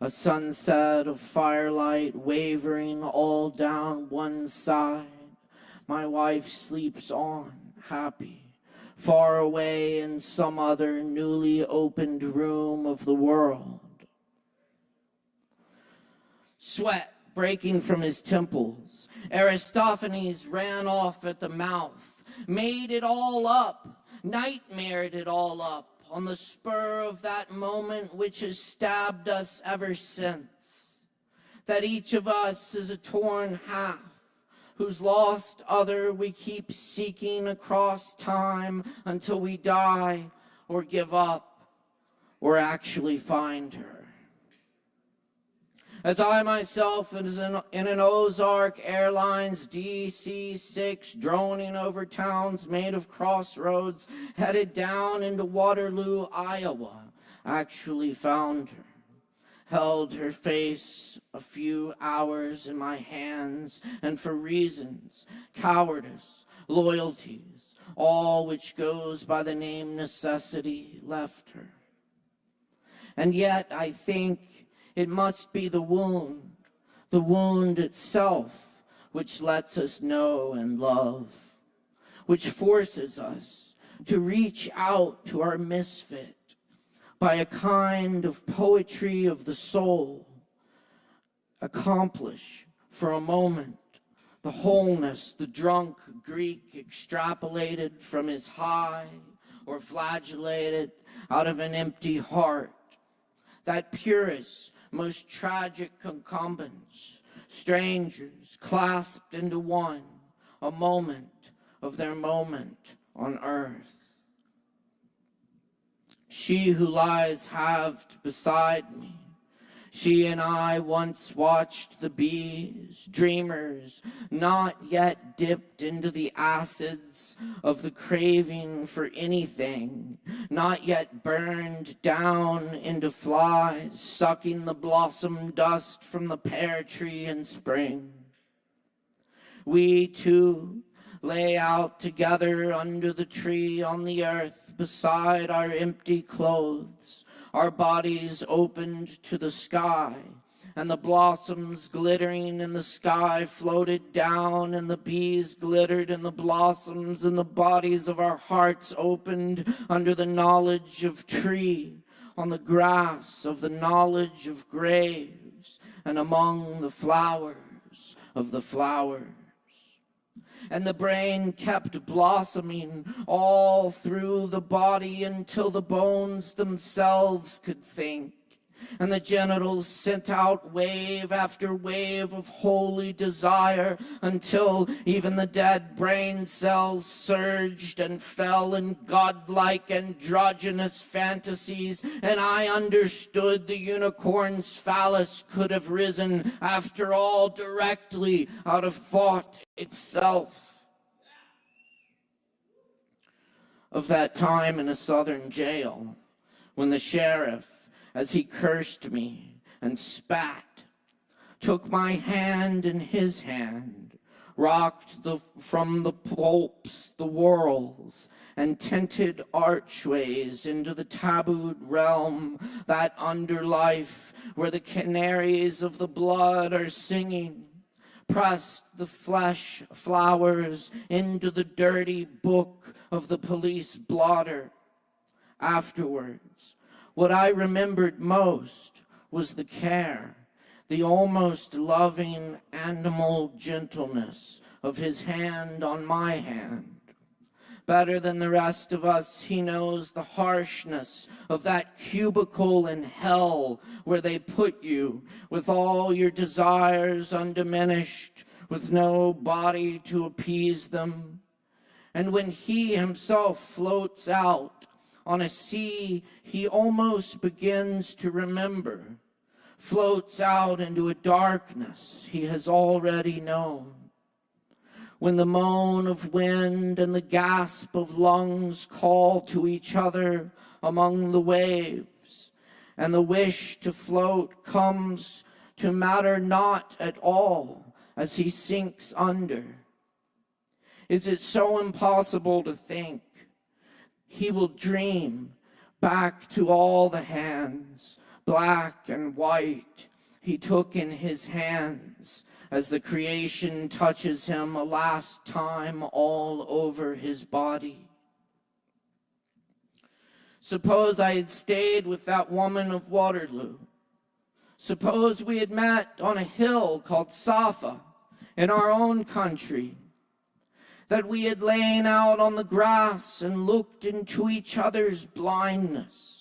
A sunset of firelight wavering all down one side. My wife sleeps on, happy, far away in some other newly opened room of the world. Sweat breaking from his temples, Aristophanes ran off at the mouth, made it all up, nightmared it all up, on the spur of that moment which has stabbed us ever since. That each of us is a torn half, whose lost other we keep seeking across time until we die or give up or actually find her. As I myself is in an Ozark Airlines DC-6 droning over towns made of crossroads, headed down into Waterloo, Iowa, actually found her. Held her face a few hours in my hands, and for reasons, cowardice, loyalties, all which goes by the name necessity, left her. And yet I think it must be the wound itself, which lets us know and love, which forces us to reach out to our misfit by a kind of poetry of the soul, accomplish for a moment the wholeness the drunk Greek extrapolated from his high or flagellated out of an empty heart, that purest, most tragic concomitants, strangers clasped into one, a moment of their moment on earth. She who lies halved beside me, she and I once watched the bees, dreamers, not yet dipped into the acids of the craving for anything, not yet burned down into flies, sucking the blossom dust from the pear tree in spring. We two lay out together under the tree on the earth beside our empty clothes, our bodies opened to the sky, and the blossoms glittering in the sky floated down, and the bees glittered in the blossoms, and the bodies of our hearts opened under the knowledge of tree, on the grass of the knowledge of graves, and among the flowers of the flowers. And the brain kept blossoming all through the body until the bones themselves could think. And the genitals sent out wave after wave of holy desire until even the dead brain cells surged and fell in godlike androgynous fantasies, and I understood the unicorn's phallus could have risen after all directly out of thought itself. of that time in a southern jail when the sheriff, as he cursed me and spat, took my hand in his hand, rocked from the pulps, the whorls, and tinted archways into the tabooed realm, that underlife where the canaries of the blood are singing, pressed the flesh flowers into the dirty book of the police blotter. Afterwards, what I remembered most was the care, the almost loving animal gentleness of his hand on my hand. Better than the rest of us, he knows the harshness of that cubicle in hell where they put you with all your desires undiminished, with no body to appease them. And when he himself floats out on a sea he almost begins to remember, floats out into a darkness he has already known. When the moan of wind and the gasp of lungs call to each other among the waves, and the wish to float comes to matter not at all as he sinks under. Is it so impossible to think he will dream back to all the hands, black and white, he took in his hands as the creation touches him a last time all over his body? Suppose I had stayed with that woman of Waterloo. Suppose we had met on a hill called Safa in our own country, that we had lain out on the grass and looked into each other's blindness,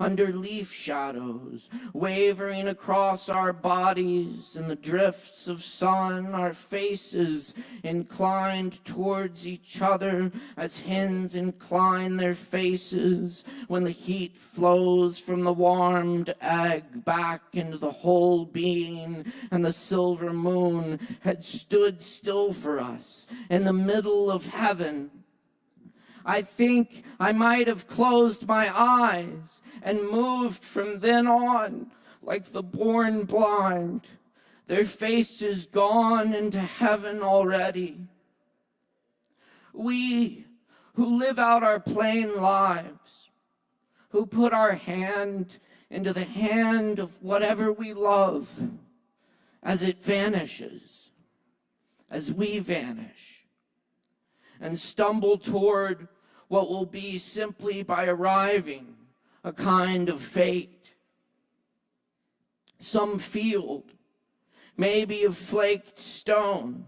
under leaf shadows, wavering across our bodies in the drifts of sun, our faces inclined towards each other as hens incline their faces when the heat flows from the warmed egg back into the whole being, and the silver moon had stood still for us in the middle of heaven. I think I might have closed my eyes and moved from then on like the born blind, their faces gone into heaven already. We who live out our plain lives, who put our hand into the hand of whatever we love as it vanishes, as we vanish, and stumble toward what will be simply by arriving a kind of fate. Some field, maybe of flaked stone,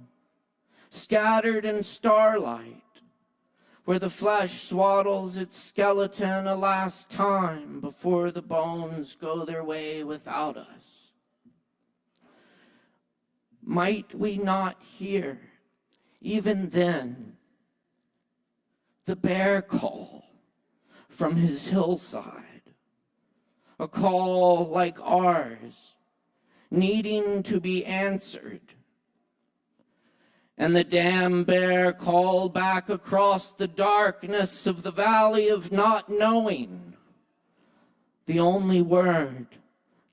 scattered in starlight, where the flesh swaddles its skeleton a last time before the bones go their way without us. Might we not hear, even then, the bear call from his hillside, a call like ours, needing to be answered. And the damn bear called back across the darkness of the valley of not knowing, the only word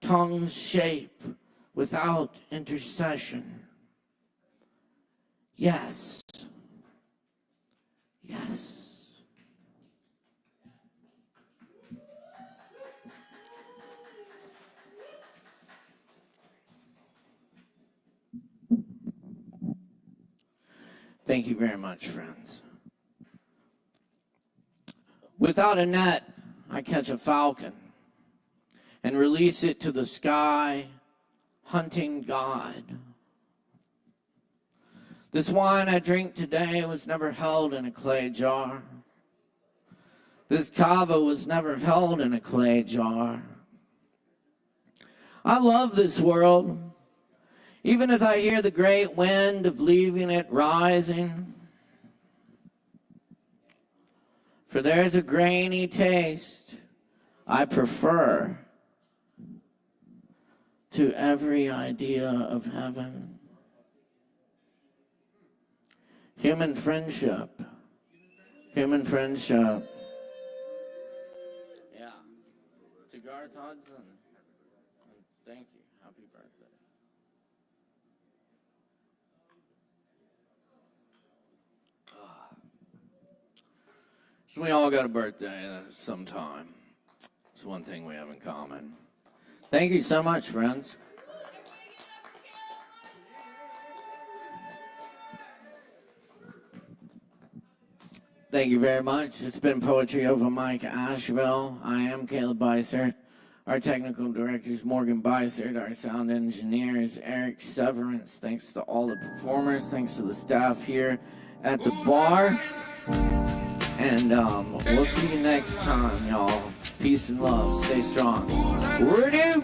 tongues shape without intercession. Yes. Yes. Thank you very much, friends. Without a net, I catch a falcon and release it to the sky, hunting God. This wine I drink today was never held in a clay jar. This Kava was never held in a clay jar. I love this world, even as I hear the great wind of leaving it rising. For there's a grainy taste I prefer to every idea of heaven. Human friendship. Human friendship. our thoughts, and thank you. Happy birthday. So we all got a birthday sometime. It's one thing we have in common. Thank you so much, friends. Thank you very much. It's been Poetry Over Mike Asheville. I am Caleb Beissert. Our technical director is Morgan Beissert. Our sound engineer is Eric Severance. Thanks to all the performers. Thanks to the staff here at the bar. And we'll see you next time, y'all. Peace and love. Stay strong. Word out.